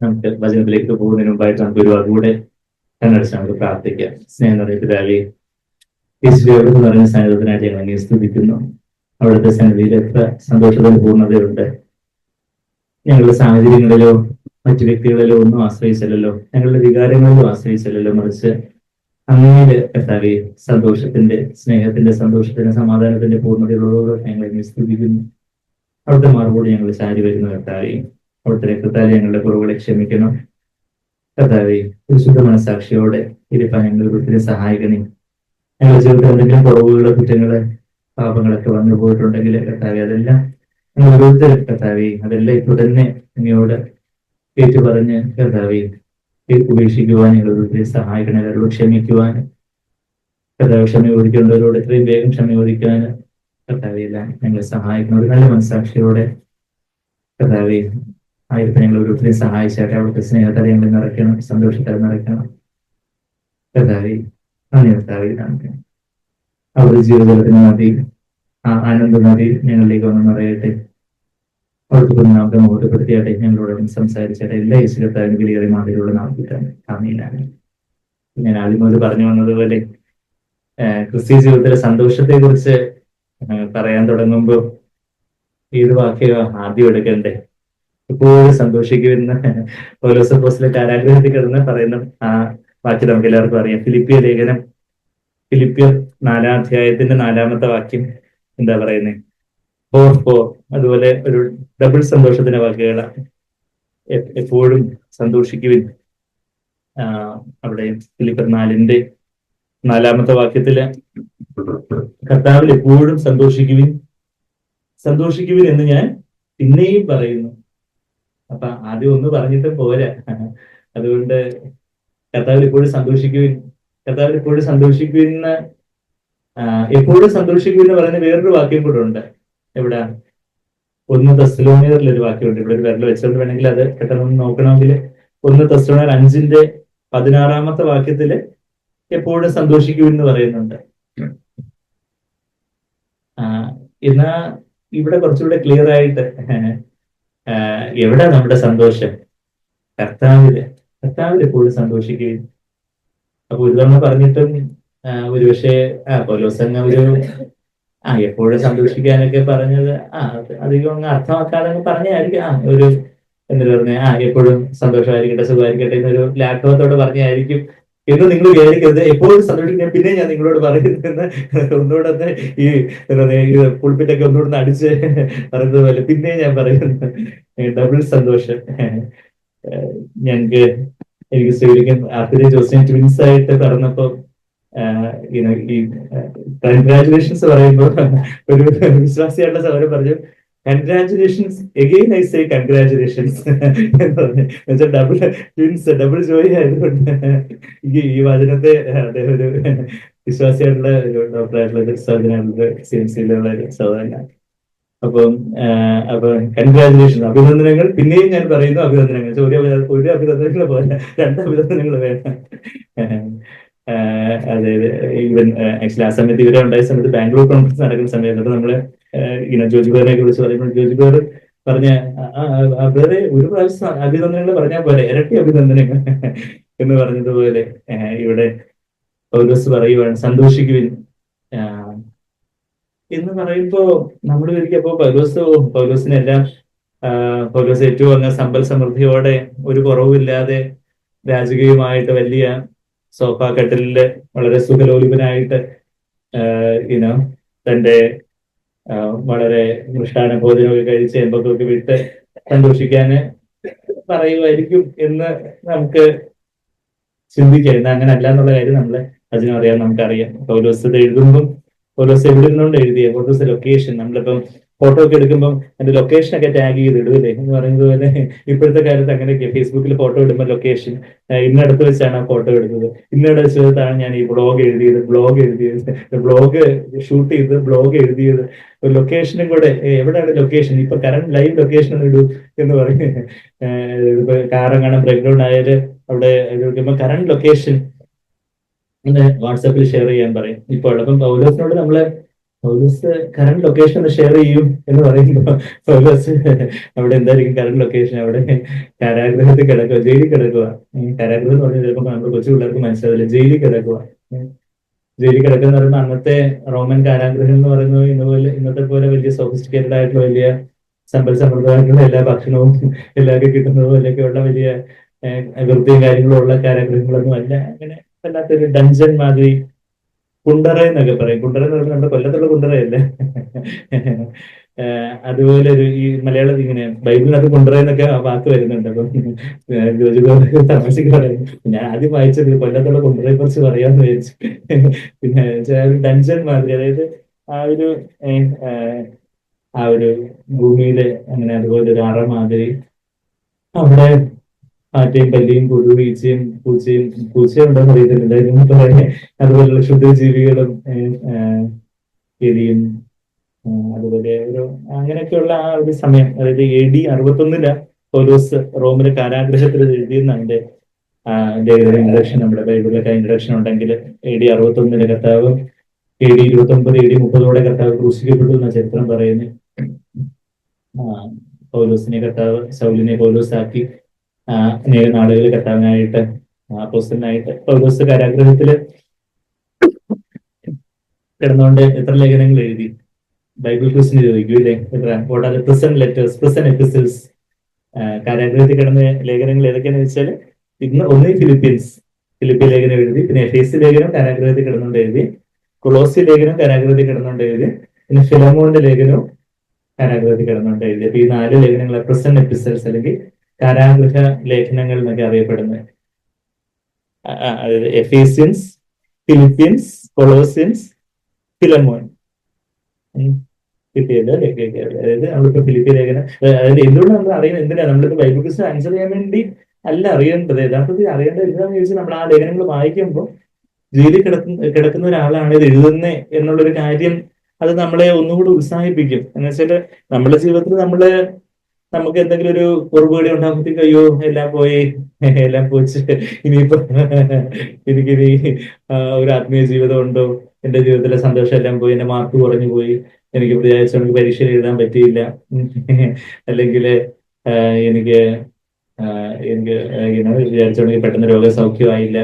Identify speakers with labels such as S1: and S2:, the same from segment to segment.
S1: നമുക്ക് വചനത്തിലേക്ക് പോകുന്നതിന് മുമ്പായിട്ട് നമുക്ക് ഒരു അതുകൂടെ കണ്ണടച്ച് നമുക്ക് പ്രാർത്ഥിക്കാം. സ്നേഹം നിറഞ്ഞ പിതാവേ, യേശുവേ നിറഞ്ഞ സ്നേഹത്തിനായിട്ട് ഞങ്ങൾ അങ്ങേ സ്തുതിക്കുന്നു. അവിടുത്തെ സന്നിധിയിൽ എത്ര സന്തോഷത്തിന് പൂർണ്ണതയുണ്ട്. ഞങ്ങളുടെ സാഹചര്യങ്ങളിലോ മറ്റു വ്യക്തികളിലോ ഒന്നും ആശ്രയിച്ചല്ലോ, ഞങ്ങളുടെ വികാരങ്ങളിലും ആശ്രയിച്ചല്ലോ, മറിച്ച് അങ്ങയുടെ കർത്താവേ സന്തോഷത്തിന്റെ, സ്നേഹത്തിന്റെ, സന്തോഷത്തിന്റെ, സമാധാനത്തിന്റെ പൂർണ്ണതയുള്ളതോടെ ഞങ്ങൾ അങ്ങേ സ്തുതിക്കുന്നു. അവിടുത്തെ മറുപടി ഞങ്ങൾ ചാരി വരുന്ന കർത്താവേ, അവിടുത്തെ രക്തത്താൽ ഞങ്ങളുടെ കുറവുകളെ ക്ഷമിക്കണം. കർത്താവേ, വിശുദ്ധ മനസാക്ഷിയോടെ ഇരുപ്പാൻ ഞങ്ങൾ ഒത്തിരി സഹായിക്കണേ. ഞങ്ങളുടെ ജീവിതത്തിൽ എന്തെങ്കിലും കുറവുകളോ കുറ്റങ്ങള് പാപങ്ങളൊക്കെ വന്നു പോയിട്ടുണ്ടെങ്കിൽ കർത്താവേ, അതെല്ലാം ഞങ്ങൾ ഓരോരുത്തരും കർത്താവേ, അതെല്ലാം ഇപ്പോൾ തന്നെ അങ്ങയോട് ഏറ്റു പറഞ്ഞ് കർത്താവേ ഉപേക്ഷിക്കുവാൻ ഞങ്ങൾ ഒത്തിരി സഹായിക്കണേ. അവരോട് ക്ഷമിക്കുവാൻ കർത്താവ്, ക്ഷമ ചോദിക്കേണ്ടവരോട് എത്രയും വേഗം ക്ഷമ ചോദിക്കാൻ കർത്താവെ എല്ലാം ഞങ്ങളെ സഹായിക്കണം. ഒരു നല്ല മനസാക്ഷിയോടെ കർത്താവെ ആയിരത്തി ഞങ്ങൾ ഓരോരുത്തരെയും സഹായിച്ചാട്ടെ. അവിടുത്തെ സ്നേഹത്താൽ ഞങ്ങൾ നിറയ്ക്കണം, സന്തോഷത്താൽ നിറയ്ക്കണം. കർത്താവെ നന്ദി കർത്താവെ, കാണിക്കണം. അവിടുത്തെ ജീവിതത്തിന് നദി, ആ ആനന്ദ നദി ഞങ്ങളിലേക്ക് വന്ന് നിറയട്ടെ. അവിടുത്തെ നാമത്തെ മുഖപ്പെടുത്തിയാട്ടെ. ഞങ്ങളോട് സംസാരിച്ചാട്ടെ. എല്ലാ ഈശ്വരത്താലും വിലയേറെ മാതിരിയുള്ള നാമത്തിലാണ് കാമിയിലാണ്. ഞാൻ ആദ്യം മുതൽ പറഞ്ഞു വന്നതുപോലെ ക്രിസ്തീയ ജീവിതത്തിലെ സന്തോഷത്തെ കുറിച്ച് പറയാൻ തുടങ്ങുമ്പോൾ ഏത് വാക്യം ആദ്യം എടുക്കണ്ടേ? എപ്പോഴും സന്തോഷിക്കുമെന്ന് പൗലോസ് അപ്പോസ്തലൻ കാരാഗൃഹത്തിൽ കിടന്ന് പറയുന്ന ആ വാക്യം നമുക്ക് എല്ലാവർക്കും അറിയാം. ഫിലിപ്പിയ ലേഖനം, ഫിലിപ്പിയർ 4-ാം അധ്യായത്തിന്റെ 4-ാമത്തെ വാക്യം എന്താ പറയുന്നത്? ഫോർ. അതുപോലെ ഒരു ഡബിൾ സന്തോഷത്തിന്റെ വാക്കുകളാണ്. എപ്പോഴും സന്തോഷിക്കുവിൻ. അവിടെ ഫിലിപ്പിയർ 4-ന്റെ 4-ാമത്തെ വാക്യത്തില് കർത്താവിൽ എപ്പോഴും സന്തോഷിക്കുവിൻ എന്ന് ഞാൻ പിന്നെയും പറയുന്നു. അപ്പൊ ആദ്യം ഒന്ന് പറഞ്ഞിട്ട് പോരാ. അതുകൊണ്ട് കർത്താവിൽ എപ്പോഴും സന്തോഷിക്കുവിൻ എന്ന് പറയുന്ന വേറൊരു വാക്യം കൂടെ ഉണ്ട്. എവിടെ? 1 തെസ്സലോനിക്കരിൽ ഒരു വാക്യമുണ്ട്. ഇവിടെ ഒരു വിരൽ വെച്ചുകൊണ്ട് വേണമെങ്കിൽ അത് പെട്ടെന്ന് നോക്കണമെങ്കിൽ 1 തെസ്സലോനിക്കർ 5-ന്റെ 16-ാമത്തെ വാക്യത്തില് എപ്പോഴും സന്തോഷിക്കുവിൻ എന്ന് പറയുന്നുണ്ട്. എന്നാ ഇവിടെ കുറച്ചുകൂടെ ക്ലിയർ ആയിട്ട് എവിടെ നമ്മുടെ സന്തോഷം? കർത്താവിൽ എപ്പോഴും സന്തോഷിക്കുകയും. അപ്പൊ ഒരു തവണ പറഞ്ഞിട്ടും ഒരുപക്ഷെ പൗലോസങ്ങ എപ്പോഴും സന്തോഷിക്കാനൊക്കെ പറഞ്ഞത് അധികം അങ്ങ് അർത്ഥമാക്കാതെ പറഞ്ഞായിരിക്കും. ഒരു എന്താ പറഞ്ഞ എപ്പോഴും സന്തോഷമായിരിക്കട്ടെ, സുഖമായിരിക്കട്ടെ എന്നൊരു ലാഘവത്തോടെ പറഞ്ഞായിരിക്കും എന്ന് നിങ്ങൾ വിചാരിക്കരുത്. എപ്പോഴും സന്തോഷിക്കാൻ പിന്നെ ഞാൻ നിങ്ങളോട് പറയുന്നത് ഒന്നുകൂടെ ഈ പുൾപ്പിറ്റൊക്കെ ഒന്നുകൂടെ അടിച്ച് പറയുന്നത് പോലെ പിന്നെ ഞാൻ പറയുന്നത് ഡബിൾ സന്തോഷം. എനിക്ക് സ്വീകരിക്കാൻ ആർത്തിരി ജോസിനെ ട്വിൻസ് ആയിട്ട് പറഞ്ഞപ്പോ ഈ കൺഗ്രാറ്റുലേഷൻസ് പറയുമ്പോൾ ഒരു വിശ്വാസിയായിട്ടുള്ള സഹോദരൻ പറഞ്ഞു, congratulations again I say congratulations എന്ന് പറഞ്ഞു. ഡബിൾ ട്വിൻസ്, ഡബിൾ ജോയ് ആയതുകൊണ്ട് ഈ വചനത്തെ അദ്ദേഹം ഒരു വിശ്വാസിയായിട്ടുള്ള ഒരു ഡോക്ടറായിട്ടുള്ള സർജനായിട്ടുള്ള CMC-യിലുള്ള ഒരു സഹോദരനാണ്. അപ്പൊ കൺഗ്രാറ്റുലേഷൻ, അഭിനന്ദനങ്ങൾ. പിന്നെയും ഞാൻ പറയുന്നു അഭിനന്ദനങ്ങൾ. ഒരു അഭിനന്ദനങ്ങൾ പോലെ 2 അഭിനന്ദനങ്ങൾ വേണം. അതായത് ഈവൻ ആക്ച്വലി ആ സമയത്ത് ഇവരെ ഉണ്ടായ സമയത്ത് ബാംഗ്ലൂർ കോൺഫറൻസ് നടക്കുന്ന സമയത്ത് നമ്മള് ജോജിബേറിനെ കുറിച്ച് പറയുമ്പോൾ ജോജിബേർ പറഞ്ഞ വേറെ ഒരു പ്രാവശ്യം അഭിനന്ദനങ്ങൾ പറഞ്ഞാൽ പോലെ ഇരട്ടി അഭിനന്ദനങ്ങൾ എന്ന് പറഞ്ഞതുപോലെ ഇവിടെ പൗലോസ് പറയുവാണ് സന്തോഷിക്കുവിൻ എന്ന് പറയുമ്പോ നമ്മൾ വിചാരിക്കപ്പോ പൗലോസിനെല്ലാം പൗലോസ് ഏറ്റവും അങ്ങ് സമ്പൽ സമൃദ്ധിയോടെ ഒരു കുറവുമില്ലാതെ രാജകീയമായിട്ട് വലിയ സോഫ കട്ടിലില് വളരെ സുഖലോലുപനായിട്ട് തന്റെ വളരെ മൃഷ്ടാന ഭോജനമൊക്കെ കഴിച്ച് എമ്പൊക്കെ വിട്ട് സന്തോഷിക്കാന് പറയുമായിരിക്കും എന്ന് നമുക്ക് ചിന്തിക്കാം. ഇന്ന് അങ്ങനെ അല്ല എന്നുള്ള കാര്യം നമ്മള് അതിനറിയാം, നമുക്കറിയാം. പൗലോസ് എഴുതുമ്പം പൗലോസ് എവിടെ നിന്നുകൊണ്ട് എഴുതിയ പൗലോസ് ലൊക്കേഷൻ, നമ്മളിപ്പം ഫോട്ടോ ഒക്കെ എടുക്കുമ്പോൾ അതിന്റെ ലൊക്കേഷനൊക്കെ ടാഗ് ചെയ്ത് ഇടുവല്ലേ എന്ന് പറയുന്നത് പോലെ ഇപ്പോഴത്തെ കാലത്ത് അങ്ങനെയൊക്കെ ഫേസ്ബുക്കിൽ ഫോട്ടോ ഇടുമ്പോൾ ലൊക്കേഷൻ ഇന്നടുത്ത് വെച്ചാണ് ആ ഫോട്ടോ എടുത്തത്, ഇന്നവിടെ വെച്ചാണ് ഞാൻ ഈ ബ്ലോഗ് എഴുതിയത്, ബ്ലോഗ് ഷൂട്ട് ചെയ്ത് ബ്ലോഗ് എഴുതിയത്. ലൊക്കേഷനും കൂടെ എവിടെയാണ് ലൊക്കേഷൻ, ഇപ്പൊ കറണ്ട് ലൈവ് ലൊക്കേഷൻ ഒന്ന് ഇടൂ എന്ന് പറയും. ഇപ്പൊ കാറെങ്ങാനും ബ്രേക്ക് ഡൗൺ ആയാല് അവിടെ കറണ്ട് ലൊക്കേഷൻ ഒന്ന് വാട്സാപ്പിൽ ഷെയർ ചെയ്യാൻ പറയും ഇപ്പോൾ. അപ്പം പൗലോസിനോട് നമ്മള് പൗലോസ് കറണ്ട് ലൊക്കേഷൻ ഒന്ന് ഷെയർ ചെയ്യും എന്ന് പറയുമ്പോൾ പൗലോസ് അവിടെ എന്തായിരിക്കും കറണ്ട് ലൊക്കേഷൻ? അവിടെ കാരാഗൃഹത്തിൽ കിടക്കുക, ജയിലിൽ കിടക്കുക. കാരാഗൃഹം എന്ന് പറഞ്ഞാൽ ചിലപ്പോൾ നമ്മുടെ കൊച്ചു പിള്ളേർക്ക് മനസ്സിലാവില്ല. ജയിലിൽ കിടക്കുക. ജയിലിൽ കിടക്കുക എന്ന് പറയുമ്പോൾ അന്നത്തെ റോമൻ കാരാഗൃഹം എന്ന് പറയുന്നത് ഇന്നത്തെ പോലെ വലിയ സോഫിസ്റ്റിക്കേറ്റഡ് ആയിട്ടുള്ള വലിയ സമ്പൽ സമൃദ്ധമായിട്ടുള്ള എല്ലാ ഭക്ഷണവും എല്ലാവർക്കും കിട്ടുന്നതും അല്ലൊക്കെയുള്ള വലിയ വൃത്തിയും കാര്യങ്ങളും ഉള്ള കാരാഗൃഹങ്ങളൊന്നും അല്ല. അങ്ങനെ വല്ലാത്തൊരു ഡഞ്ചൻ മാതിരി, കുണ്ടറ എന്നൊക്കെ പറയും. കുണ്ടറ എന്ന് പറഞ്ഞാൽ നമ്മുടെ കൊല്ലത്തുള്ള കുണ്ടറയല്ല. അതുപോലെ ഒരു ഈ മലയാളത്തിൽ ഇങ്ങനെ ബൈബിളിനകത്ത് കുണ്ടറ എന്നൊക്കെ ആ വാക്ക് വരുന്നുണ്ട്. അപ്പം താമസിക്കാറ് ഞാൻ ആദ്യം വായിച്ചത് കൊല്ലത്തുള്ള കുണ്ടറയെ കുറിച്ച് പറയാമെന്ന് വിചാരിച്ചു. പിന്നെ ഒരു ഡഞ്ചൻ മാതിരി, അതായത് ആ ഒരു ആ ഒരു ഭൂമിയിലെ അങ്ങനെ അതുപോലെ ഒരു അറ മാതിരി, അവിടെ ആറ്റയും പല്ലിയും കൊതു ഈച്ചയും പൂച്ചയും, പൂച്ച ഉണ്ടെന്ന് അറിയത്തില്ല, അതുപോലുള്ള ക്ഷുദ്രജീവികളും എലിയും, അതുപോലെ ഒരു അങ്ങനെയൊക്കെയുള്ള ആ ഒരു സമയം, അതായത് AD 61 പൗലോസ് റോമിലെ കാരാഗ്രഹത്തിൽ എഴുതിയെന്ന് അതിന്റെ ഒരു ഇൻട്രഡക്ഷൻ നമ്മുടെ ബൈബിളിലൊക്കെ ഇൻട്രഡക്ഷൻ ഉണ്ടെങ്കിൽ AD 61 കർത്താവ് AD 29 AD 30 കർത്താവ് ക്രൂശിക്കപ്പെട്ടു എന്ന ചരിത്രം പറയുന്നത്. പൗലോസിനെ കർത്താവ് ശൗലിനെ പൗലോസാക്കി അനേക നാളുകൾ കർത്താവിനായിട്ട് അപ്പോസ്തലനായിട്ട് പൗലോസ് കാരാഗ്രഹത്തില് കിടന്നുകൊണ്ട് എത്ര ലേഖനങ്ങൾ എഴുതി? ബൈബിൾ ക്വസ്റ്റ്യൻ ചോദിക്കൂല്ലേ, what are the prison letters, prison epistles? കാരാഗ്രഹത്തിൽ കിടന്ന ലേഖനങ്ങൾ ഏതൊക്കെയാണെന്ന് വെച്ചാൽ, ഒന്ന് ഫിലിപ്പി ലേഖനം എഴുതി, പിന്നെ എഫേസ്യ ലേഖനം കാരാഗ്രഹത്തിൽ കിടന്നുകൊണ്ട് എഴുതി, കൊളോസി ലേഖനം കാരാഗ്രഹത്തിൽ കിടന്നുകൊണ്ട് എഴുതി, പിന്നെ ഫിലമോന്റെ ലേഖനവും കാരാഗ്രഹത്തിൽ കിടന്നുകൊണ്ട് എഴുതി. അപ്പൊ ഈ 4 ലേഖനങ്ങൾ പ്രിസൺ എപ്പിസൽസ് അല്ലെങ്കിൽ കാരാഗ്രഹ ലേഖനങ്ങൾ എന്നൊക്കെ അറിയപ്പെടുന്നത്. അതായത് എഫേസ്യൻസ്, ഫിലിപ്പിയൻസ്, കൊളോസിയൻസ്, ഫിലമോൻ. കിട്ടിയല്ലോ അല്ലേ? അതായത് നമ്മളിപ്പോ ഫിലിപ്പി ലേഖനം, അതായത് എന്തുകൊണ്ട് നമ്മൾ അറിയുന്നത്, എന്തിനാ നമ്മളിപ്പോ ബൈബിൾ ക്വസ്റ്റ്യൻ ആൻസർ ചെയ്യാൻ വേണ്ടി അല്ല അറിയേണ്ടത്. യഥാർത്ഥത്തിൽ അറിയേണ്ടത് എന്താണെന്ന് ചോദിച്ചാൽ, നമ്മൾ ആ ലേഖനങ്ങൾ വായിക്കുമ്പോൾ ജയിലിൽ കിടക്കുന്ന ഒരാളാണ് ഇത് എഴുതുന്നത് എന്നുള്ളൊരു കാര്യം, അത് നമ്മളെ ഒന്നുകൂടി ഉത്സാഹിപ്പിക്കും. എന്ന് വെച്ചാല് നമ്മുടെ ജീവിതത്തിൽ നമുക്ക് എന്തെങ്കിലും ഒരു കുറുപടി ഉണ്ടാകുമ്പോഴത്തേക്ക് അയ്യോ എല്ലാം പോയി, എല്ലാം പോച്ച്, ഇനിയിപ്പോ എനിക്കിനി ഒരു ആത്മീയ ജീവിതം ഉണ്ടോ, എന്റെ ജീവിതത്തിലെ സന്തോഷം എല്ലാം പോയി, എന്റെ മാർക്ക് കുറഞ്ഞു പോയി, എനിക്ക് വിചാരിച്ചോണെങ്കിൽ പരീക്ഷ എഴുതാൻ പറ്റിയില്ല, അല്ലെങ്കിൽ എനിക്ക് എനിക്ക് വിചാരിച്ചോണെങ്കിൽ പെട്ടെന്ന് രോഗസൗഖ്യമായില്ല,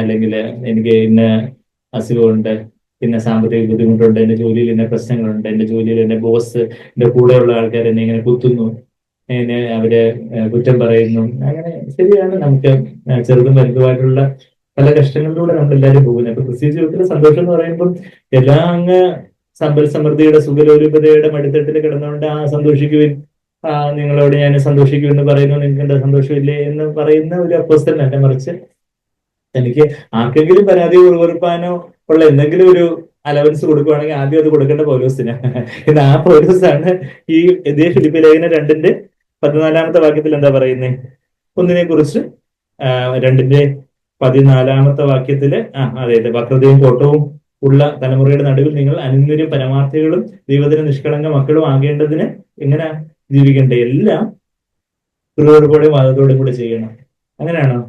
S1: അല്ലെങ്കിൽ എനിക്ക് ഇന്ന അസുഖമുണ്ട്, പിന്നെ സാമ്പത്തിക ബുദ്ധിമുട്ടുണ്ട്, എന്റെ ജോലിയിൽ ഇന്ന പ്രശ്നങ്ങളുണ്ട്, എന്റെ ജോലിയിൽ എന്റെ ബോസ്, എന്റെ കൂടെയുള്ള ആൾക്കാർ എന്നെ ഇങ്ങനെ കുത്തുന്നു, എന്നെ അവര് കുറ്റം പറയുന്നു. അങ്ങനെ ശരിയാണ്, നമുക്ക് ചെറുതും വലുതുമായിട്ടുള്ള പല കഷ്ടങ്ങളിലൂടെ നമ്മൾ എല്ലാവരും പോകുന്നത്. അപ്പൊ ക്രിസ്ത്യ ജീവിതത്തിലെ സന്തോഷം എന്ന് പറയുമ്പോൾ എല്ലാം അങ്ങ് സമ്പൽ സമൃദ്ധിയുടെ സുഖലോലുപതയുടെ മടിത്തട്ടിൽ കിടന്നുകൊണ്ട് സന്തോഷിക്കുവിൻ, നിങ്ങളോട് ഞാൻ സന്തോഷിക്കുമെന്ന് പറയുന്നു, നിങ്ങൾക്ക് എന്താ സന്തോഷമില്ലേ എന്ന് പറയുന്ന ഒരു അപ്പോസ്തലനല്ല, മറിച്ച് എനിക്ക് ആർക്കെങ്കിലും പരാതി ഉറപ്പാനോ ഉള്ള എന്തെങ്കിലും ഒരു അലവൻസ് കൊടുക്കുവാണെങ്കിൽ ആദ്യം അത് കൊടുക്കേണ്ട പൗലോസിന്. ഇത് ആ പൗലോസാണ് ഈ ഇതേ ഫിലിപ്പി ലേഖനം 2-ന്റെ 14-ാമത്തെ വാക്യത്തിൽ എന്താ പറയുന്നത്? ഒന്നിനെ കുറിച്ച് 2-ന്റെ 14-ാമത്തെ വാക്യത്തില് അതെ, വക്രതയും കോട്ടവും ഉള്ള തലമുറയുടെ നടുവിൽ നിങ്ങൾ അനുന്വരും പരമാർത്ഥികളും ദൈവത്തിന് നിഷ്കളങ്ക മക്കളും ആകേണ്ടതിന് എങ്ങനെ ജീവിക്കണ്ടേ? എല്ലാം പിറവെടുപ്പോടെയും വാദത്തോടെയും കൂടെ ചെയ്യണം. അങ്ങനെയാണോ?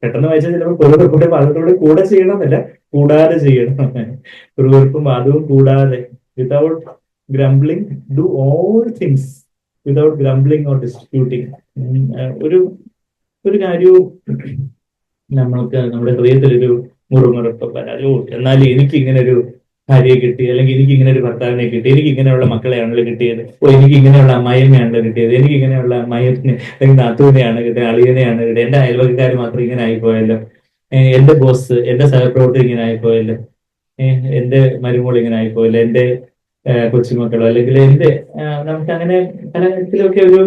S1: പെട്ടെന്ന് വായിച്ചാൽ ചിലപ്പോൾ പിറവെടുപ്പോടെ വാദത്തോടെ കൂടെ ചെയ്യണമെന്നില്ല, കൂടാതെ ചെയ്യണം. പിറവെടുപ്പും വാദവും കൂടാതെ, without grumbling do all things without grumbling or disputing. ഒരു കാര്യവും നമ്മൾക്ക് നമ്മുടെ ഹൃദയത്തിലൊരു മുറുമുറുപ്പ് പരാതി, എന്നാലും എനിക്ക് ഇങ്ങനെ ഒരു ഭാര്യയെ കിട്ടി, അല്ലെങ്കിൽ എനിക്ക് ഇങ്ങനെ ഒരു ഭർത്താവിനെ കിട്ടി, എനിക്ക് ഇങ്ങനെയുള്ള മക്കളെയാണല്ലോ കിട്ടിയത്, എനിക്ക് ഇങ്ങനെയുള്ള അമ്മായിമ്മയാണല്ലോ കിട്ടിയത്, എനിക്ക് ഇങ്ങനെയുള്ള അമ്മായിനെ അല്ലെങ്കിൽ നാത്തൂനെയാണ് കിട്ടിയത്, അളിയനെയാണ് കിട്ടിയത്, എന്റെ അയൽവക്കാർ മാത്രം ഇങ്ങനെ ആയിപ്പോയല്ലോ, എന്റെ ബോസ്, എന്റെ സഹപ്രവർത്തകർ ഇങ്ങനെ ആയിപ്പോയല്ലോ, എന്റെ മരുമോൾ ഇങ്ങനെ ആയിപ്പോയല്ലോ, എന്റെ കൊച്ചുമക്കളോ, അല്ലെങ്കിൽ നമുക്ക് അങ്ങനെ പല കാര്യത്തിലൊക്കെ ഒരു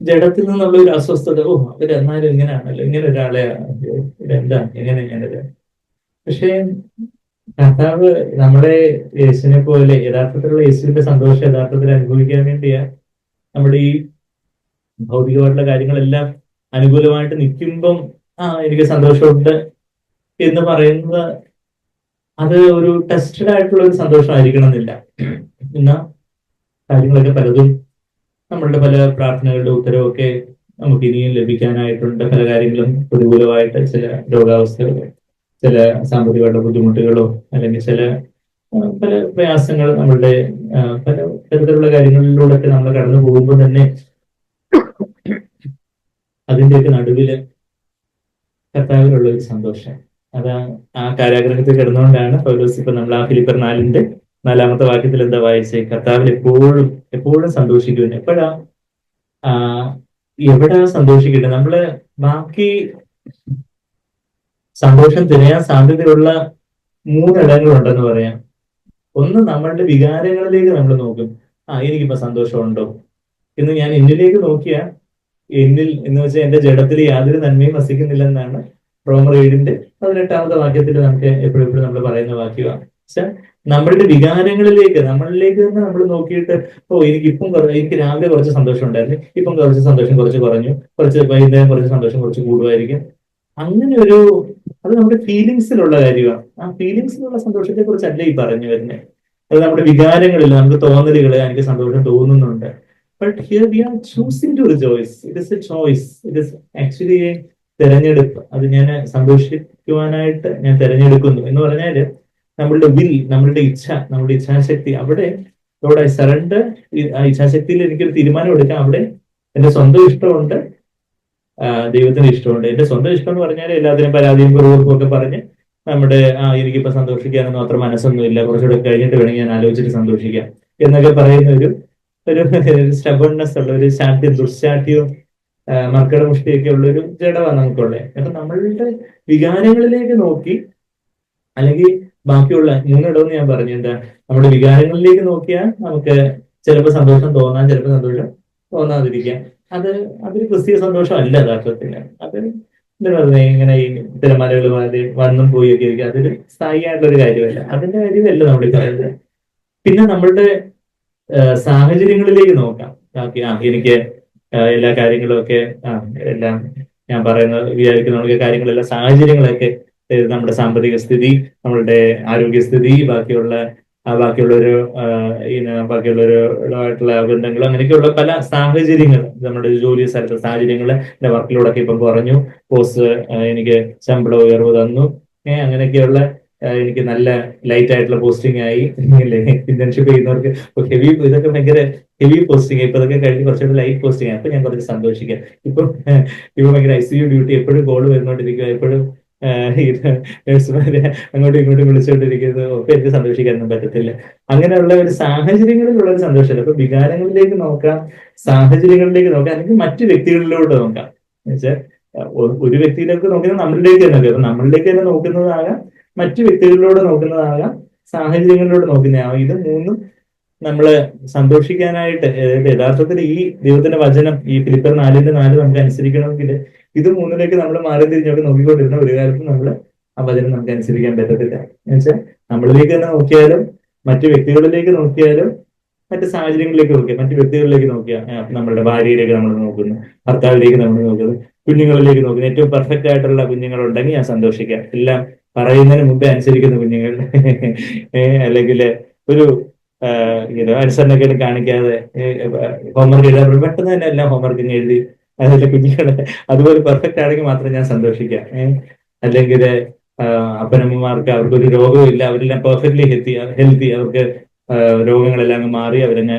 S1: ജഡത്തിൽ നിന്നുള്ള ഒരു അസ്വസ്ഥത. അവരെന്നാലും ഇങ്ങനെയാണല്ലോ, ഇങ്ങനെ ഒരാളെ ഇതെന്താ ഇങ്ങനെ ഞാനത്. പക്ഷേ കർത്താവ് നമ്മളെ യേശുവിനെ പോലെ യഥാർത്ഥത്തിലുള്ള യേശുവിന്റെ സന്തോഷം യഥാർത്ഥത്തിൽ അനുഭവിക്കാൻ വേണ്ടിയാ നമ്മുടെ ഈ ഭൗതികമായിട്ടുള്ള കാര്യങ്ങളെല്ലാം അനുകൂലമായിട്ട് നിൽക്കുമ്പം എനിക്ക് സന്തോഷമുണ്ട് എന്ന് പറയുന്നത് അത് ഒരു ടെസ്റ്റഡ് ആയിട്ടുള്ള ഒരു സന്തോഷമായിരിക്കണം എന്നില്ല. എന്നാൽ കാര്യങ്ങളൊക്കെ പലതും നമ്മളുടെ പല പ്രാർത്ഥനകളുടെ ഉത്തരവൊക്കെ നമുക്ക് ഇനിയും ലഭിക്കാനായിട്ടുണ്ട്. പല കാര്യങ്ങളും പ്രതികൂലമായിട്ട് ചില രോഗാവസ്ഥകളോ, ചില സാമ്പത്തികമായിട്ടുള്ള ബുദ്ധിമുട്ടുകളോ, അല്ലെങ്കിൽ ചില പല പ്രയാസങ്ങൾ നമ്മളുടെ പല തരത്തിലുള്ള കാര്യങ്ങളിലൂടെയൊക്കെ നമ്മൾ കടന്നു പോകുമ്പോൾ തന്നെ അതിന്റെയൊക്കെ നടുവില് കർത്താവിലുള്ള ഒരു സന്തോഷം. അതാ ആ കാരാഗ്രഹത്തിൽ കിടന്നുകൊണ്ടാണ് പൗലോസ് ഇപ്പൊ നമ്മൾ ആ ഫിലിപ്പർ 4 4 വാക്യത്തിൽ എന്താ വായിച്ചേ? കർത്താവിൽ എപ്പോഴും എപ്പോഴും സന്തോഷിക്കുന്നു. എപ്പോഴാ ആ എവിടാ സന്തോഷിക്കുന്നത്? നമ്മള് ബാക്കി സന്തോഷം തിരയാൻ സാധ്യതയുള്ള 3 ഇടങ്ങളുണ്ടെന്ന് പറയാം. ഒന്ന്, നമ്മളുടെ വികാരങ്ങളിലേക്ക് നമ്മൾ നോക്കും. എനിക്കിപ്പോ സന്തോഷമുണ്ടോ എന്ന് ഞാൻ എന്നിലേക്ക് നോക്കിയാ, എന്നിൽ എന്ന് വെച്ചാൽ എന്റെ ജഡത്തിൽ യാതൊരു നന്മയും വസിക്കുന്നില്ലെന്നാണ് റോമർ 7-18 വാക്യത്തിൽ നമുക്ക് എപ്പോഴും നമ്മൾ പറയുന്ന വാക്യമാണ്. പക്ഷെ നമ്മളുടെ വികാരങ്ങളിലേക്ക് നമ്മളിലേക്ക് തന്നെ നമ്മൾ നോക്കിയിട്ട്, എനിക്ക് രാവിലെ കുറച്ച് സന്തോഷം ഉണ്ടായിരുന്നു, ഇപ്പം കുറച്ച് സന്തോഷം കുറച്ച് കുറഞ്ഞു, വൈകുന്നേരം കുറച്ച് സന്തോഷം കുറച്ച് കൂടുമായിരിക്കും. അങ്ങനെ അത് നമ്മുടെ ഫീലിങ്സിലുള്ള കാര്യമാണ്. ആ ഫീലിങ്സിലുള്ള സന്തോഷത്തെ കുറിച്ചല്ല ഈ പറഞ്ഞു വരുന്നത്. അത് നമ്മുടെ വികാരങ്ങളിൽ നമുക്ക് തോന്നലുകള്, എനിക്ക് സന്തോഷം തോന്നുന്നുണ്ട്. But here we are choosing to rejoice. It is a choice. It is actually a തെരഞ്ഞെടുപ്പ്. അത് ഞാൻ സന്തോഷിക്കുവാനായിട്ട് ഞാൻ തെരഞ്ഞെടുക്കുന്നു എന്ന് പറഞ്ഞാല് നമ്മളുടെ നമ്മളുടെ നമ്മുടെ ഇച്ഛാശക്തി, അവിടെ ഐ സറണ്ടർ. ആ ഇച്ഛാശക്തിയിൽ എനിക്കൊരു തീരുമാനം എടുക്കാം. അവിടെ എന്റെ സ്വന്തം ഇഷ്ടമുണ്ട്, ദൈവത്തിന്റെ ഇഷ്ടമുണ്ട്. എന്റെ സ്വന്തം ഇഷ്ടം എന്ന് പറഞ്ഞാൽ എല്ലാത്തിനും പരാതിയും കുറവും ഒക്കെ പറഞ്ഞ് നമ്മുടെ എനിക്കിപ്പോ സന്തോഷിക്കാനൊന്നും അത്ര മനസ്സൊന്നുമില്ല, കുറച്ചുകൂടെ കഴിഞ്ഞിട്ട് വേണമെങ്കിൽ ഞാൻ ആലോചിച്ചിട്ട് സന്തോഷിക്കാം എന്നൊക്കെ പറയുന്ന ഒരു സ്റ്റബൺനെസ് ഉള്ള ഒരു ദുശ്ശാഠ്യവും മർക്കടമുഷ്ടിയൊക്കെ ഉള്ള ഒരു ജഡമാണ് നമുക്കുള്ളത്. അപ്പൊ നമ്മളുടെ വികാരങ്ങളിലേക്ക് നോക്കി, അല്ലെങ്കിൽ ബാക്കിയുള്ള 3 ഇടമെന്ന് ഞാൻ പറഞ്ഞു, എന്താ, നമ്മുടെ വികാരങ്ങളിലേക്ക് നോക്കിയാൽ നമുക്ക് ചിലപ്പോൾ സന്തോഷം തോന്നാം, ചിലപ്പോൾ സന്തോഷം തോന്നാതിരിക്കാം. അതൊരു ക്രിസ്തീയ സന്തോഷം അല്ല യഥാർത്ഥത്തിന്. അത് എന്താ പറയുക, ഇങ്ങനെ ഈ തിരമാലകൾ വന്നും പോയി ഒക്കെ ഇരിക്കും. അതൊരു സ്ഥായിയായിട്ടുള്ള ഒരു കാര്യമല്ല. അതിന്റെ കാര്യമല്ല നമ്മൾ പറയുന്നത്. പിന്നെ നമ്മളുടെ സാഹചര്യങ്ങളിലേക്ക് നോക്കാം. എനിക്ക് എല്ലാ കാര്യങ്ങളും ഒക്കെ എല്ലാം ഞാൻ വിചാരിക്കുന്ന കാര്യങ്ങളെല്ലാം സാഹചര്യങ്ങളൊക്കെ, നമ്മുടെ സാമ്പത്തിക സ്ഥിതി, നമ്മളുടെ ആരോഗ്യസ്ഥിതി, ബാക്കിയുള്ളവരുമായിട്ടുള്ള ബന്ധങ്ങൾ, അങ്ങനെയൊക്കെയുള്ള പല സാഹചര്യങ്ങൾ, നമ്മുടെ ജോലി സ്ഥലത്തെ സാഹചര്യങ്ങൾ, എന്റെ വർക്കിലൂടെയൊക്കെ ഇപ്പം കുറഞ്ഞു, എനിക്ക് ശമ്പള ഉയർവ് തന്നു, അങ്ങനെയൊക്കെയുള്ള എനിക്ക് നല്ല ലൈറ്റ് ആയിട്ടുള്ള പോസ്റ്റിംഗ് ആയി. ഇന്റേൺഷിപ്പ് ചെയ്യുന്നവർക്ക് ഇതൊക്കെ ഭയങ്കര ഹെവി പോസ്റ്റിംഗ്. ഇപ്പൊ ഇതൊക്കെ കഴിഞ്ഞ് കുറച്ചുകൂടെ ലൈറ്റ് പോസ്റ്റിംഗ് ആയി. അപ്പൊ ഞാൻ കുറച്ച് സന്തോഷിക്കാം. ഇപ്പൊ ഭയങ്കര ICU ഡ്യൂട്ടി, എപ്പോഴും കോൾ വരുന്നോണ്ടിരിക്കുക, എപ്പോഴും നഴ്സുമാരെ അങ്ങോട്ടും ഇങ്ങോട്ടും വിളിച്ചുകൊണ്ടിരിക്കുന്നത്. ഒക്കെ എനിക്ക് സന്തോഷിക്കാനൊന്നും പറ്റത്തില്ല. അങ്ങനെയുള്ള ഒരു സാഹചര്യങ്ങളിലുള്ള ഒരു സന്തോഷമല്ല. അപ്പൊ വികാരങ്ങളിലേക്ക് നോക്കാം, സാഹചര്യങ്ങളിലേക്ക് നോക്കാം, അല്ലെങ്കിൽ മറ്റു വ്യക്തികളിലോട്ട് നോക്കാം. എന്നുവെച്ചാൽ ഒരു വ്യക്തിയിലേക്ക് നോക്കുന്നത് നമ്മളിലേക്ക് തന്നെ നോക്കാം. അപ്പൊ നമ്മളിലേക്ക് തന്നെ നോക്കുന്നതാകാം, മറ്റു വ്യക്തികളിലൂടെ നോക്കുന്നതാകാം, സാഹചര്യങ്ങളിലൂടെ നോക്കുന്നതാകാം. ഇത് 3 നമ്മള് സന്തോഷിക്കാനായിട്ട്, യഥാർത്ഥത്തിൽ ഈ ദൈവത്തിന്റെ വചനം, ഈ ഫിലിപ്പർ 4:4 നമുക്ക് അനുസരിക്കണമെങ്കിൽ ഇത് 3ലേക്ക് നമ്മൾ മാറി തിരിഞ്ഞോട്ട് നോക്കിക്കൊണ്ടിരുന്ന ഒരു കാലത്ത് നമ്മൾ ആ വചനം നമുക്ക് അനുസരിക്കാൻ പറ്റത്തില്ല. എന്നുവെച്ചാൽ നമ്മളിലേക്ക് തന്നെ നോക്കിയാലും, മറ്റു വ്യക്തികളിലേക്ക് നോക്കിയാലും, മറ്റു സാഹചര്യങ്ങളിലേക്ക് നോക്കിയാൽ, മറ്റു വ്യക്തികളിലേക്ക് നോക്കിയാൽ, നമ്മളുടെ ഭാര്യയിലേക്ക് നമ്മൾ നോക്കുന്നു, ഭർത്താവിലേക്ക് നമ്മൾ നോക്കുന്നു, കുഞ്ഞുങ്ങളിലേക്ക് നോക്കുന്നു. ഏറ്റവും പെർഫെക്റ്റ് ആയിട്ടുള്ള കുഞ്ഞുങ്ങളുണ്ടെങ്കിൽ ഞാൻ സന്തോഷിക്കാം. എല്ലാം പറയുന്നതിന് മുമ്പേ അനുസരിക്കുന്ന കുഞ്ഞുങ്ങൾ, അല്ലെങ്കിൽ ഒരു അനുസരണക്കേട് കാണിക്കാതെ ഹോംവർക്ക് എഴുതാൻ പെട്ടെന്ന് തന്നെ എല്ലാം ഹോംവർക്ക് എഴുതി അതിലെ കുഞ്ഞുങ്ങളെ അതുപോലെ പെർഫെക്റ്റ് ആണെങ്കിൽ മാത്രം ഞാൻ സന്തോഷിക്കാം. അല്ലെങ്കിൽ അപ്പനമ്മമാർക്ക് അവർക്കൊരു രോഗവും ഇല്ല, അവരെല്ലാം പെർഫെക്റ്റ്ലി ഹെൽത്തി, അവർക്ക് രോഗങ്ങളെല്ലാം അങ്ങ് മാറി അവരങ്ങ്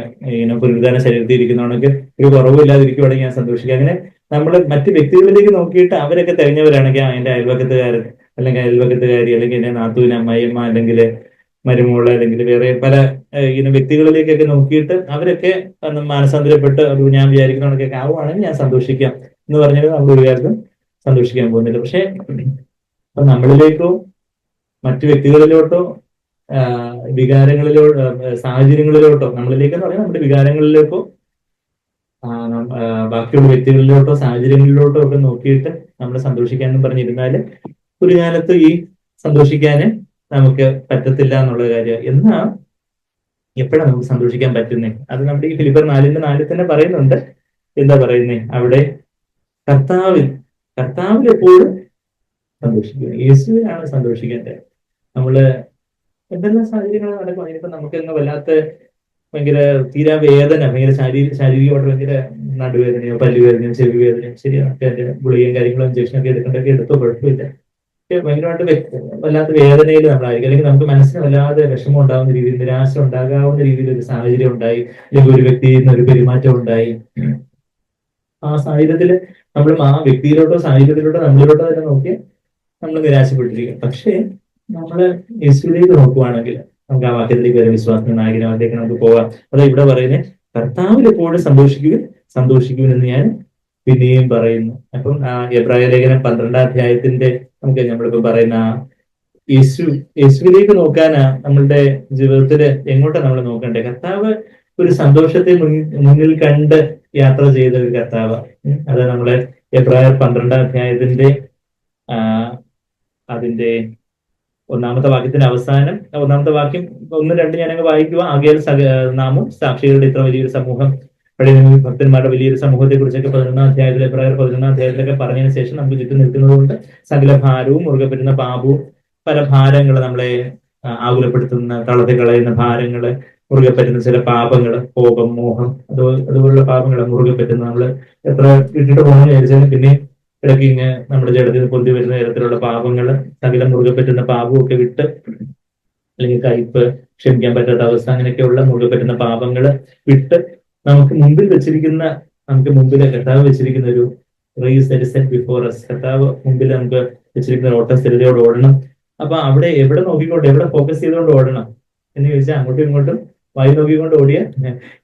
S1: പുനരുദ്ധാന ശരീരത്തിൽ ഇരിക്കുന്നവർക്ക് ഒരു കുറവും ഇല്ലാതിരിക്കുവാണെങ്കിൽ ഞാൻ സന്തോഷിക്കാം. അങ്ങനെ നമ്മൾ മറ്റു വ്യക്തികളിലേക്ക് നോക്കിയിട്ട് അവരൊക്കെ തികഞ്ഞവരാണെങ്കിൽ എന്റെ അയൽവക്കത്തുകാരൻ, അല്ലെങ്കിൽ അയൽവക്കത്തുകാരി, അല്ലെങ്കിൽ എന്റെ നാത്തൂന്, അമ്മായിയമ്മ, അല്ലെങ്കിൽ മരുമോള്, അല്ലെങ്കിൽ വേറെ പല വ്യക്തികളിലേക്കൊക്കെ നോക്കിയിട്ട് അവരൊക്കെ മാനസാന്തരപ്പെട്ട് ഞാൻ വിചാരിക്കുന്നതൊക്കെ ആവുകയാണെങ്കിൽ ഞാൻ സന്തോഷിക്കാം എന്ന് പറഞ്ഞാൽ നമ്മൾ ഒരു കാര്യത്തിലും സന്തോഷിക്കാൻ പോകുന്നില്ല. പക്ഷെ നമ്മളിലേക്കോ മറ്റു വ്യക്തികളിലോട്ടോ വികാരങ്ങളിലോട്ടോ സാഹചര്യങ്ങളിലോട്ടോ, നമ്മളിലേക്കെന്ന് പറഞ്ഞാൽ നമ്മുടെ വികാരങ്ങളിലേക്കോ ബാക്കിയുള്ള വ്യക്തികളിലോട്ടോ സാഹചര്യങ്ങളിലോട്ടോ ഒക്കെ നോക്കിയിട്ട് നമ്മൾ സന്തോഷിക്കാനും പറഞ്ഞിരുന്നാല് ഒരു കാലത്ത് ഈ സന്തോഷിക്കാന് നമുക്ക് പറ്റത്തില്ല എന്നുള്ള കാര്യം. എന്നാ എപ്പോഴാണ് നമുക്ക് സന്തോഷിക്കാൻ പറ്റുന്നേ? അത് നമ്മുടെ ഈ ഫിലിപ്പർ 4:4 തന്നെ പറയുന്നുണ്ട്. എന്താ പറയുന്നേ അവിടെ? കർത്താവിൽ എപ്പോഴും സന്തോഷിക്കുക. യേശുവിനാണ് സന്തോഷിക്കേണ്ടത്. നമ്മള് എന്തെല്ലാം സാഹചര്യങ്ങൾ നടക്കും, അതിനിപ്പോ നമുക്ക് വല്ലാത്ത ഭയങ്കര തീരാ വേദന, ഭയങ്കര ശാരീരികമായിട്ട് ഭയങ്കര നടുവേദനയോ പല്ലുവേദനയോ ചെവി വേദനയോ, ശരിയാണ്, അതിന്റെ ഗുളികയും കാര്യങ്ങളും ഇഞ്ചക്ഷനൊക്കെ എടുക്കേണ്ടൊക്കെ എടുത്തോ, കുഴപ്പമില്ല. ഭയങ്കരമായിട്ട് വല്ലാത്ത വേദനയിൽ നമ്മളായിരിക്കും, അല്ലെങ്കിൽ നമുക്ക് മനസ്സിന് വല്ലാതെ വിഷമം ഉണ്ടാകുന്ന രീതിയിൽ, നിരാശ ഉണ്ടാകാവുന്ന രീതിയിൽ ഒരു സാഹചര്യം ഉണ്ടായി, അല്ലെങ്കിൽ ഒരു വ്യക്തിയിൽ നിന്ന് ഒരു പെരുമാറ്റം ഉണ്ടായി. ആ സാഹചര്യത്തിൽ നമ്മൾ ആ വ്യക്തിയിലോട്ടോ സാഹചര്യത്തിലോട്ടോ നമ്മളിലോട്ടോ തന്നെ നോക്കി നമ്മൾ നിരാശപ്പെട്ടിരിക്കും. പക്ഷേ നമ്മള് യേശുവിലേക്ക് നോക്കുവാണെങ്കിൽ നമുക്ക് ആ വാക്യത്തിലേക്ക് വരെ വിശ്വാസത്തിന്റെ നായകനാവിലേക്ക് നമുക്ക് പോകാം. അത് ഇവിടെ പറയുന്നത് കർത്താവിൽ എപ്പോഴും സന്തോഷിക്കുവിൻ എന്ന് ഞാൻ പിന്നെയും പറയുന്നു. അപ്പം ആ എബ്രായ ലേഖനം 12-ാം അധ്യായത്തിന്റെ നമുക്ക് നമ്മളിപ്പോ പറയുന്ന യേശുവിലേക്ക് നോക്കാനാ നമ്മളുടെ ജീവിതത്തില് എങ്ങോട്ടാ നമ്മൾ നോക്കണ്ടേ? കർത്താവ് ഒരു സന്തോഷത്തെ മുന്നിൽ കണ്ട് യാത്ര ചെയ്ത ഒരു കർത്താവ്. അത് നമ്മളെ എബ്രായർ 12-ാം അധ്യായത്തിന്റെ അതിന്റെ 1-ാമത്തെ വാക്യത്തിന്റെ അവസാനം, 1-ാമത്തെ വാക്യം 1-2 ഞാനങ്ങ് വായിക്കുക. ആകയാൽ നാമും സാക്ഷികളുടെ ഇത്ര വലിയൊരു സമൂഹം, പഴയ ഭക്തന്മാരുടെ വലിയൊരു സമൂഹത്തെ കുറിച്ചൊക്കെ 11-ാം അധ്യായത്തിൽ എബ്രായർ 11-ാം അധ്യായത്തിലൊക്കെ പറഞ്ഞതിന് ശേഷം നമുക്ക് ചുറ്റും നിൽക്കുന്നത് കൊണ്ട് സകല ഭാരവും, മുറുകെ പറ്റുന്ന പാപവും, പല ഭാരങ്ങൾ നമ്മളെ ആകുലപ്പെടുത്തുന്ന, തളർത്തി കളയുന്ന ഭാരങ്ങള്, മുറുകെ പറ്റുന്ന ചില പാപങ്ങള്, കോപം, മോഹം, അതുപോലുള്ള പാപങ്ങളെ മുറുകെ പറ്റുന്ന, നമ്മള് എത്ര വിട്ടിട്ട് പോകണമെന്ന് വിചാരിച്ചാലും പിന്നെ ഇടയ്ക്ക് ഇങ്ങനെ നമ്മുടെ ജഡത്തിൽ പൊന്തി വരുന്ന തരത്തിലുള്ള പാപങ്ങള്, സകലം മുറുകെ പറ്റുന്ന പാപവും ഒക്കെ വിട്ട്, അല്ലെങ്കിൽ കയ്പ്, ക്ഷമിക്കാൻ പറ്റാത്ത അവസ്ഥ, അങ്ങനെയൊക്കെയുള്ള മുറുകെ പറ്റുന്ന പാപങ്ങള് വിട്ട് നമുക്ക് മുമ്പിൽ കർത്താവ് വെച്ചിരിക്കുന്ന ഒരു race that is set before us, കർത്താവ് മുമ്പിൽ നമുക്ക് വെച്ചിരിക്കുന്ന ഓട്ടം സ്ഥിരതയോട് ഓടണം. അപ്പൊ അവിടെ എവിടെ നോക്കിക്കൊണ്ട്, എവിടെ ഫോക്കസ് ചെയ്തുകൊണ്ട് ഓടണം എന്ന് ചോദിച്ചാൽ, അങ്ങോട്ടും ഇങ്ങോട്ടും വായി നോക്കിക്കൊണ്ട് ഓടിയ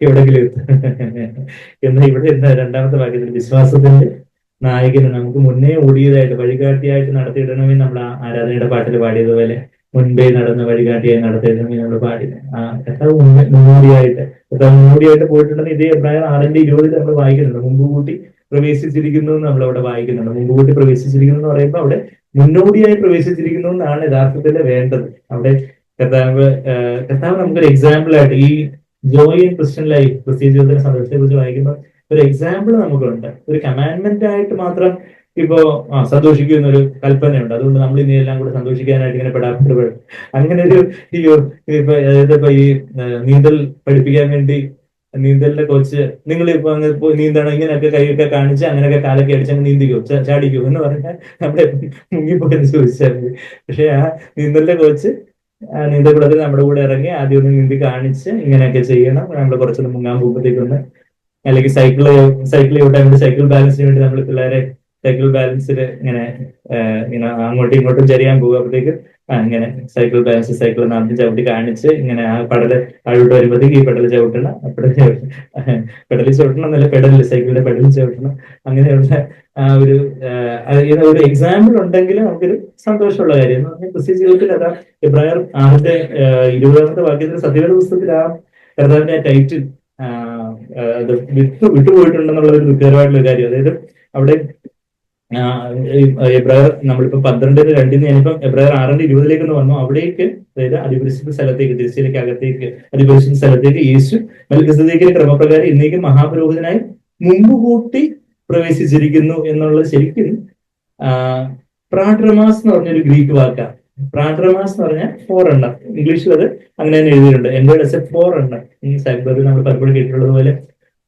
S1: എവിടെങ്കിലും എത്തും. എന്നാൽ ഇവിടെ എന്താ 2-ാമത്തെ വാക്യത്തിൽ വിശ്വാസത്തിന്റെ നായകന് നമുക്ക് മുന്നേ ഓടിയതായിട്ട് വഴികാട്ടിയായിട്ട് നടത്തിയിടണമെന്ന് നമ്മൾ ആ ആരാധനയുടെ പാട്ടിൽ പാടിയതുപോലെ, മുൻപേ നടന്ന വഴികാട്ടിയായി നടത്തിയിടണമെന്ന് നമ്മൾ പാടി. കർത്താവ് മുന്നോടിയായിട്ട് പോയിട്ടുണ്ടെന്ന് ഇതേ എബ്രായർ 6:20 നമ്മൾ വായിക്കുന്നുണ്ട്. മുമ്പ് കൂട്ടി പ്രവേശിച്ചിരിക്കുന്നു എന്ന് നമ്മൾ അവിടെ വായിക്കുന്നുണ്ട്. മുമ്പ് കൂട്ടി പ്രവേശിച്ചിരിക്കുന്നു എന്ന് പറയുമ്പോൾ അവിടെ മുന്നോടിയായി പ്രവേശിച്ചിരിക്കുന്നു എന്നാണ് യഥാർത്ഥത്തിൽ വേണ്ടത്. അവിടെ കർത്താവ് നമുക്കൊരു എക്സാമ്പിൾ ആയിട്ട് ഈ Joy in Christian life, Christian ജീവിതത്തിന്റെ സന്തോഷത്തെ കുറിച്ച് വായിക്കുമ്പോൾ ഒരു എക്സാമ്പിൾ നമുക്കുണ്ട്. ഒരു കമാൻഡ്മെന്റ് ആയിട്ട് മാത്രം ഇപ്പോ സന്തോഷിക്കും എന്നൊരു കൽപ്പനയുണ്ട്. അതുകൊണ്ട് നമ്മൾ ഇനി എല്ലാം കൂടെ സന്തോഷിക്കാനായിട്ട് ഇങ്ങനെ പെടാപ്പെടും. അങ്ങനെ ഒരു ഇപ്പൊ ഈ നീന്തൽ പഠിപ്പിക്കാൻ വേണ്ടി നീന്തലിന്റെ കോച്ച്, നിങ്ങൾ ഇപ്പൊ അങ്ങ് നീന്തണം, ഇങ്ങനെയൊക്കെ കൈയൊക്കെ കാണിച്ച് അങ്ങനെയൊക്കെ കാലൊക്കെ അടിച്ച് അങ്ങ് നീന്തിക്കോ, ചാടിക്കോ എന്ന് പറഞ്ഞാൽ നമ്മുടെ മുങ്ങിപ്പോയെന്ന് ചോദിച്ചാൽ മതി. പക്ഷെ ആ നീന്തലിന്റെ കോച്ച് നീന്തൽക്കുളത്തിൽ നമ്മുടെ കൂടെ ഇറങ്ങി ആദ്യം ഒന്ന് നീന്തി കാണിച്ച് ഇങ്ങനെയൊക്കെ ചെയ്യണം, നമ്മൾ കുറച്ചൊന്ന് മുങ്ങാൻ പോകുമ്പോഴത്തേക്കൊന്ന്, അല്ലെങ്കിൽ സൈക്കിൾ ചവിട്ടാൻ വേണ്ടി, സൈക്കിൾ ബാലൻസിന് വേണ്ടി നമ്മൾ പിള്ളേരെ സൈക്കിൾ ബാലൻസിൽ ഇങ്ങനെ അങ്ങോട്ടും ഇങ്ങോട്ടും ചെറിയാൻ പോകുമ്പോഴത്തേക്ക് ഇങ്ങനെ സൈക്കിൾ ബാലൻസ്, സൈക്കിൾ നാട്ടിൽ ചവിട്ടി കാണിച്ച് ഇങ്ങനെ ആ പെടല് താഴോട്ട് വരുമ്പോഴത്തേക്ക് ഈ പെടല് ചവിട്ടണം, പെടല് ചവിട്ടണം എന്നല്ല, സൈക്കിളിന്റെ പെടല് ചവിട്ടണം. അങ്ങനെയുള്ള ഒരു എക്സാമ്പിൾ ഉണ്ടെങ്കിൽ നമുക്കൊരു സന്തോഷമുള്ള കാര്യം എന്ന് പറഞ്ഞാൽ ക്രിസ്ത്യ ജീവിതത്തിൽ അതാ എബ്രായർ 6:20 വാക്യത്തിൽ സത്യവേദ പുസ്തകത്തിൽ ആ കർത്താവിന്റെ ടൈറ്റിൽ അത് വിട്ടുപോയിട്ടുണ്ടെന്നുള്ള ഒരു ദുഃഖകരമായിട്ടുള്ള കാര്യം. അതായത് അവിടെ എബ്രായർ നമ്മളിപ്പോ 12:2 ഞാനിപ്പം എബ്രായർ 6:20 വന്നു. അവിടേക്ക്, അതായത് അതിപരിശുദ്ധ സ്ഥലത്തേക്ക്, തിരുശീലയ്ക്ക് അകത്തേക്ക് അതിപരിശുദ്ധ സ്ഥലത്തേക്ക് യേശു മെൽക്കിസേദെക്കിന്റെ ക്രമപ്രകാരം ഇന്നേക്കും മഹാപുരോഹിതനായി മുമ്പ് കൂട്ടി പ്രവേശിച്ചിരിക്കുന്നു എന്നുള്ളത് ശരിക്കും പ്രാട്രമാസ് എന്ന് പറഞ്ഞൊരു ഗ്രീക്ക് വാക്കാണ്. പ്രാട്രമാസ് എന്ന് പറഞ്ഞാൽ ഫോറെണ്ണർ. ഇംഗ്ലീഷിൽ അത് അങ്ങനെ തന്നെ എഴുതിയിട്ടുണ്ട്, എന്റെ ഫോറെണ്ണർ. ഈ സൈബറിൽ നമ്മൾ പലപ്പോഴും കേട്ടിട്ടുള്ളത് പോലെ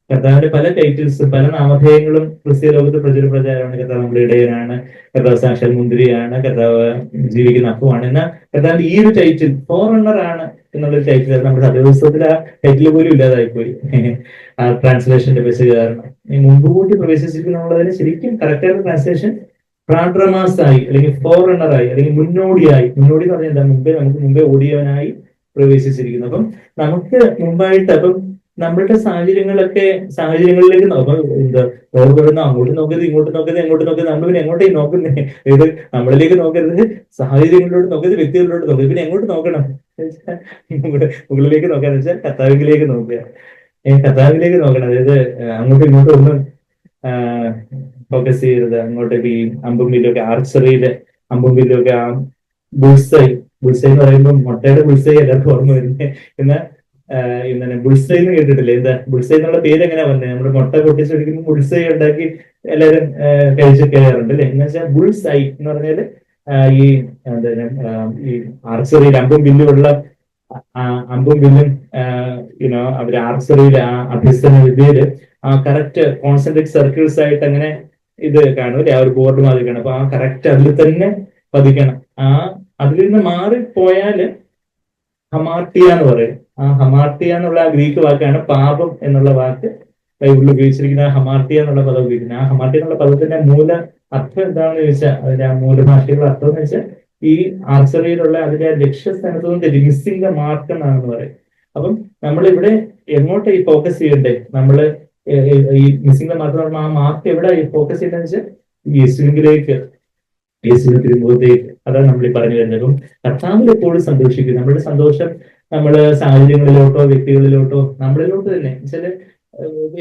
S1: കർത്താവിന്റെ പല ടൈറ്റിൽസ്, പല നാമധേയങ്ങളും ക്രിസ്ത്യ ലോകത്ത് പ്രചാരമാണ്. കർത്താവ് നമ്മുടെ ഇടയനാണ്, കർത്താവ് സാക്ഷാൽ മുന്തിരിയാണ്, കർത്താവ് ജീവിക്കുന്ന അപ്പമാണ്. എന്നാൽ കർത്താവിന്റെ ഈ ഒരു ടൈറ്റിൽ ഫോറെണ്ണർ ആണ് എന്നുള്ളൊരു ടൈറ്റിൽ നമ്മുടെ സത്യപുസ്തകത്തിൽ ആ ടൈറ്റിൽ പോലും ഇല്ലാതായിപ്പോയി ആ ട്രാൻസ്ലേഷന്റെ ബസ് കാരണം. ഈ മുൻകൂട്ടി പ്രവേശിച്ചിരിക്കുന്നുള്ളതിന് ശരിക്കും കറക്റ്റായിട്ട് ട്രാൻസ്ലേഷൻ പ്രാട്രമാസ് ആയി, അല്ലെങ്കിൽ ഫോറെണ്ണർ ആയി, അല്ലെങ്കിൽ മുന്നോടി എന്ന് പറഞ്ഞാൽ എന്താ, നമുക്ക് മുമ്പേ ഓടിയവനായി പ്രവേശിച്ചിരിക്കുന്നു. അപ്പം നമുക്ക് മുമ്പായിട്ട്, അപ്പം നമ്മളുടെ സാഹചര്യങ്ങളിലേക്ക് എന്താ ഓർമ്മ, അങ്ങോട്ട് നോക്കരുത്, ഇങ്ങോട്ട് നോക്കരുത്, എങ്ങോട്ട് നോക്കരുത്, നമ്മൾ പിന്നെ എങ്ങോട്ടേക്ക് നോക്കുന്നേ? ഇത് നമ്മളിലേക്ക് നോക്കരുത്, സാഹചര്യങ്ങളിലോട്ട് നോക്കരുത്, വ്യക്തികളിലോട്ട് നോക്കരുത്, പിന്നെ എങ്ങോട്ട് നോക്കണം? മുകളിലേക്ക് നോക്കാന്ന് വെച്ചാൽ കർത്താവിലേക്ക് നോക്കുക, കർത്താവിലേക്ക് നോക്കണം. അതായത് അങ്ങോട്ടും ഇങ്ങോട്ടും ഒന്നും ഫോക്കസ് ചെയ്യരുത്. അങ്ങോട്ടേക്ക് ഈ അമ്പും വില്ലൊക്കെ, ആർച്ചറിയിലെ അമ്പും വില്ലൊക്കെ, ആ ബുൾസൈ എന്ന് പറയുമ്പോൾ മുട്ടയുടെ ബുൾസൈ എല്ലാവർക്കും ഓർമ്മ വരുന്നത്. എന്നാൽ എന്താണ് ബുൾസൈ എന്ന് കേട്ടിട്ടില്ലേ? എന്താ ബുൾസൈ എന്നുള്ള പേര് എങ്ങനെയാ വന്നത്? നമ്മുടെ മുട്ട പൊട്ടിച്ചെടുക്കുമ്പോൾ ബുൾസൈ ഉണ്ടാക്കി എല്ലാവരും കഴിച്ച് കയറുണ്ട് അല്ലെ? എന്ന് വെച്ചാൽ ബുൾസൈ എന്ന് പറഞ്ഞാല് ഈ ഈ ആർച്ചറിയിൽ അമ്പും വില്ലുള്ള അമ്പും വില്ലും അവര് ആർച്ചറിയിൽ ആ അഭ്യസ്തന വിദ്യയില് ആ കറക്റ്റ് കോൺസെൻട്രിക് സർക്കിൾസ് ആയിട്ട് അങ്ങനെ ഇത് കാണും അല്ലെ? ആ ഒരു ബോർഡ് മാതിരി കാണും. അപ്പൊ ആ കറക്റ്റ് അതിൽ തന്നെ പതിക്കണം. അതിൽ നിന്ന് മാറിപ്പോയാല് ഹമാർട്ടിയ എന്ന് പറയും. ഹമാർട്ടിയ എന്നുള്ള ഗ്രീക്ക് വാക്കാണ് പാപം എന്നുള്ള വാക്ക് ബൈബിളിൽ ഉപയോഗിച്ചിരിക്കുന്ന. ഹമാർട്ടിയ എന്നുള്ള പദം ഉപയോഗിക്കുന്നത്. ഹമാർട്ടിയ എന്നുള്ള പദത്തിന്റെ മൂല അർത്ഥം എന്താണെന്ന് ചോദിച്ചാൽ, അതിന്റെ മൂലഭാഷയുള്ള അർത്ഥം എന്ന് വെച്ചാൽ ഈ ആർച്ചറിയിലുള്ള അതിന്റെ ലക്ഷ്യസ്ഥാനത്ത് നിന്ന് മിസ്സിംഗ് ദ മാർക്ക് എന്നാണെന്ന് പറയും. അപ്പം നമ്മളിവിടെ എങ്ങോട്ടാ ഈ ഫോക്കസ് ചെയ്യണ്ടേ? നമ്മള് ഈ മിസ്സിംഗ് ദ മാർക്ക് എന്ന് പറയുമ്പോൾ ആ മാർക്ക് എവിടെ ഫോക്കസ് ചെയ്യണമെന്ന് വെച്ചാൽ യേശുവിലേക്ക്, യേശുവിന്റെ തിരുമുഖത്തേക്ക്. അതാണ് നമ്മൾ ഈ പറഞ്ഞു വരുന്നത്. അപ്പം കർത്താവിൽ എപ്പോഴും സന്തോഷിക്കും. നമ്മുടെ സന്തോഷം നമ്മള് സാഹചര്യങ്ങളിലോട്ടോ വ്യക്തികളിലോട്ടോ നമ്മളിലോട്ട് തന്നെ ചില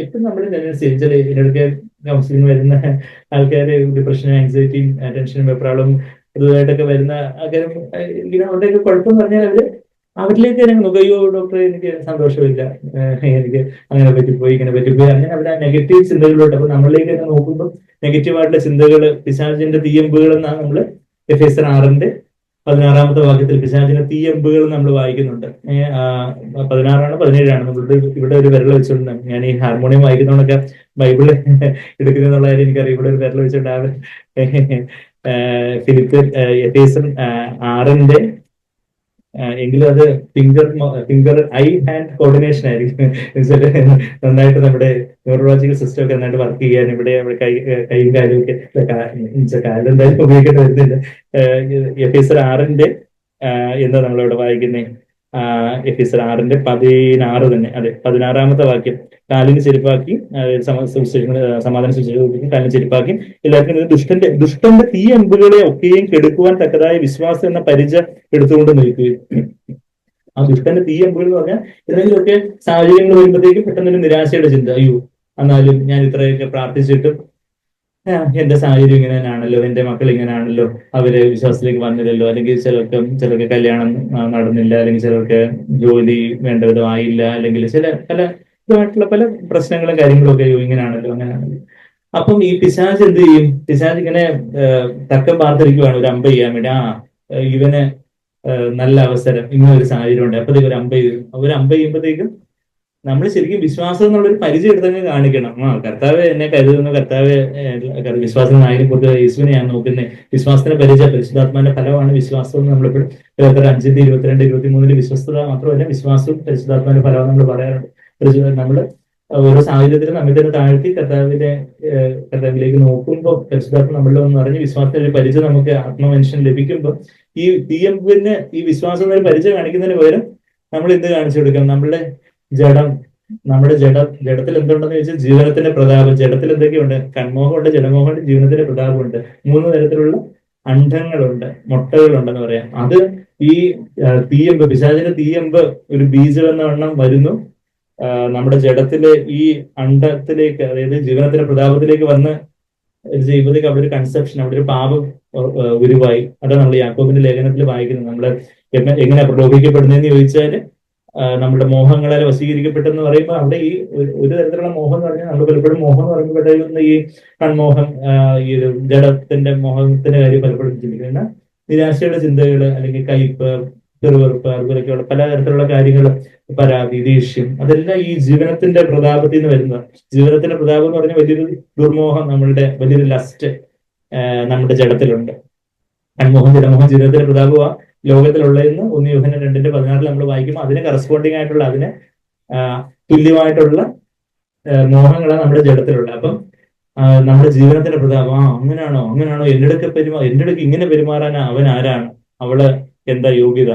S1: എപ്പോഴും നമ്മൾ ടെൻഡൻസി ചില ഇതിനൊക്കെ കൗൺസിലിംഗ് വരുന്ന ആൾക്കാര് ഡിപ്രഷനും ആൻസൈറ്റിയും ടെൻഷനും വെപ്രാളും ഇതുമായിട്ടൊക്കെ വരുന്ന ആൾക്കാരും അവരുടെയൊക്കെ കുഴപ്പം പറഞ്ഞാൽ അവരിലേക്ക് തന്നെ നോക്കുക, അയ്യോ ഡോക്ടറെ എനിക്ക് സന്തോഷമില്ല, എനിക്ക് അങ്ങനെ പറ്റിപ്പോയി ഇങ്ങനെ പറ്റിപ്പോയി, അങ്ങനെ അവർ ആ നെഗറ്റീവ് ചിന്തകളിലോട്ട്. അപ്പൊ നമ്മളിലേക്ക് തന്നെ നോക്കുമ്പോൾ നെഗറ്റീവായിട്ടുള്ള ചിന്തകൾ, പിശാചിന്റെ തീയമ്പുകൾ എന്നാണ് നമ്മൾ എഫേസ്യർ 6:16 വാക്യത്തിൽ പിശാചിന്റെ തീയമ്പുകൾ നമ്മൾ വായിക്കുന്നുണ്ട്. 16 17 നമ്മളുടെ ഇവിടെ ഒരു വിരൽ വെച്ചുകൊണ്ട്, ഞാൻ ഈ ഹാർമോണിയം വായിക്കുന്നതൊക്കെ ബൈബിള് എടുക്കുന്നുള്ള കാര്യം എനിക്കറിയാം. ഇവിടെ ഒരു വിരൽ വെച്ചുകൊണ്ട് എഫേസ്യർ 6 എങ്കിലും അത് ഫിംഗർ ഐ ഹാൻഡ് കോർഡിനേഷൻ ആയിരിക്കും. നന്നായിട്ട് നമ്മുടെ ന്യൂറോളജിക്കൽ സിസ്റ്റം ഒക്കെ നന്നായിട്ട് വർക്ക് ചെയ്യാൻ ഇവിടെ കൈയും കാലും ഒക്കെ കാലം എന്തായാലും ഉപയോഗിക്കേണ്ടി വരുന്നുണ്ട്. എഫേസ്യർ 6 എന്താ നമ്മളിവിടെ വായിക്കുന്നത്? എഫേസ്യർ 6:16 തന്നെ, അതെ 16 വാക്യം. കാലിന് ചെരുപ്പാക്കി, സമാധാന സൂചിപ്പിക്കും, കാലിന് ചെരുപ്പാക്കി എല്ലാവർക്കും ദുഷ്ടന്റെ തീ അമ്പുകളെ ഒക്കെയും കെടുക്കുവാൻ തക്കതായ വിശ്വാസം എന്ന പരിച എടുത്തുകൊണ്ട് നിൽക്കുകയും. ആ ദുഷ്ടന്റെ തീ അമ്പുകൾ എന്ന് പറഞ്ഞാൽ എന്തെങ്കിലുമൊക്കെ സാഹചര്യങ്ങൾ വരുമ്പോഴത്തേക്കും പെട്ടെന്നൊരു നിരാശയുടെ ചിന്ത, അയ്യോ എന്നാലും ഞാൻ ഇത്രയൊക്കെ പ്രാർത്ഥിച്ചിട്ടും എന്റെ സാഹചര്യം ഇങ്ങനെ തന്നെയാണല്ലോ, എന്റെ മക്കൾ ഇങ്ങനെയാണല്ലോ, അവര് വിശ്വാസത്തിലേക്ക് വന്നില്ലല്ലോ, അല്ലെങ്കിൽ ചിലർക്ക് കല്യാണം നടന്നില്ല, അല്ലെങ്കിൽ ചിലർക്ക് ജോലി വേണ്ട വിധം ആയില്ല, അല്ലെങ്കിൽ പല ഇതുമായിട്ടുള്ള പല പ്രശ്നങ്ങളും കാര്യങ്ങളും ഒക്കെ ഇങ്ങനെയാണല്ലോ, അങ്ങനെയാണല്ലോ. അപ്പം ഈ പിശാച് എന്ത് ചെയ്യും? പിശാച് ഇങ്ങനെ തക്കം പാർത്തിരിക്കുവാണ് ഒരു അമ്പ ചെയ്യാൻ വേണ്ടി. ഇവന് നല്ല അവസരം, ഇങ്ങനൊരു സാഹചര്യം ഉണ്ട്, അപ്പത്തേക്ക് ഒരു അമ്പ ചെയ്യുമ്പോഴത്തേക്കും നമ്മൾ ശരിക്കും വിശ്വാസം എന്നുള്ളൊരു പരിചയം എടുത്തങ്ങ് കാണിക്കണം. കർത്താവ് എന്നെ കരുതുന്നു, കർത്താവ് വിശ്വാസം നായകനെ കൊടുത്ത യേശുവിനെ ഞാൻ നോക്കുന്നത്. വിശ്വാസത്തിന്റെ പരിചയം, പരിശുദ്ധാത്മാന്റെ ഫലമാണ് വിശ്വാസം എന്ന് നമ്മളിപ്പോൾ 5:22-23 വിശ്വസ്തത മാത്രമല്ല, വിശ്വാസവും പരിശുദ്ധാത്മാന്റെ ഫലമാണ് നമ്മൾ പറയാറുണ്ട്. നമ്മൾ ഓരോ സാഹചര്യത്തിലും നമ്മിൽ തന്നെ താഴ്ത്തി കർത്താവിലേക്ക് നോക്കുമ്പോൾ പരിശുദ്ധാത്മ നമ്മളിൽ ഒന്ന് അറിഞ്ഞ് വിശ്വാസത്തിന്റെ ഒരു പരിചയം നമുക്ക് ആത്മമനുഷ്യൻ ലഭിക്കുമ്പോൾ ഈ തീയമ്പിന് ഈ വിശ്വാസം എന്നൊരു പരിചയം കാണിക്കുന്നതിന് പകരം നമ്മൾ എന്ത് കാണിച്ചു കൊടുക്കണം? നമ്മുടെ ജഡത്തിൽ എന്തുണ്ടെന്ന് ചോദിച്ചാൽ ജീവനത്തിന്റെ പ്രതാപം. ജഡത്തിൽ എന്തൊക്കെയുണ്ട്? കൺമോഹമുണ്ട്, ജഡമോഹമുണ്ട്, ജീവനത്തിന്റെ പ്രതാപമുണ്ട്. 3 തരത്തിലുള്ള അണ്ഡങ്ങളുണ്ട്, മുട്ടകളുണ്ടെന്ന് പറയാം. അത് ഈ തീയമ്പ്, പിശാചിന്റെ തീയമ്പ് ഒരു ബീജം എന്ന വണ്ണം വരുന്നു നമ്മുടെ ജഡത്തിലെ ഈ അണ്ഡത്തിലേക്ക്, അതായത് ജീവനത്തിന്റെ പ്രതാപത്തിലേക്ക് വന്ന് ചെയ്യുമ്പോഴത്തേക്ക് അവിടെ ഒരു കൺസെപ്ഷൻ, അവിടെ ഒരു പാപം ഉരുവായി. അതാണ് നമ്മൾ യാക്കോബിന്റെ ലേഖനത്തിൽ വായിക്കുന്നത്. നമ്മൾ എങ്ങനെയാ പ്രലോഭിക്കപ്പെടുന്നതെന്ന് ചോദിച്ചാൽ നമ്മുടെ മോഹങ്ങളാൽ വശീകരിക്കപ്പെട്ടെന്ന് പറയുമ്പോൾ അവിടെ ഈ ഒരു തരത്തിലുള്ള മോഹം എന്ന് പറഞ്ഞാൽ നമ്മൾ പലപ്പോഴും മോഹം എന്ന് പറയുമ്പോഴത്തേക്കും ഈ കൺമോഹം, ഈ ഒരു ജഡത്തിന്റെ മോഹത്തിന്റെ കാര്യം പലപ്പോഴും ചിന്തിക്കുന്ന നിരാശയുടെ ചിന്തകൾ, അല്ലെങ്കിൽ കയ്പ്, ചെറുവെറുപ്പ്, അതുപോലെയൊക്കെയുള്ള പലതരത്തിലുള്ള കാര്യങ്ങൾ, പരാതി, ദേഷ്യം, അതെല്ലാം ഈ ജീവനത്തിന്റെ പ്രതാപത്തിൽ നിന്ന് വരുന്ന. ജീവനത്തിന്റെ പ്രതാപം എന്ന് പറഞ്ഞാൽ വലിയൊരു ദുർമോഹം, നമ്മളുടെ വലിയൊരു ലസ്റ്റ് നമ്മുടെ ജഡത്തിലുണ്ട്. കൺമോഹം, ജഡമോഹം ജീവിതത്തിന്റെ പ്രതാപമാണ് ലോകത്തിലുള്ളതെന്ന് 1 യോഹന്നാൻ 2:16 നമ്മൾ വായിക്കുമ്പോൾ അതിന് കറസ്പോണ്ടിങ് ആയിട്ടുള്ള, അതിന് തുല്യമായിട്ടുള്ള മോഹങ്ങളാണ് നമ്മുടെ ജഡത്തിലുള്ള. അപ്പം നമ്മുടെ ജീവനത്തിന്റെ പ്രതാപം, അങ്ങനെയാണോ എന്റെ അടുക്ക് ഇങ്ങനെ പെരുമാറാൻ അവൻ ആരാണ്, അവള് എന്താ യോഗ്യത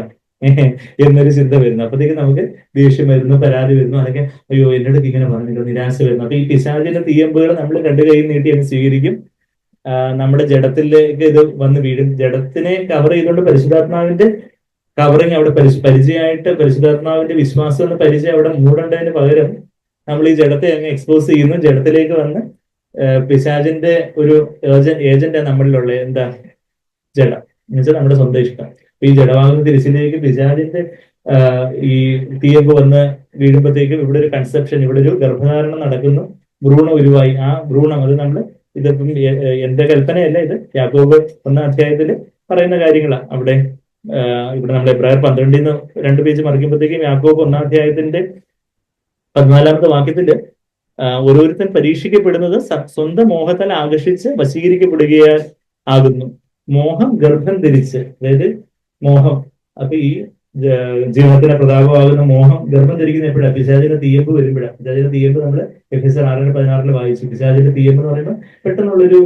S1: എന്നൊരു ചിന്ത വരുന്നു. അപ്പോഴത്തേക്ക് നമുക്ക് ദേഷ്യം വരുന്നു, പരാതി വരുന്നു, അല്ലെങ്കിൽ അയ്യോ എന്റെ അടുക്ക് ഇങ്ങനെ പറഞ്ഞു, നിരാശ വരുന്നു. അപ്പൊ ഈ പിശാചിന്റെ തീയമ്പുകൾ നമ്മൾ 2 കൈ നീട്ടി അങ്ങ് സ്വീകരിക്കും. നമ്മുടെ ജഡത്തിലേക്ക് ഇത് വന്ന് വീഴും. ജഡത്തിനെ കവർ ചെയ്തുകൊണ്ട് പരിശുദ്ധാത്മാവിന്റെ കവറിങ് അവിടെ പരിചയമായിട്ട്, പരിശുദ്ധാത്മാവിന്റെ വിശ്വാസം എന്ന പരിചയം അവിടെ മൂടേണ്ടതിന് പകരം നമ്മൾ ഈ ജഡത്തെ അങ്ങ് എക്സ്പോസ് ചെയ്യുന്നു. ജഡത്തിലേക്ക് വന്ന് പിശാചിന്റെ ഒരു ഏജന്റ് നമ്മളിലുള്ള എന്താ? ജഡം എന്നുവെച്ചാൽ നമ്മുടെ സ്വന്തം ഇഷ്ടം. ഈ ജഡമാകുന്ന തിരിച്ചിലേക്ക് പിശാചിന്റെ ഈ തീയമ്പ് വന്ന് വീഴുമ്പോഴത്തേക്കും ഇവിടെ ഒരു കൺസെപ്ഷൻ, ഇവിടെ ഒരു ഗർഭധാരണം നടക്കുന്നു, ഭ്രൂണം ഉരുവായി. ആ ഭ്രൂണം അത് നമ്മൾ, ഇതിപ്പം എന്റെ കൽപ്പനയല്ല, ഇത് യാക്കോബ് 1 അധ്യായത്തിൽ പറയുന്ന കാര്യങ്ങളാണ്. ഇവിടെ നമ്മൾ എബ്രായർ 12 2 പേജ് മറിക്കുമ്പോഴത്തേക്കും യാക്കോബ് 1 അധ്യായത്തിന്റെ 14 വാക്യത്തില് ഓരോരുത്തൻ പരീക്ഷിക്കപ്പെടുന്നത് സ്വന്തം മോഹത്താൽ ആകർഷിച്ച് വശീകരിക്കപ്പെടുകയാകുന്നു. മോഹം ഗർഭം ധരിച്ച്, അതായത് മോഹം, അപ്പൊ ഈ ജീവിതത്തിന്റെ പ്രതാപമാകുന്ന മോഹം ഗർഭം ധരിക്കുന്ന എപ്പോഴാണ്? പിശാചിന്റെ തീയമ്പ് വരുമ്പോഴാണ്. പിശാചിന്റെ തീയമ്പ് നമ്മൾ എഫെസ്യർ 6:16 വായിച്ചു. പിശാചിന്റെ തീയമ്പ് എന്ന് പറയുമ്പോൾ പെട്ടെന്നുള്ളൊരു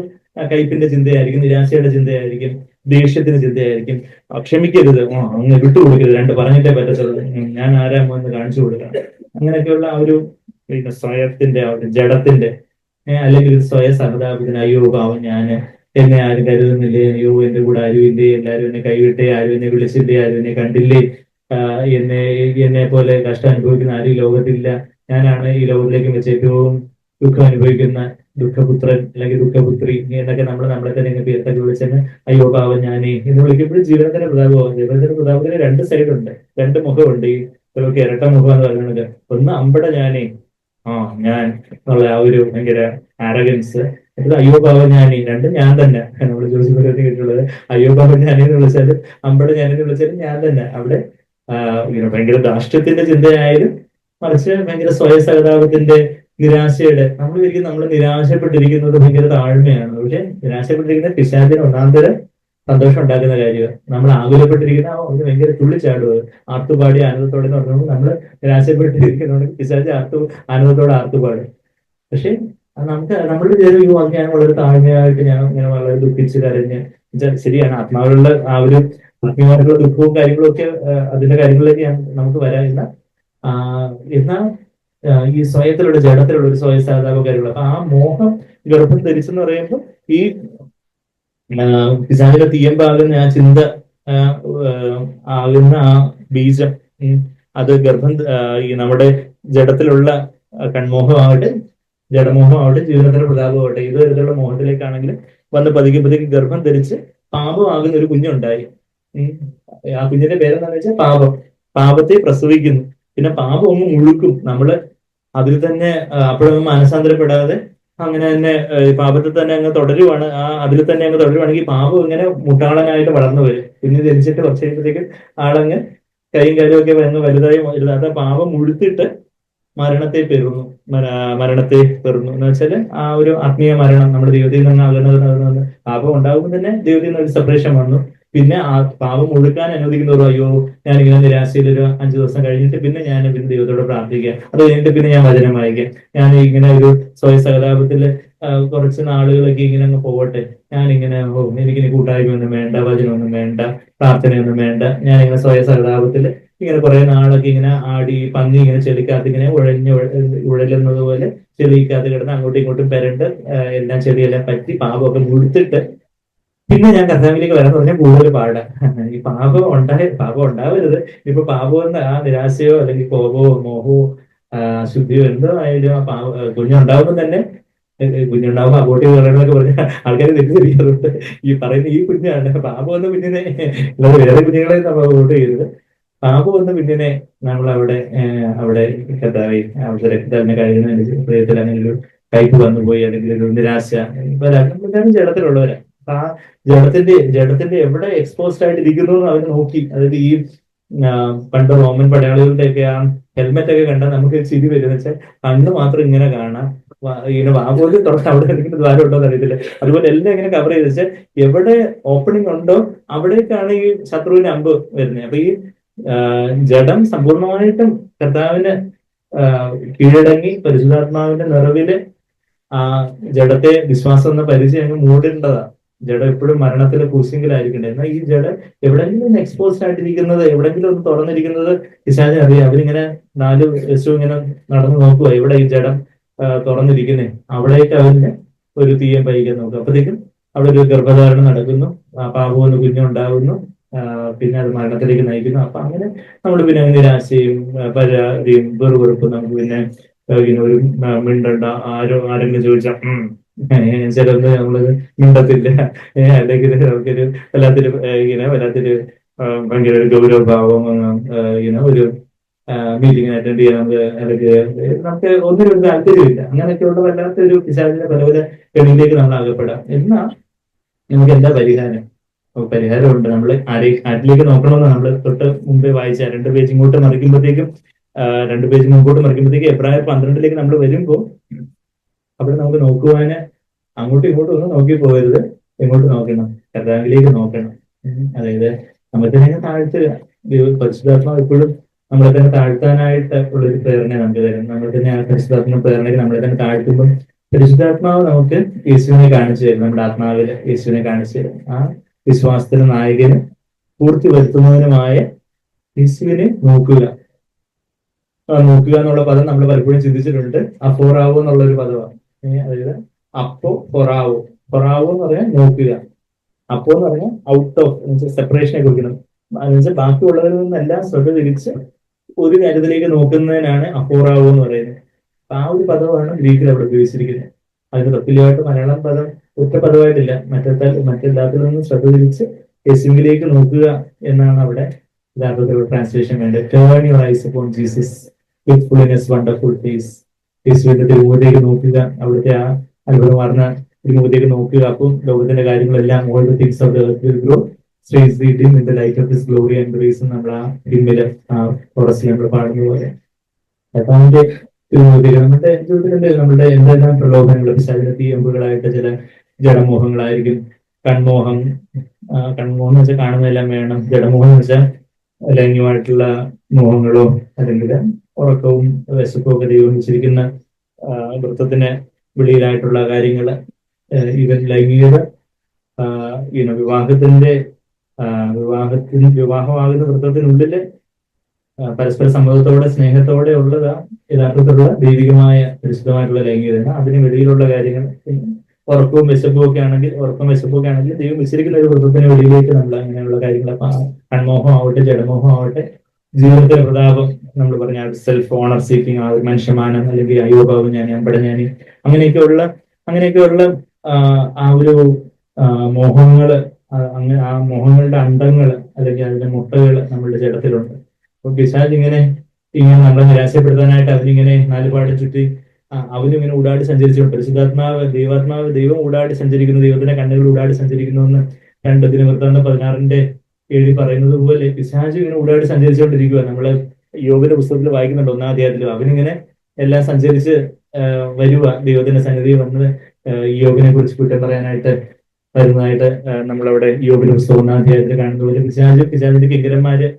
S1: കയ്പിന്റെ ചിന്തയായിരിക്കും, നിരാശയുടെ ചിന്തയായിരിക്കും, ദേഷ്യത്തിന് ചിന്തയായിരിക്കും, ക്ഷമിക്കരുത്, അങ്ങ് വിട്ടുകൊടുക്കരുത്, രണ്ട് പറഞ്ഞിട്ടേ പറ്റത്തുള്ളൂ, ഞാൻ ആരാമോ എന്ന് കാണിച്ചു കൊടുക്കണം, അങ്ങനെയൊക്കെയുള്ള ആ ഒരു പിന്നെ സ്വയത്തിന്റെ ആ ഒരു ജഡത്തിന്റെ അല്ലെങ്കിൽ ഒരു സ്വയ സഹതാപത്തിന്, അയ്യോ പാവം ഞാന്, എന്നെ ആരും കരുതുന്നില്ലേ, അയ്യോ എന്റെ കൂടെ ആരും ഇല്ലേ, എല്ലാവരും എന്നെ കൈവിട്ടേ, ആരും എന്നെ വിളിച്ചില്ലേ, ആരും എന്നെ കണ്ടില്ലേ, എന്നെ എന്നെ പോലെ കഷ്ടം അനുഭവിക്കുന്ന ആരും ഈ ലോകത്തില്ല, ഞാനാണ് ഈ ലോകത്തിലേക്ക് വെച്ച് ഏറ്റവും ദുഃഖം അനുഭവിക്കുന്ന ദുഃഖപുത്രൻ അല്ലെങ്കിൽ ദുഃഖപുത്രി എന്നൊക്കെ നമ്മൾ നമ്മളെ തന്നെ ഇങ്ങനെ പേർത്തൊക്കെ വിളിച്ചെന്ന്, അയ്യോ പാവം ഞാനേ എന്ന് വിളിക്കുമ്പോഴും ജീവിതത്തിന്റെ പ്രതാപമാകും. ജീവിതത്തിന്റെ പ്രതാപത്തിന് രണ്ട് സൈഡുണ്ട്, രണ്ട് മുഖമുണ്ട്. ഈ ചിലർക്ക് ഇരട്ട മുഖം എന്ന് പറയുന്നത്, ഒന്ന് അമ്പട ഞാനേ, ഞാൻ എന്നുള്ള ആ ഒരു ഭയങ്കര ആരഗൻസ്, അത് അയ്യോ പാവം ഞാനേ, രണ്ടും ഞാൻ തന്നെ. നമ്മൾ ജോസിനെ കേട്ടിട്ടുള്ളത്, അയ്യോ പാവം ഞാനേന്ന് വിളിച്ചാലും അമ്പട ഞാനെന്ന് വിളിച്ചാലും ഞാൻ തന്നെ. അവിടെ ഇങ്ങനെ ഭയങ്കര ധാർഷ്ട്യത്തിന്റെ ചിന്തയായാലും, മറിച്ച് ഭയങ്കര സ്വയ സഹതാപത്തിന്റെ, നിരാശയുടെ, നമ്മൾ ഒരിക്കലും നമ്മൾ നിരാശപ്പെട്ടിരിക്കുന്നത് ഭയങ്കര താഴ്മയാണ്. പക്ഷെ നിരാശപ്പെട്ടിരിക്കുന്ന പിശാചിന് ഒന്നാന്തരം സന്തോഷം ഉണ്ടാക്കുന്ന കാര്യമാണ്. നമ്മൾ ആകുലപ്പെട്ടിരിക്കുന്ന ഒന്ന് ഭയങ്കര തുള്ളിച്ചാടുക, ആർത്തുപാടി ആനന്ദത്തോടെ എന്ന് പറഞ്ഞാൽ നമ്മൾ നിരാശപ്പെട്ടിരിക്കുന്നതുകൊണ്ട് പിശാച് ആനന്ദത്തോടെ ആർത്തുപാടും. പക്ഷെ നമുക്ക് നമ്മളുടെ വിചാരം ഞാൻ വളരെ താഴ്മയായിട്ട്, ഞാൻ ഇങ്ങനെ വളരെ ദുഃഖിച്ച് കരഞ്ഞ്, ശരിയാണ്, ആത്മാവിലുള്ള ആ ഒരു ആത്മീയമായിട്ടുള്ള ദുഃഖവും കാര്യങ്ങളും ഒക്കെ, അതിന്റെ കാര്യങ്ങളിലേക്ക് നമുക്ക് വരാനില്ല. എന്നാൽ ഈ സ്വയത്തിലുള്ള ജഡത്തിലുള്ള ഒരു സ്വയ സഹതാപ കാര്യങ്ങൾ, അപ്പൊ ആ മോഹം ഗർഭം ധരിച്ചെന്ന് പറയുമ്പോൾ ഈ പിശാചിന്റെ തീയമ്പാകുന്ന ആ ചിന്ത, ആകുന്ന ആ ബീജം, അത് ഗർഭം, ഈ നമ്മുടെ ജഡത്തിലുള്ള കൺമോഹമാവട്ടെ, ജഡമോഹമാവട്ടെ, ജീവിതത്തിന്റെ പ്രതാപമാവട്ടെ, ഇത് തരത്തിലുള്ള മോഹത്തിലേക്കാണെങ്കിൽ വന്ന് പതിക്കുമ്പോഴത്തേക്ക് ഗർഭം ധരിച്ച് പാപമാകുന്ന ഒരു കുഞ്ഞുണ്ടായി. ആ കുഞ്ഞിന്റെ പേരെന്താണെന്ന് വെച്ചാൽ പാപം. പാപത്തെ പ്രസവിക്കുന്നു. പിന്നെ പാപം ഒന്ന് മുഴുക്കും. നമ്മള് അതിൽ തന്നെ അപ്പോഴൊന്നും മാനസാന്തരപ്പെടാതെ അങ്ങനെ തന്നെ പാപത്തിൽ തന്നെ അങ്ങ് തുടരുവാണ്, അതിൽ തന്നെ അങ്ങ് തുടരുവാണെങ്കിൽ പാപം ഇങ്ങനെ മുട്ടാളനായിട്ട് വളർന്നു വരും. കുഞ്ഞ് ജനിച്ചിട്ട് കുറച്ച് കഴിയുമ്പോഴത്തേക്കും ആളങ്ങ് കൈയും കാലും ഒക്കെ അങ്ങ് വലുതായി വലുതാത്ത പാപം മുഴുത്തിട്ട് മരണത്തെ പെറുന്നു. മരണത്തെ പെറുന്നു എന്ന് വെച്ചാൽ ആ ഒരു ആത്മീയ മരണം, നമ്മുടെ ദൈവത്തിൽ നിന്ന് അകന്നത്. പാപം ഉണ്ടാകുമ്പോൾ തന്നെ ദൈവത്തിൽ നിന്ന് ഒരു സെപ്പറേഷൻ വന്നു. പിന്നെ ആ പാപം മുഴുക്കാൻ അനുവദിക്കുന്നതോ, അയ്യോ ഞാൻ ഇങ്ങനെ നിരാശയിൽ ഒരു 5 ദിവസം കഴിഞ്ഞിട്ട് പിന്നെ ഞാൻ പിന്നെ ദൈവത്തോട് പ്രാർത്ഥിക്കുക, അത് കഴിഞ്ഞിട്ട് പിന്നെ ഞാൻ വചനം വായിക്കാം, ഞാൻ ഇങ്ങനെ ഒരു സ്വയ സഹതാപത്തിൽ കുറച്ച് നാളുകളൊക്കെ ഇങ്ങനെ അങ്ങ് പോകട്ടെ, ഞാനിങ്ങനെ എനിക്കിനി കൂട്ടായ്മയൊന്നും വേണ്ട, വചനമൊന്നും വേണ്ട, പ്രാർത്ഥനയൊന്നും വേണ്ട, ഞാനിങ്ങനെ സ്വയ സഹതാപത്തിൽ ഇങ്ങനെ കുറെ നാളൊക്കെ ഇങ്ങനെ ആടി പന്നി ഇങ്ങനെ ചെളിക്കകത്ത് ഇങ്ങനെ ഉഴലുന്നത് പോലെ ചെളിക്കകത്ത് കിടന്ന് അങ്ങോട്ടും ഇങ്ങോട്ടും പെരണ്ട് എല്ലാം ചെളിയെല്ലാം പറ്റി പാപമൊക്കെ മുഴുത്തിട്ട് പിന്നെ ഞാൻ കർത്താവിലേക്ക് വരാന്ന് പറഞ്ഞാൽ കൂടുതൽ പാടാ. ഈ പാപം ഉണ്ടാവരുത്. ഇപ്പൊ പാപം എന്ന ആ നിരാശയോ അല്ലെങ്കിൽ കോപമോ മോഹമോ ശുദ്ധിയോ എന്തോ ആയാലും ആ കുഞ്ഞുണ്ടാവുമ്പോൾ തന്നെ, കുഞ്ഞുണ്ടാവുമ്പോൾ അങ്ങോട്ട് കയറണമെന്നൊക്കെ പറഞ്ഞ ആൾക്കാർ തെറ്റിദ്ധരിക്കാറുണ്ട്. ഈ പറയുന്ന ഈ കുഞ്ഞാണ് പാപം എന്ന കുഞ്ഞിനെ, അല്ലാതെ വേറെ കുഞ്ഞുങ്ങളെ നമ്മൾ വോട്ട് ചെയ്തത്. പാപം എന്ന കുഞ്ഞിനെ നമ്മൾ അവിടെ കർത്താവെ അവിടുത്തെ രക്തത്തിന് കഴിയുന്ന ഹൃദയത്തിൽ അങ്ങനെ ഒരു കയ്പ് വന്നുപോയി, അല്ലെങ്കിൽ ഒരു നിരാശ, ഇപ്പൊ എല്ലാവരും ജഡത്തിലുള്ളവരാ. ആ ജഡത്തിന്റെ എവിടെ എക്സ്പോസ്ഡ് ആയിട്ട് ഇരിക്കുന്നു എന്ന് അവർ നോക്കി. അതായത് ഈ പണ്ട് റോമൻ പടയാളികളുടെ ഒക്കെ ആ ഹെൽമെറ്റ് ഒക്കെ കണ്ടാൽ നമുക്ക് ചിരി വരും. വെച്ചാൽ കണ്ണ് മാത്രം ഇങ്ങനെ കാണാം, ഇങ്ങനെ വാപോലും തുറന്ന് അവിടെ എന്തെങ്കിലും ദ്വാരം ഉണ്ടോ എന്ന് അറിയത്തില്ല. അതുപോലെ എല്ലാം ഇങ്ങനെ കവർ ചെയ്ത് വെച്ചാൽ എവിടെ ഓപ്പണിംഗ് ഉണ്ടോ അവിടേക്കാണ് ഈ ശത്രുവിന്റെ അമ്പ് വരുന്നത്. അപ്പൊ ഈ ജഡം സമ്പൂർണമായിട്ടും കർത്താവിന് കീഴടങ്ങി പരിശുദ്ധാത്മാവിന്റെ നിറവില് ആ ജഡത്തെ വിശ്വാസം എന്ന പരിചയം അങ്ങ് മൂടേണ്ടതാ. ജഡം എപ്പോഴും മരണത്തിലെ ക്രൂശിങ്കിലായിരിക്കണ്ടേ. എന്നാൽ ഈ ജഡം എവിടെയെങ്കിലും ഒന്ന് എക്സ്പോസ്ഡ് ആയിട്ടിരിക്കുന്നത്, എവിടെയെങ്കിലും ഒന്ന് തുറന്നിരിക്കുന്നത് പിശാചിന് അറിയാം. അവരിങ്ങനെ 4 ദിവസവും ഇങ്ങനെ നടന്നു നോക്കുക, എവിടെ ഈ ജഡം തുറന്നിരിക്കുന്നേ, അവിടേക്ക് അവന് ഒരു തീയം പയിക്കാൻ നോക്കുക. അപ്പോഴത്തേക്കും അവിടെ ഒരു ഗർഭധാരണം നടക്കുന്നു, പാപമെന്ന് കുഞ്ഞുണ്ടാകുന്നു, പിന്നെ അത് മരണത്തിലേക്ക് നയിക്കുന്നു. അപ്പൊ അങ്ങനെ നമ്മൾ പിന്നെ നിരാശയും പരാതിയും വെറുവെറുപ്പും നമുക്ക് പിന്നെ ഒരു മിണ്ടണ്ട, ആരെങ്കിലും ചോദിച്ചാൽ ചിലത് നമ്മളത് മിണ്ടത്തില്ല, അല്ലെങ്കിൽ നമുക്കൊരു വല്ലാത്തൊരു വല്ലാത്തൊരു ഭയങ്കര ഒരു ഗൗരവഭാവം, ഒരു മീറ്റിംഗ് അറ്റൻഡ് ചെയ്യാൻ അല്ലെങ്കിൽ നമുക്ക് ഒന്നിനും ഒരു താല്പര്യമില്ല. അങ്ങനെയൊക്കെയുള്ള വല്ലാത്തൊരു പിശാചിന്റെ പല പല കെണിയിലേക്ക് നമ്മൾ അകപ്പെടാം. എന്നാൽ നമുക്ക് എന്താ പരിഹാരമുണ്ട്. നമ്മൾ ആരിലേക്ക് നോക്കണമെന്ന് നമ്മൾ തൊട്ട് മുമ്പേ വായിച്ച 2 പേജ് ഇങ്ങോട്ട് മറിക്കുമ്പോഴത്തേക്കും 2 പേജ് മുമ്പോട്ട് മറിക്കുമ്പോഴത്തേക്കും എബ്രായർ 12 നമ്മൾ വരുമ്പോൾ അവിടെ നമുക്ക് നോക്കുവാന് അങ്ങോട്ടും ഇങ്ങോട്ടും ഒന്നും നോക്കി പോകരുത്, എങ്ങോട്ട് നോക്കണം, കർത്താവിലേക്ക് നോക്കണം. അതായത് നമ്മൾ തന്നെ താഴ്ത്തുക. പരിശുദ്ധാത്മാവ് എപ്പോഴും നമ്മളെ തന്നെ താഴ്ത്താനായിട്ട് ഉള്ളൊരു പ്രേരണ നമുക്ക് തരും. നമ്മൾ തന്നെ ആ പരിശുദ്ധാത്മ പ്രേരണയിൽ നമ്മളെ തന്നെ താഴ്ത്തുമ്പോൾ പരിശുദ്ധാത്മാവ് നമുക്ക് യേശുവിനെ കാണിച്ചു തരും. നമ്മുടെ ആത്മാവില് യേശുവിനെ കാണിച്ചു തരും. ആ വിശ്വാസത്തിന് നായകനും പൂർത്തി വരുത്തുന്നതിനുമായ യേശുവിനെ നോക്കുക. നോക്കുക എന്നുള്ള പദം നമ്മൾ പലപ്പോഴും ചിന്തിച്ചിട്ടുണ്ട്. അഫോറാവോ എന്നുള്ളൊരു പദമാണ്. അതായത് അപ്പോ പൊറാവോ. പൊറാവോ എന്ന് പറഞ്ഞാൽ നോക്കുക, അപ്പോ എന്ന് പറഞ്ഞാൽ ഔട്ട് ഓഫ് സെപ്പറേഷനെ കുറിക്കണം. എന്നുവെച്ചാൽ ബാക്കിയുള്ളവരിൽ നിന്നെല്ലാം ശ്രദ്ധ തിരിച്ച് ഒരു കാര്യത്തിലേക്ക് നോക്കുന്നതിനാണ് അഫോറാവോ എന്ന് പറയുന്നത്. ആ ഒരു പദമാണ് ഗ്രീക്കിൽ അവിടെ ഉപയോഗിച്ചിരിക്കുന്നത്. അതിന് തത്തുല്യമായിട്ട് മലയാളം പദം ഒറ്റ പദമായിട്ടില്ല. മറ്റെല്ലാത്തിൽ നിന്നും ശ്രദ്ധ തിരിച്ച് യേശുവിലേക്ക് നോക്കുക എന്നാണ് അവിടെ യഥാർത്ഥത്തിലുള്ള ട്രാൻസ്ലേഷൻ വേണ്ടത്. Turn your eyes upon Jesus with fullness wonderful face. യേശുവിന്റെ തിരുമുഖത്തേക്ക് നോക്കുക, അവിടുത്തെ ആ അത്ഭുതമാർന്ന തിരുമുഖത്തേക്ക് നോക്കുക. അപ്പം ലോകത്തിന്റെ കാര്യങ്ങളെല്ലാം all the things of the earth will grow strangely dim in the light of his glory and grace. നമ്മൾ ആ ഡിമ്മില് ആ ഫോറസ്റ്റിൽ നമ്മൾ പാടുന്ന പോലെ കർത്താവിന്റെ തിരുമുഖത്തേക്ക് നമ്മുടെ ജീവിതത്തിന്റെ നമ്മുടെ എന്തെല്ലാം പ്രലോഭനങ്ങൾ, പിശാചിന്റെ എമ്പുകളായിട്ട് ചില ജഡമോഹങ്ങളായിരിക്കും. കൺമോഹം എന്ന് വെച്ചാൽ കാണുന്നതെല്ലാം വേണം. ജഡമോഹം എന്ന് വെച്ചാൽ ലൈംഗികമായിട്ടുള്ള മോഹങ്ങളോ അല്ലെങ്കിൽ ഉറക്കവും വിശപ്പും ഒക്കെ ദൈവം വെച്ചിരിക്കുന്ന വൃത്തത്തിന് വെളിയിലായിട്ടുള്ള കാര്യങ്ങള്. ഈവൻ ലൈംഗികത, വിവാഹമാകുന്ന വൃത്തത്തിനുള്ളില് പരസ്പര സമ്മതത്തോടെ സ്നേഹത്തോടെ ഉള്ളതാ യഥാർത്ഥത്തിലുള്ള ദൈവികമായ പരിശുദ്ധമായിട്ടുള്ള ലൈംഗികത. അതിന് വെളിയിലുള്ള കാര്യങ്ങൾ ഉറക്കവും വിശപ്പും ഒക്കെ ആണെങ്കിൽ ദൈവം വെച്ചിരിക്കുന്ന ഒരു വൃത്തത്തിന് വെളിയിലേക്ക് നമ്മൾ അങ്ങനെയുള്ള കാര്യങ്ങൾ കൺമോഹം ആവട്ടെ ജഡമോഹം ആവട്ടെ ജീവിതത്തിലെ പ്രതാപം, നമ്മൾ പറഞ്ഞ സെൽഫ് ഓണർ സീക്കിങ്, ആ ഒരു മനുഷ്യമാനം അല്ലെങ്കിൽ അയ്യോഭാവം, ഞാൻ അമ്പടഞ്ഞാനി, അങ്ങനെയൊക്കെയുള്ള ആ ഒരു മോഹങ്ങള്, അങ്ങനെ ആ മോഹങ്ങളുടെ അണ്ടങ്ങള് അല്ലെങ്കിൽ അതിന്റെ മുട്ടകള് നമ്മളുടെ ജഡത്തിലുണ്ട്. അപ്പൊ പിശാച് ഇങ്ങനെ നമ്മളെ നിരാശപ്പെടുത്താനായിട്ട് അവനിങ്ങനെ നാലുപാട് ചുറ്റി അവനിങ്ങനെ ഊടാടി സഞ്ചരിച്ചുകൊണ്ട് ദൈവം ഊടാടി സഞ്ചരിക്കുന്നു, ദൈവത്തിന്റെ കണ്ണുകൾ ഊടാടി സഞ്ചരിക്കുന്നു എന്ന് 2 ദിനവൃത്താന്തം 16:7 പറയുന്നത് പോലെ പിശാച് ഇങ്ങനെ ഊടാടി സഞ്ചരിച്ചുകൊണ്ടിരിക്കുക. നമ്മള് യോബിന്റെ പുസ്തകത്തിൽ വായിക്കുന്നുണ്ട് 1-ാം അധ്യായത്തിൽ. അവനിങ്ങനെ എല്ലാം സഞ്ചരിച്ച് വരുക, ദൈവത്തിന്റെ സന്നിധി വന്ന് യോബിനെ കുറിച്ച് കുറ്റം പറയാനായിട്ട് വരുന്നതായിട്ട് നമ്മളവിടെ യോബിന്റെ പുസ്തകം 1-ാം അധ്യായത്തിൽ കാണുന്ന പോലെ പിശാചിന്റെ കിങ്കരന്മാര്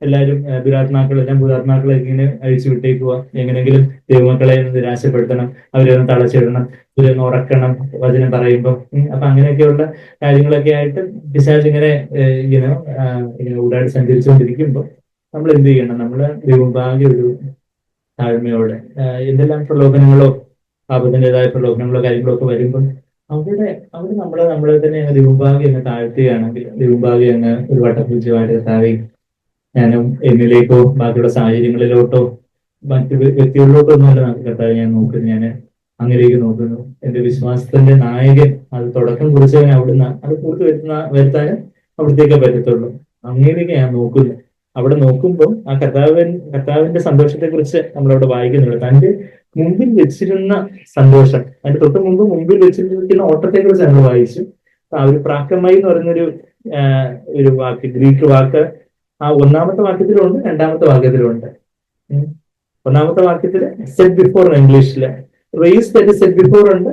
S1: എല്ലാവരും എല്ലാം ഭൂതാത്മാക്കളെ ഇങ്ങനെ അഴിച്ചു വിട്ടേക്കുക. എങ്ങനെങ്കിലും ദൈവമക്കളെ നിരാശപ്പെടുത്തണം, അവരൊന്ന് തളച്ചിടണം, ഇവരൊന്ന് ഉറക്കണം വചനം പറയുമ്പോൾ. അപ്പൊ അങ്ങനെയൊക്കെയുള്ള കാര്യങ്ങളൊക്കെ ആയിട്ട് പിശാച് ഇങ്ങനെ ഊടാടി സഞ്ചരിച്ചുകൊണ്ടിരിക്കുമ്പോൾ നമ്മൾ എന്ത് ചെയ്യണം? നമ്മള് ദൈവഭാഗ്യ ഒരു താഴ്മയോടെ എന്തെല്ലാം പ്രലോഭനങ്ങളോ പാപത്തിൻ്റെതായ പ്രലോഭനങ്ങളോ കാര്യങ്ങളോ ഒക്കെ വരുമ്പോൾ അവിടെ നമ്മളെ തന്നെ ദൈവഭാഗ്യം അങ്ങ് താഴ്ത്തുകയാണെങ്കിൽ, ദൈവഭാഗ്യം അങ്ങ് ഒരു വട്ടപൂജ്യമായിട്ട് താഴെ ഞാനും എന്നിലേക്കോ ബാക്കിയുള്ള സാഹചര്യങ്ങളിലോട്ടോ മറ്റു വ്യക്തികളിലോട്ടോ ഒന്നുമല്ല കർത്താവ് ഞാൻ നോക്കുന്നു. ഞാൻ അങ്ങനെയൊക്കെ നോക്കുന്നു. എന്റെ വിശ്വാസത്തിന്റെ നായകൻ അത് തുടക്കം കുറിച്ചവൻ അവിടുന്ന് അത് പൂർത്തി വരുത്താനും അവിടത്തേക്കേ പറ്റത്തുള്ളൂ. അങ്ങനെയൊക്കെ ഞാൻ നോക്കുന്നു. അവിടെ നോക്കുമ്പോൾ ആ കർത്താവിന്റെ സന്തോഷത്തെ കുറിച്ച് നമ്മളവിടെ വായിക്കുന്നുണ്ട്. തന്റെ മുമ്പിൽ വെച്ചിരുന്ന സന്തോഷം, അതിന്റെ തൊട്ട് മുമ്പിൽ വെച്ചിരിക്കുന്ന ഓട്ടത്തെ കുറിച്ച് നമ്മൾ വായിച്ചു. ആ ഒരു പ്രാക്കമായി എന്ന് പറയുന്നൊരു ഒരു വാക്ക്, ഗ്രീക്ക് വാക്ക് ആ 1-ാമത്തെ വാക്യത്തിലുണ്ട്, 2-ാമത്തെ വാക്യത്തിലുണ്ട്. 1-ാമത്തെ വാക്യത്തില് സെറ്റ് ബിഫോർ ഇംഗ്ലീഷില് race that is set before ഉണ്ട്.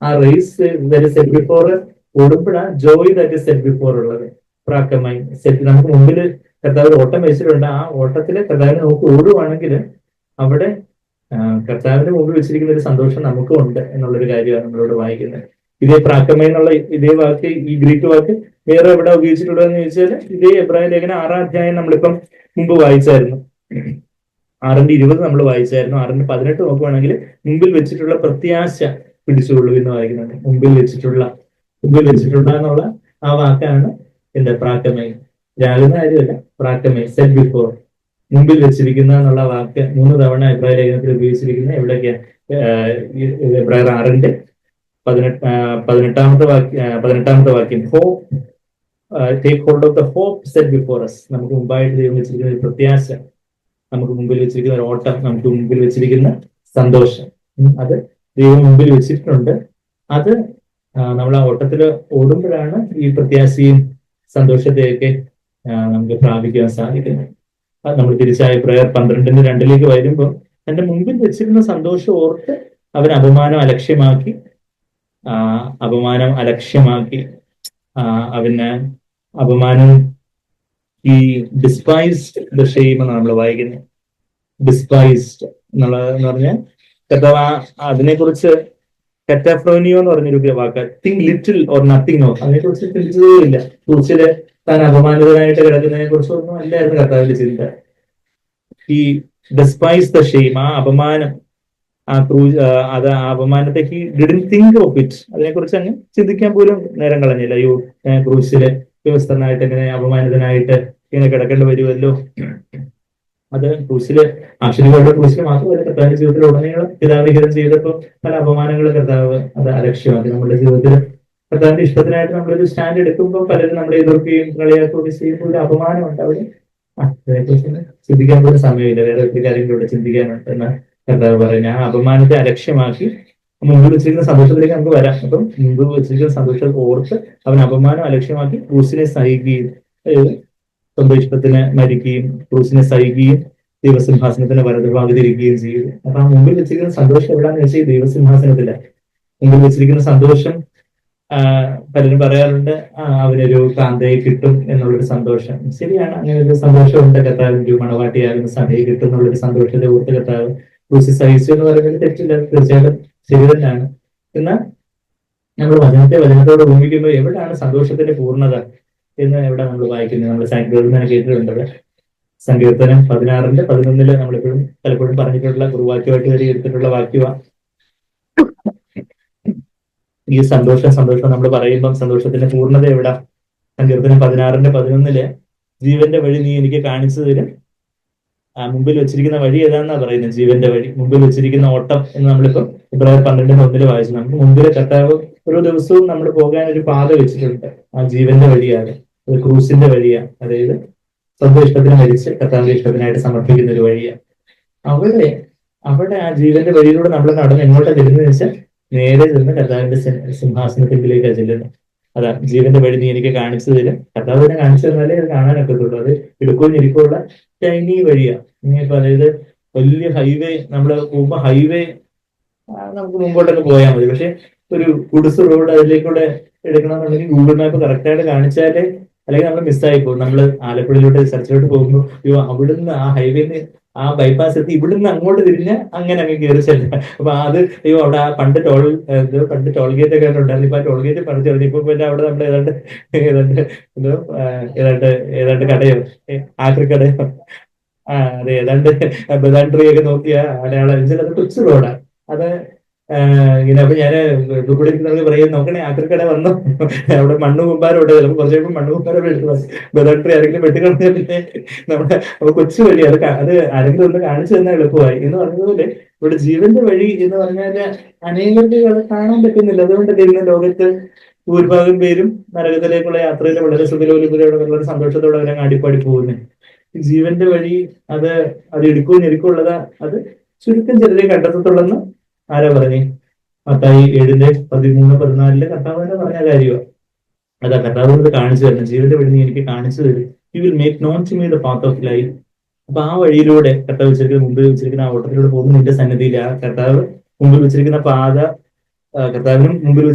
S1: ആ race that is set before ഓടുമ്പോഴാണ് joy that is set before ഉള്ളത്. പ്രാക്കമായി സെറ്റ് നമുക്ക് മുമ്പിൽ കർത്താവ് ഓട്ടം വെച്ചിട്ടുണ്ട്. ആ ഓട്ടത്തില് കർത്താവിനെ നമുക്ക് ഓടുവാണെങ്കിൽ അവിടെ കർത്താവിന്റെ മുമ്പിൽ വെച്ചിരിക്കുന്ന ഒരു സന്തോഷം നമുക്കും ഉണ്ട് എന്നുള്ളൊരു കാര്യമാണ് നമ്മളോട് വായിക്കുന്നത്. ഇതേ പ്രാക്കമ എന്നുള്ള ഇതേ വാക്ക്, ഈ ഗ്രീക്ക് വാക്ക് വേറെ എവിടെ ഉപയോഗിച്ചിട്ടുള്ളതെന്ന് ചോദിച്ചാൽ ഇതേ എബ്രായ ലേഖനം 6-ാം അധ്യായം നമ്മളിപ്പം മുമ്പ് വായിച്ചായിരുന്നു. 6:20 നമ്മൾ വായിച്ചായിരുന്നു. 6:18 നോക്കുവാണെങ്കിൽ മുമ്പിൽ വെച്ചിട്ടുള്ള പ്രത്യാശ പിടിച്ചുകൊള്ളു എന്ന് വായിക്കുന്നുണ്ട്. മുമ്പിൽ വെച്ചിട്ടുള്ള എന്നുള്ള ആ വാക്കാണ് എന്താ പ്രാക്കമൈ. രാകുന്ന കാര്യമല്ല, പ്രാക്കമൈ സെറ്റ് ബിഫോർ, മുമ്പിൽ വെച്ചിരിക്കുന്ന എന്നുള്ള വാക്ക് 3 തവണ എബ്രായ ലേഖനത്തിൽ ഉപയോഗിച്ചിരിക്കുന്ന എവിടെയൊക്കെയാ? എബ്രായർ 6-ന്റെ 18-ാമത്തെ വാക്യം take hold of the hope set before us. നമുക്ക് മുമ്പായിട്ട് ദൈവം വെച്ചിരിക്കുന്ന ഒരു പ്രത്യാശ, നമുക്ക് മുമ്പിൽ വെച്ചിരിക്കുന്ന ഒരു ഓട്ടം, നമുക്ക് മുമ്പിൽ വെച്ചിരിക്കുന്ന സന്തോഷം, അത് ദൈവം മുമ്പിൽ വെച്ചിട്ടുണ്ട്. അത് നമ്മൾ ആ ഓട്ടത്തിൽ ഓടുമ്പോഴാണ് ഈ പ്രത്യാശയും സന്തോഷത്തെയൊക്കെ നമുക്ക് പ്രാപിക്കാൻ സാധിക്കുന്നത്. അത് നമ്മൾ തിരിച്ചായ എബ്രായർ 12:2 വരുമ്പോൾ തന്റെ മുമ്പിൽ വെച്ചിരുന്ന സന്തോഷം ഓർത്ത് അവൻ അപമാനം അലക്ഷ്യമാക്കി അവന് അപമാനം, ഈ ഡിസ്പൈസ്ഡ് ദ ഷെയിം എന്നാണ് നമ്മൾ വായിക്കുന്നത്. ഡിസ്പൈസ്ഡ് എന്ന് പറഞ്ഞാൽ കർത്താവ് അതിനെക്കുറിച്ച് കറ്റാഫ്രോനിയോ എന്ന് പറഞ്ഞൊരു വാക്ക്, think little or nothing of, അതിനെക്കുറിച്ച് ചിന്തിച്ചതേയില്ല. ക്രൂശില് താൻ അപമാനിതനായിട്ട് കിടക്കുന്നതിനെ കുറിച്ചൊന്നും അല്ലായിരുന്നു കർത്താവിന്റെ ചിന്ത. ഈ ഡിസ്പൈസ് ദ ഷെയിം, ആ അപമാനം, ആ അപമാനത്തെ he didn't think of it, അതിനെക്കുറിച്ച് അങ്ങ് ചിന്തിക്കാൻ പോലും നേരം കളഞ്ഞില്ല. അയ്യോ, ക്രൂശില് വ്യവസ്ഥനായിട്ട് ഇങ്ങനെ അപമാനിതനായിട്ട് ഇങ്ങനെ കിടക്കേണ്ടി വരുമല്ലോ. അത് ക്രൂശില് ആശ്ചര്യങ്ങളുടെ ക്രൂശില് മാത്രമല്ല, കർത്താവിന്റെ ജീവിതത്തിൽ ഉടനീളം പിതാവിഹിതം ചെയ്തപ്പോൾ പല അപമാനങ്ങളും കർത്താവ് അത് അലക്ഷ്യമാക്കി. നമ്മുടെ ജീവിതത്തിൽ കർത്താവിന്റെ ഇഷ്ടത്തിനായിട്ട് നമ്മളൊരു സ്റ്റാൻഡ് എടുക്കുമ്പോൾ പലരും നമ്മളെ എതിർക്കുകയും കളിയാക്കുകയും ചെയ്യുമ്പോൾ ഒരു അപമാനമുണ്ട് അവിടെ. അതിനെക്കുറിച്ച് ചിന്തിക്കാൻ പോലും സമയമില്ല, വേറെ ഒത്തിരി കാര്യങ്ങളിലൂടെ ചിന്തിക്കാനുണ്ട് എന്ന് കർത്താവ് പറയുന്നത്. ആ അപമാനത്തെ അലക്ഷ്യമാക്കി മുമ്പിൽ വെച്ചിരിക്കുന്ന സന്തോഷത്തിലേക്ക് നമുക്ക് വരാം. അപ്പം മുമ്പ് വെച്ചിരിക്കുന്ന സന്തോഷത്തെ ഓർത്ത് അവൻ അപമാനം അലക്ഷ്യമാക്കി ക്രൂസിനെ സഹിക്കുകയും, അതായത് സ്വന്തം ഇഷ്ടത്തിന് മരിക്കുകയും ക്രൂസിനെ സഹിക്കുകയും ദൈവസിംഹാസനത്തിന് വലതുഭാഗത്തിരിക്കുകയും ചെയ്തു. അപ്പൊ ആ മുമ്പിൽ വെച്ചിരിക്കുന്ന സന്തോഷം എവിടാന്ന് വെച്ചാൽ ദൈവസിംഹാസനത്തില്ല. മുമ്പിൽ വെച്ചിരിക്കുന്ന സന്തോഷം പലരും പറയാറുണ്ട്, അവനൊരു കാന്തയെ കിട്ടും എന്നുള്ളൊരു സന്തോഷം. ശരിയാണ്, അങ്ങനെ ഒരു സന്തോഷമുണ്ട്. കർത്താവിന് ഒരു മണവാട്ടിയാകുന്ന സഭയെ കിട്ടും എന്നുള്ളൊരു സന്തോഷത്തെ ഓർത്ത് കർത്താവ് ക്രൂശിൽ സഹിച്ചു എന്ന് പറയുന്നത് തെറ്റില്ല, തീർച്ചയായിട്ടും ശരി തന്നെയാണ്. എന്നാൽ നമ്മൾ വചനത്തോട് ഭൂമിക്കുമ്പോൾ എവിടെയാണ് സന്തോഷത്തിന്റെ പൂർണ്ണത എന്ന് എവിടെ നമ്മൾ വായിക്കുന്നത്? നമ്മൾ സങ്കീർത്തനം കേട്ടിട്ടുണ്ടത്. സങ്കീർത്തനം 16:11 നമ്മളിപ്പോഴും പലപ്പോഴും പറഞ്ഞിട്ടുള്ള കുറുവാക്യമായിട്ട് വരെ എടുത്തിട്ടുള്ള വാക്യമാണ്. ഈ സന്തോഷം നമ്മൾ പറയുമ്പം സന്തോഷത്തിന്റെ പൂർണ്ണത എവിടാ? സങ്കീർത്തനം 16:11 ജീവന്റെ വഴി നീ എനിക്ക് കാണിച്ചു തരും. മുമ്പിൽ വെച്ചിരിക്കുന്ന വഴി ഏതാണെന്നാ പറയുന്നത്? ജീവന്റെ വഴി, മുമ്പിൽ വെച്ചിരിക്കുന്ന ഓട്ടം എന്ന് നമ്മളിപ്പോ Eബ്രായർ 12:1 വായിച്ചു. നമുക്ക് മുമ്പിൽ കർത്താവ് ഓരോ ദിവസവും നമ്മൾ പോകാൻ ഒരു പാത വെച്ചിട്ടുണ്ട്. ആ ജീവന്റെ വഴിയാണ്, ഒരു ക്രൂസിന്റെ വഴിയാണ്. അതായത് സ്വന്തം ഇഷ്ടത്തിന് മരിച്ച് കർത്താവിന്റെ ഇഷ്ടത്തിനായിട്ട് സമർപ്പിക്കുന്ന ഒരു വഴിയാണ്. അവിടെ ആ ജീവന്റെ വഴിയിലൂടെ നമ്മൾ നടന്ന് എങ്ങോട്ടാ ചെല്ലുന്നത് വെച്ചാൽ നേരെ ചെന്ന് കർത്താവിന്റെ സിംഹാസനത്തിലേക്കാണ് ചെല്ലുന്നത്. അതാ ജീവന്റെ വഴി നീ എനിക്ക് കാണിച്ചു തരും. കർത്താവ് തന്നെ കാണിച്ചു തന്നാലേ അത് കാണാനൊക്കത്തുള്ളൂ. അത് ഇടുക്കവും ഞെരുക്കമുള്ള ടൈനി വഴിയാണ്. ഇനിയിപ്പോ അതായത് വലിയ ഹൈവേ, നമ്മൾ പോകുമ്പോ ഹൈവേ നമുക്ക് മുമ്പോട്ടൊക്കെ പോയാൽ മതി. പക്ഷെ ഒരു കുടിസ് റോഡ് അതിലേക്കൂടെ എടുക്കണമെന്നുണ്ടെങ്കിൽ ഗൂഗിൾ മാപ്പ് കറക്റ്റായിട്ട് കാണിച്ചാലേ, അല്ലെങ്കിൽ നമ്മൾ മിസ്സായി പോകും. നമ്മൾ ആലപ്പുഴയിലോട്ട് ചർച്ചിലോട്ട് പോകുമ്പോൾ അയ്യോ അവിടുന്ന് ആ ഹൈവേന്ന് ആ ബൈപ്പാസ് എത്തി ഇവിടുന്ന് അങ്ങോട്ട് തിരിഞ്ഞ് അങ്ങനെ അങ്ങ് കയറി ചെല്ലാം. അപ്പൊ അത് അയ്യോ അവിടെ ആ പണ്ട് ടോൾ ഗേറ്റ് ഒക്കെ ഉണ്ടായിരുന്നു. ഇപ്പൊ ആ ടോൾ ഗേറ്റ് പണിച്ചു കളഞ്ഞു. ഇപ്പൊ പിന്നെ അവിടെ നമ്മൾ ഏതാണ്ട് കടയോ, ആക്രി കടയോ, അതെ, ഏതാണ്ട് ബദാം ട്രീ ഒക്കെ നോക്കിയ അടയാളം വെച്ചാൽ അത് കൊച്ചു റോഡാണ്. അത് ഇങ്ങനെ അപ്പൊ ഞാന് കൂടെ ഇരിക്കുന്നവർക്ക് പറയും, നോക്കണേ ആക്രിക്കട വന്നു, അവിടെ മണ്ണ് കൂമ്പാരോടെ ചിലപ്പോൾ കുറച്ച് കഴിയുമ്പോൾ മണ്ണ് കൂമ്പാരോടെ എടുത്തു ബദാട്രി ആരെങ്കിലും വെട്ടിക്കളഞ്ഞാൽ പിന്നെ നമ്മുടെ അപ്പൊ കൊച്ചു വഴി അത് ആരെങ്കിലും ഒന്ന് കാണിച്ചു തന്നെ എളുപ്പമായി എന്ന് പറഞ്ഞതുപോലെ ഇവിടെ ജീവന്റെ വഴി എന്ന് പറഞ്ഞാല് അനേകർക്ക് അത് കാണാൻ പറ്റുന്നില്ല. അതുകൊണ്ടല്ലേ ഇന്ന് ലോകത്ത് ഭൂരിഭാഗം പേരും നരകത്തിലേക്കുള്ള യാത്രയിൽ വളരെ സുഖലോലുപതയോടെ വളരെ സന്തോഷത്തോടെ അവരെ അടിപ്പാടി പോകുന്നത്. ജീവന്റെ വഴി അത് ഇടുക്കവും ഞെരുക്കമുള്ളതാ. അത് ചുരുക്കം ചിലരെ കണ്ടെത്തത്തുള്ളെന്ന് ആരാ പറഞ്ഞേ? മത്തായി 7:13-14 കർത്താവ് തന്നെ പറഞ്ഞ കാര്യമാണ്. അതാ കർത്താവ് ഇത് കാണിച്ചു തരണം. ജീവന്റെ വഴി നീ എനിക്ക് കാണിച്ചു തരും. You will make known to me the path of life. അപ്പൊ ആ വഴിയിലൂടെ കർത്താവ് വെച്ചിരിക്കുന്ന മുമ്പിൽ വെച്ചിരിക്കുന്ന ആ ഓട്ടത്തിലൂടെ പോകുന്ന നിന്റെ സന്നിധിയിൽ ആ കർത്താവ് മുമ്പിൽ വെച്ചിരിക്കുന്ന പാത, കർത്താവിനും മുമ്പിൽ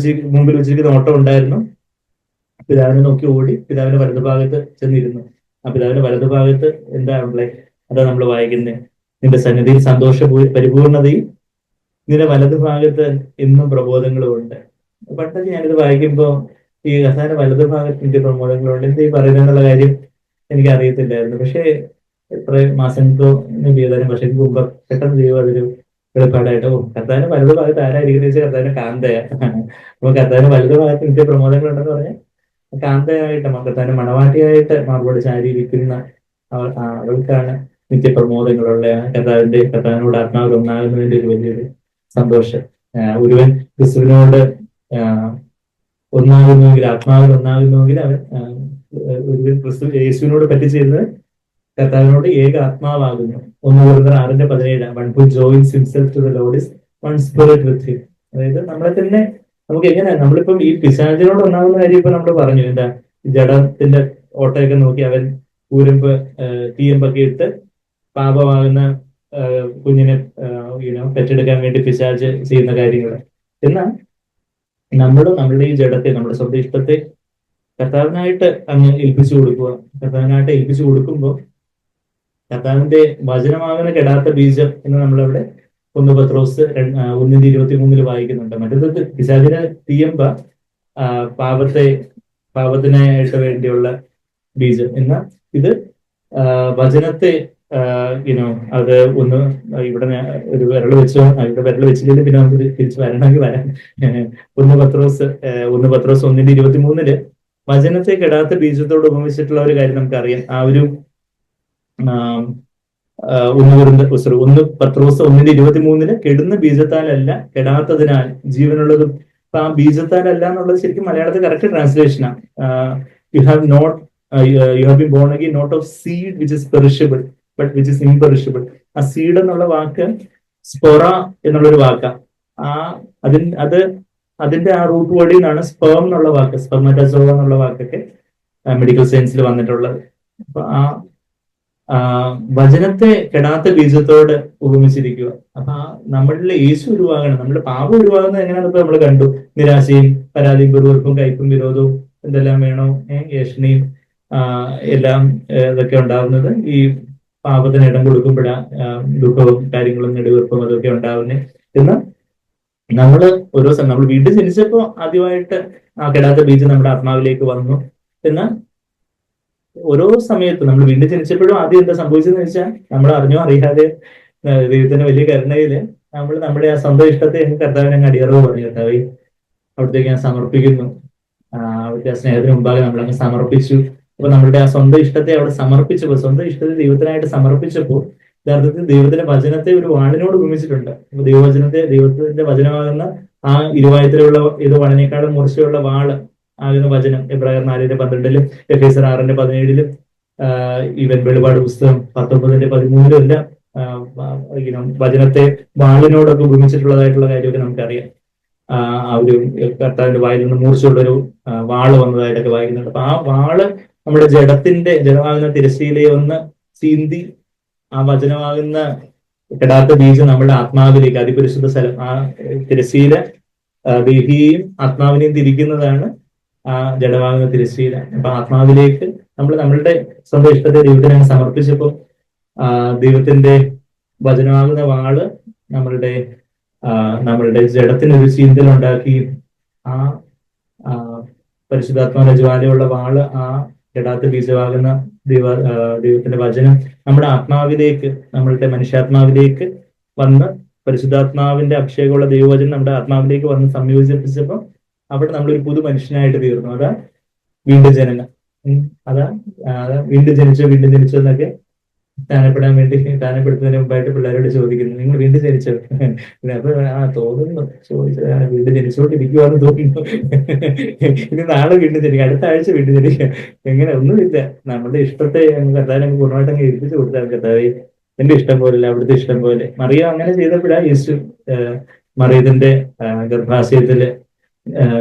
S1: വെച്ചിരിക്കുന്ന ഓട്ടം ഉണ്ടായിരുന്നു. പിതാവിനെ നോക്കി ഓടി പിതാവിന്റെ വലതുഭാഗത്ത് ചെന്നിരുന്നു. ആ പിതാവിന്റെ വലതുഭാഗത്ത് എന്താ ഉള്ളേ? അതാ നമ്മൾ വായിക്കുന്നത്, നിന്റെ സന്നിധിയിൽ സന്തോഷ പരിപൂർണതയും നിന്റെ വലതുഭാഗത്ത് എന്നും പ്രബോധങ്ങളും ഉണ്ട്. പണ്ടൊക്കെ ഞാനിത് വായിക്കുമ്പോ ഈ കർത്താവിന്റെ വലതുഭാഗത്ത് എനിക്ക് പ്രബോധങ്ങളുണ്ട് എന്ത് ഈ പറയുന്നുള്ള കാര്യം എനിക്ക് അറിയത്തില്ലായിരുന്നു. പക്ഷെ എത്ര മാസങ്ങൾക്കോ ഏതാനും വർഷങ്ങൾക്ക് മുമ്പ് പെട്ടെന്ന് ചെയ്യുക അതൊരു വെളിപ്പാടായിട്ട് കർത്താവിന്റെ വലതുഭാഗത്ത് ആരായിരിക്കുന്ന വെച്ചാൽ കർത്താവിന്റെ കാന്തയാണ്. അപ്പൊ കർത്താവിന്റെ വലതുഭാഗത്ത് എനിക്ക് പ്രബോധങ്ങളുണ്ടെന്ന് പറഞ്ഞാൽ കാന്തയായിട്ട് കർത്താവിന്റെ മണവാട്ടിയായിട്ട് മാർബോട് ചാരിയിരിക്കുന്ന അവൾക്കാണ് നിത്യപ്രമോദങ്ങളുള്ള കർത്താവിനോട് ആത്മാവിൽ ഒന്നാകുന്നതിന്റെ ഒരു വലിയൊരു സന്തോഷം. ഒരുവൻ ക്രിസ്തുവിനോട് ഒന്നാകുന്നുവെങ്കിൽ, ആത്മാവിൽ ഒന്നാകുന്നുവെങ്കിൽ അവൻ ഒരുവൻ യേശുവിനോട് പറ്റിച്ചേരുന്നത് കർത്താവിനോട് ഏക ആത്മാവാകുന്നു. 1 Corinthians 6:17 one who joins himself to the Lord is one spirit with him. അതായത് നമ്മളെ തന്നെ നമുക്ക് എങ്ങനെയാ നമ്മളിപ്പം ഈ പിശാചിനോട് ഒന്നാകുന്ന കാര്യം ഇപ്പൊ നമ്മൾ പറഞ്ഞു. എന്താ ജഡത്തിന്റെ ഓട്ടയൊക്കെ നോക്കി അവൻ കൂരമ്പ് തീയമ്പൊക്കെ ഇട്ട് പാപമാകുന്ന കുഞ്ഞിനെ പെറ്റെടുക്കാൻ വേണ്ടി പിശാച് ചെയ്യുന്ന കാര്യങ്ങൾ. എന്നാൽ നമ്മളുടെ ഈ ജഡത്തെ, നമ്മുടെ സ്വന്തം ഇഷ്ടത്തെ കർത്താവിനായിട്ട് അങ്ങ് ഏൽപ്പിച്ചു കൊടുക്കുക. കർത്താവിനായിട്ട് ഏൽപ്പിച്ചു കൊടുക്കുമ്പോൾ കർത്താവിന്റെ വചനമാകുന്ന കെടാത്ത ബീജം എന്ന് നമ്മളവിടെ 1 പത്രോസ് 1:23 വായിക്കുന്നുണ്ട്. മറ്റേത് പിശാചിനെ തീയമ്പ പാപത്തെ പാപത്തിനായിട്ട് വേണ്ടിയുള്ള ബീജം. എന്നാൽ ഇത് വചനത്തെ യുനോ അത് ഒന്ന് ഇവിടെ ഒരു വിരൽ വെച്ചോ, ഇവിടെ വിരൽ വെച്ചില്ലെങ്കിൽ പിന്നെ നമുക്ക് തിരിച്ച് വരണമെങ്കിൽ വരാം. 1 പത്രോസ് 1:23 വചനത്തെ കെടാത്ത ബീജത്തോട് ഉപമിച്ചിട്ടുള്ള ഒരു കാര്യം നമുക്കറിയാം. ആ ഒരു 1 പത്രോസ് 1:23 കെടുന്ന ബീജത്താലല്ല കെടാത്തതിനാൽ ജീവനുള്ളതും. അപ്പൊ ആ ബീജത്താലല്ല എന്നുള്ളത് ശരിക്കും മലയാളത്തിൽ കറക്റ്റ് ട്രാൻസ്ലേഷനാണ്. You have not you have been born again not of seed which is perishable but which is imperishable. ആ സീഡ് എന്നുള്ള വാക്ക് സ്പൊറ എന്നുള്ളൊരു വാക്കാണ്. അതിന്റെ ആ റൂട്ട് വേർഡിൽ നിന്നാണ് സ്പേം എന്നുള്ള വാക്ക്, സ്പെർമറ്റസോവ എന്നുള്ള വാക്കൊക്കെ മെഡിക്കൽ സയൻസിൽ വന്നിട്ടുള്ളത്. അപ്പൊ വചനത്തെ കെടാത്ത ബീജത്തോട് ഉപമിച്ചിരിക്കുക. അപ്പൊ നമ്മളിലെ യേശു ഉരുവാകണം, നമ്മുടെ പാപം ഉരുവാകുന്നത് എങ്ങനെയാണെന്ന് നമ്മൾ കണ്ടു. നിരാശയും പരാതിയും വെറുവെറുപ്പും കയ്പും വിരോധവും എന്തെല്ലാം വേണോ, ഏഷണിയും എല്ലാം ഇതൊക്കെ ഉണ്ടാവുന്നത് ഈ പാപത്തിന് ഇടം കൊടുക്കുമ്പോഴാ ദുഃഖവും കാര്യങ്ങളും നെടുവീർപ്പും അതൊക്കെ ഉണ്ടാവുന്നത്. എന്നാൽ നമ്മള് നമ്മൾ വീണ്ടും ജനിച്ചപ്പോ ആദ്യമായിട്ട് ആ കെടാത്ത ബീജം നമ്മുടെ ആത്മാവിലേക്ക് വന്നു. എന്നാൽ ഓരോ സമയത്തും നമ്മൾ വീണ്ടും ജനിച്ചപ്പോഴും ആദ്യം എന്താ സംഭവിച്ചതെന്ന് വെച്ചാൽ നമ്മൾ അറിഞ്ഞോ അറിയാതെ ദൈവത്തിന്റെ വലിയ കരുണയില് നമ്മുടെ ആ സ്വന്തം ഇഷ്ടത്തെ കർത്താവിനെ അങ്ങ് അടിയറവ് പറഞ്ഞു. കർത്താവ് അവിടത്തേക്ക് ഞാൻ സമർപ്പിക്കുന്നു. അവിടുത്തെ ആ സ്നേഹത്തിന് മുമ്പാകെ നമ്മളങ്ങ് സമർപ്പിച്ചു. അപ്പൊ നമ്മളുടെ ആ സ്വന്തം ഇഷ്ടത്തെ അവിടെ സമർപ്പിച്ചപ്പോൾ, സ്വന്തം ഇഷ്ടത്തെ ദൈവത്തിനായിട്ട് സമർപ്പിച്ചപ്പോൾ യഥാർത്ഥത്തിൽ ദൈവത്തിന്റെ വചനത്തെ ഒരു വാളിനോട് ഉപമിച്ചിട്ടുണ്ട്. അപ്പൊ ദൈവത്തിന്റെ വചനമാകുന്ന ആ ഇരുവായത്തിലുള്ള ഇത് വാളിനേക്കാളും മൂർച്ചയുള്ള വാള് ആകുന്ന വചനം എബ്രായർ 4:12 എഫേസർ 6:17 ഈവൻ വെളിപാട് പുസ്തകം 19:13 എല്ലാം വചനത്തെ വാളിനോടൊക്കെ ഉപമിച്ചിട്ടുള്ളതായിട്ടുള്ള കാര്യമൊക്കെ നമുക്കറിയാം. ആ ഒരു കർത്താവിന്റെ വായിൽ നിന്ന് മൂർച്ചയുള്ളൊരു വാള് വന്നതായിട്ടൊക്കെ വായിക്കുന്നുണ്ട്. അപ്പൊ ആ വാള് നമ്മുടെ ജഡമാകുന്ന തിരശ്ശീലയെ ഒന്ന് ചീന്തി ആ വചനമാകുന്ന കെടാത്ത ബീജം നമ്മുടെ ആത്മാവിലേക്ക്, അതിപരിശുദ്ധ സ്ഥലം, ആ തിരശ്ശീല ദേഹിയെയും ആത്മാവിനെയും തിരിക്കുന്നതാണ് ആ ജഡമാകുന്ന തിരശ്ശീല. അപ്പൊ ആത്മാവിലേക്ക് നമ്മളുടെ സ്വന്തം ഇഷ്ടത്തെ ദൈവത്തിനെ സമർപ്പിച്ചപ്പോൾ ദൈവത്തിന്റെ വചനമാകുന്ന വാള് നമ്മളുടെ ജഡത്തിനൊരു ചീന്തലുണ്ടാക്കി ആ പരിശുദ്ധാത്മാവിന്റെ ജ്വാലയുള്ള വാള് ആ കെടാത്ത ബീജമാകുന്ന ദൈവത്തിന്റെ വചനം നമ്മുടെ ആത്മാവിലേക്ക്, നമ്മളുടെ മനുഷ്യാത്മാവിലേക്ക് വന്ന് പരിശുദ്ധാത്മാവിന്റെ അഭിഷേകമുള്ള ദൈവവചനം നമ്മുടെ ആത്മാവിലേക്ക് വന്ന് സംയോജിപ്പിച്ചപ്പോൾ അവിടെ നമ്മളൊരു പുതു മനുഷ്യനായിട്ട് തീർന്നു. അതാ വീണ്ടും ജനനം. അതാ വീണ്ടും ജനിച്ചു എന്നൊക്കെ സ്ഥാനപ്പെടുത്തുന്നതിന് മുമ്പായിട്ട് പിള്ളേരോട് ചോദിക്കുന്നു, നിങ്ങൾ വീണ്ടും ജനിച്ചോ? അപ്പൊ തോന്നുന്നു ചോദിച്ചത് വീണ്ടും ജനിച്ചോണ്ടിരിക്കുവാന്ന് തോന്നുന്നു. ഇനി നാളെ വീണ്ടും ജനിക്കുക, അടുത്ത ആഴ്ച വീണ്ടും ജനിക്കുക, എങ്ങനെ ഒന്നുമില്ല. നമ്മുടെ ഇഷ്ടത്തെ കർത്താവിനെ പൂർണ്ണമായിട്ട് അങ്ങ് ഏൽപ്പിച്ചു കൊടുത്താൽ കർത്താവ് എന്റെ ഇഷ്ടം പോലെയല്ല അവിടുത്തെ ഇഷ്ടം പോലെ. മറിയം അങ്ങനെ ചെയ്തപ്പോഴാ യേശു മറിയത്തിന്റെ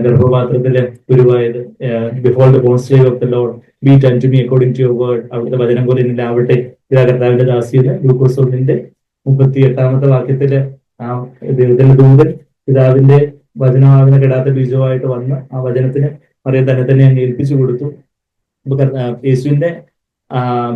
S1: ഗർഭപാത്രത്തില് ഗുരുവായത്. Behold the bondslave of the Lord be it unto me according to your word. അവിടുത്തെ വചനം പോലെ എന്നില്ല ആവട്ടെ. ഇതാ കർത്താവിന്റെ ദാസിയില് ലൂക്കോസ് 1:38 വാക്യത്തില് ആ ദൈവത്തിന്റെ ദൂതൻ പിതാവിന്റെ വചനമാകുന്ന കെടാത്ത ബീജമായിട്ട് വന്ന് ആ വചനത്തിന് മറിയം തന്നെ അങ്ങ് ഏൽപ്പിച്ചു കൊടുത്തു. അപ്പൊ യേശുവിന്റെ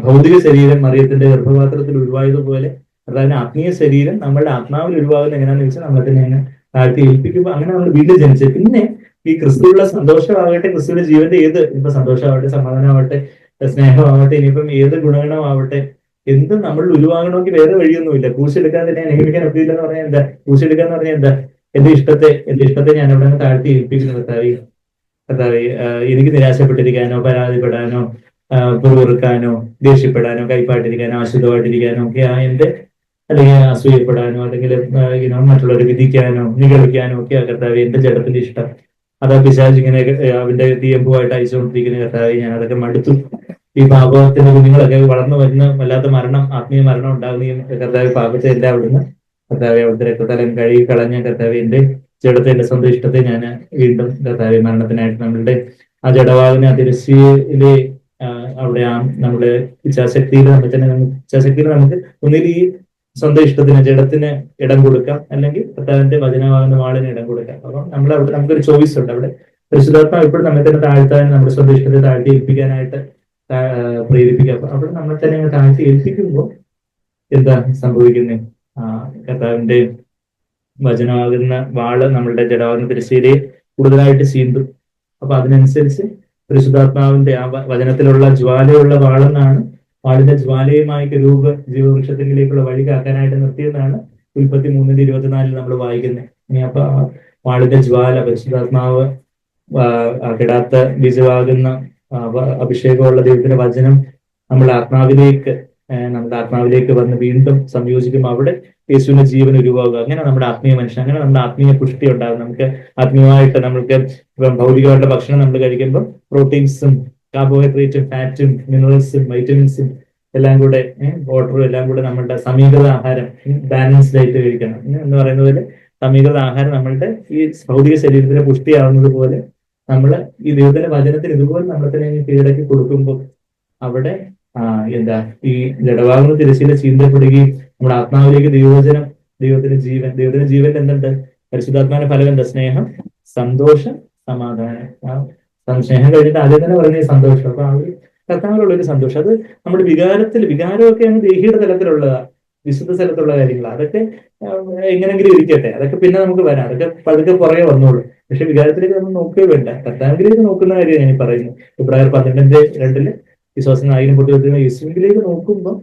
S1: ഭൗതിക ശരീരം മറിയത്തിന്റെ ഗർഭപാത്രത്തിൽ ഉരുവായതുപോലെ കർത്താവിന്റെ ആത്മീയ ശരീരം നമ്മളുടെ ആത്മാവിൽ ഉരുവാകുന്ന എങ്ങനെയാന്ന് വെച്ചാൽ നമ്മളെ തന്നെ അങ്ങ് താഴ്ത്തി ഏൽപ്പിക്കുമ്പോൾ അങ്ങനെ നമ്മൾ വീണ്ടും ജനിച്ചത്. പിന്നെ ഈ ക്രിസ്തുവിലുള്ള സന്തോഷമാകട്ടെ, ക്രിസ്തുവിന്റെ ജീവന്റെ ഏത് ഇപ്പൊ സന്തോഷമാവട്ടെ, സമാധാനമാവട്ടെ, സ്നേഹമാവട്ടെ, ഇനിയിപ്പം ഏത് ഗുണഗണമാവട്ടെ, എന്തും നമ്മൾ ഉരുവാകണമെങ്കിൽ വേറെ വഴിയൊന്നുമില്ല. കൂശെടുക്കാൻ തന്നെ അനുഗമിക്കാൻ ഒക്കില്ല എന്ന് പറഞ്ഞാൽ എന്താ? കൂശെടുക്കാന്ന് പറഞ്ഞാൽ എന്താ? എന്റെ ഇഷ്ടത്തെ ഞാൻ അവിടെ നിന്ന് താഴ്ത്തി ഏൽപ്പിക്കുന്നു. കർത്താവേ എനിക്ക് നിരാശപ്പെട്ടിരിക്കാനോ പരാതിപ്പെടാനോ പുറവെറുക്കാനോ ദേഷ്യപ്പെടാനോ കൈപ്പാട്ടിരിക്കാനോ അശുദ്ധമായിട്ടിരിക്കാനോ ഒക്കെ എന്റെ, അല്ലെങ്കിൽ അസൂയപ്പെടാനോ അല്ലെങ്കിൽ മറ്റുള്ളവരെ വിധിക്കാനോ നിഗളിക്കാനോ ഒക്കെ കർത്താവ് എന്റെ ജഡത്തിന്റെ ഇഷ്ടം. അതാ പിശാച് ഇങ്ങനെ അവന്റെ തീയമ്പുമായിട്ട് അയച്ചുകൊണ്ടിരിക്കുന്ന കർത്താവ് ഞാൻ അതൊക്കെ മടുത്തു. ഈ പാപത്തിന്റെ കുഞ്ഞുങ്ങളൊക്കെ വളർന്നു വരുന്ന വല്ലാത്ത മരണം, ആത്മീയ മരണം ഉണ്ടാകുകയും കർത്താവ് പാപത്തെ എല്ലാം അവിടുന്ന് കർത്താവ് അവിടുത്തെ രക്തതലം കഴുകി കളഞ്ഞ കർത്താവ് എന്റെ ജഡത്തെ, എന്റെ സ്വന്തം ഇഷ്ടത്തെ ഞാൻ വീണ്ടും കർത്താവ് മരണത്തിനായിട്ട് നമ്മളുടെ ആ ജഡവാകുന്ന തിരശ്ശീലെ അവിടെ നമ്മുടെ ഇച്ഛാശക്തിയിൽ നമുക്ക് ഒന്നിൽ ഈ സ്വന്തം ഇഷ്ടത്തിന് ജഡത്തിന് ഇടം കൊടുക്കാം, അല്ലെങ്കിൽ കർത്താവിന്റെ വചനമാകുന്ന വാളിന് ഇടം കൊടുക്കാം. അപ്പം അവിടെ നമുക്കൊരു ചോയ്സ് ഉണ്ട്. അവിടെ പരിശുദ്ധാത്മാവ് എപ്പോഴും നമ്മെ തന്നെ താഴ്ത്താൻ, നമ്മുടെ സ്വന്തം ഇഷ്ടത്തെ താഴ്ത്തി ഏൽപ്പിക്കാനായിട്ട് പ്രേരിപ്പിക്കുക. അപ്പൊ അവിടെ നമ്മളെ തന്നെ അങ്ങ് താഴ്ത്തി ഏൽപ്പിക്കുമ്പോൾ എന്താ സംഭവിക്കുന്നത്? കർത്താവിന്റെ വചനമാകുന്ന വാള് നമ്മളുടെ ജഡമാകുന്ന തിരശ്ശീലയെ കൂടുതലായിട്ട് ചീന്തും. അപ്പൊ അതിനനുസരിച്ച് പരിശുദ്ധാത്മാവിന്റെ ആ വചനത്തിലുള്ള ജ്വാലയുള്ള വാളെന്നാണ്, വാളിന്റെ ജ്വാലയുമായി രൂപ ജീവവൃക്ഷത്തിലേക്കുള്ള വഴി കാക്കാനായിട്ട് നിർത്തിയെന്നാണ് ഉൽപ്പത്തി 3:24 നമ്മൾ വായിക്കുന്നത്. ഇനി അപ്പൊ വാളിന്റെ ജ്വാല, പരിശുദ്ധാത്മാവ്, കെടാത്ത ബീജമാകുന്ന അഭിഷേകമുള്ള ദൈവത്തിന്റെ വചനം നമ്മുടെ ആത്മാവിലേക്ക് വന്ന് വീണ്ടും സംയോജിക്കുമ്പോൾ അവിടെ യേശുവിന്റെ ജീവൻ ഉരുവാകുക. അങ്ങനെ നമ്മുടെ ആത്മീയ മനുഷ്യൻ, അങ്ങനെ നമ്മുടെ ആത്മീയ പുഷ്ടി ഉണ്ടാകും. നമുക്ക് ആത്മീയമായിട്ട് നമ്മൾക്ക് ഭൗതികമായിട്ടുള്ള ഭക്ഷണം നമ്മൾ കഴിക്കുമ്പോൾ പ്രോട്ടീൻസും കാർബോഹൈഡ്രേറ്റും ഫാറ്റും മിനറൽസും വൈറ്റമിൻസും എല്ലാം കൂടെ, വാട്ടറും എല്ലാം കൂടെ നമ്മളുടെ സമീകൃത ആഹാരം, ബാലൻസ്ഡ് ആയിട്ട് കഴിക്കണം എന്ന് പറയുന്നത് പോലെ സമീകൃത ആഹാരം നമ്മളുടെ ഈ ഭൗതിക ശരീരത്തിന് പുഷ്ടിയാവുന്നത് പോലെ നമ്മൾ ഈ ദൈവത്തിന്റെ വചനത്തിന് ഇതുപോലെ നമ്മളെ തന്നെ കീഴടക്കി കൊടുക്കുമ്പോൾ അവിടെ എന്താ ഈ ജഡമാകുന്ന തിരശ്ശീല ചീന്തപ്പെടുകയും നമ്മുടെ ആത്മാവിലേക്ക് ദൈവത്തിന്റെ ജീവൻ എന്തുണ്ട്? പരിശുദ്ധാത്മാവിന്റെ ഫലം എന്താ? സ്നേഹം, സന്തോഷം, സമാധാനം. സ്നേഹം കഴിഞ്ഞിട്ട് ആദ്യം തന്നെ പറഞ്ഞ സന്തോഷം. അപ്പൊ ആ ഒരു കർത്താവിലുള്ള ഒരു സന്തോഷം, അത് നമ്മുടെ വികാരമൊക്കെ അങ്ങ് ദേഹിയുടെ തലത്തിലുള്ളതാ, വിശുദ്ധ സ്ഥലത്തുള്ള കാര്യങ്ങളാണ്. അതൊക്കെ എങ്ങനെങ്കിലും ഇരിക്കട്ടെ, അതൊക്കെ പിന്നെ നമുക്ക് വരാം, അതൊക്കെ പതുക്കെ പുറകെ വന്നോളൂ. പക്ഷെ വികാരത്തിലേക്ക് നമ്മൾ നോക്കുകയോ വേണ്ട, കർത്താവിലേക്ക് നോക്കുന്ന കാര്യം ഞാൻ പറയുന്നു. Ebraier 12:2 വിശ്വാസം ആയിരം പൊട്ടി യേശുവിലേക്ക് നോക്കുമ്പോൾ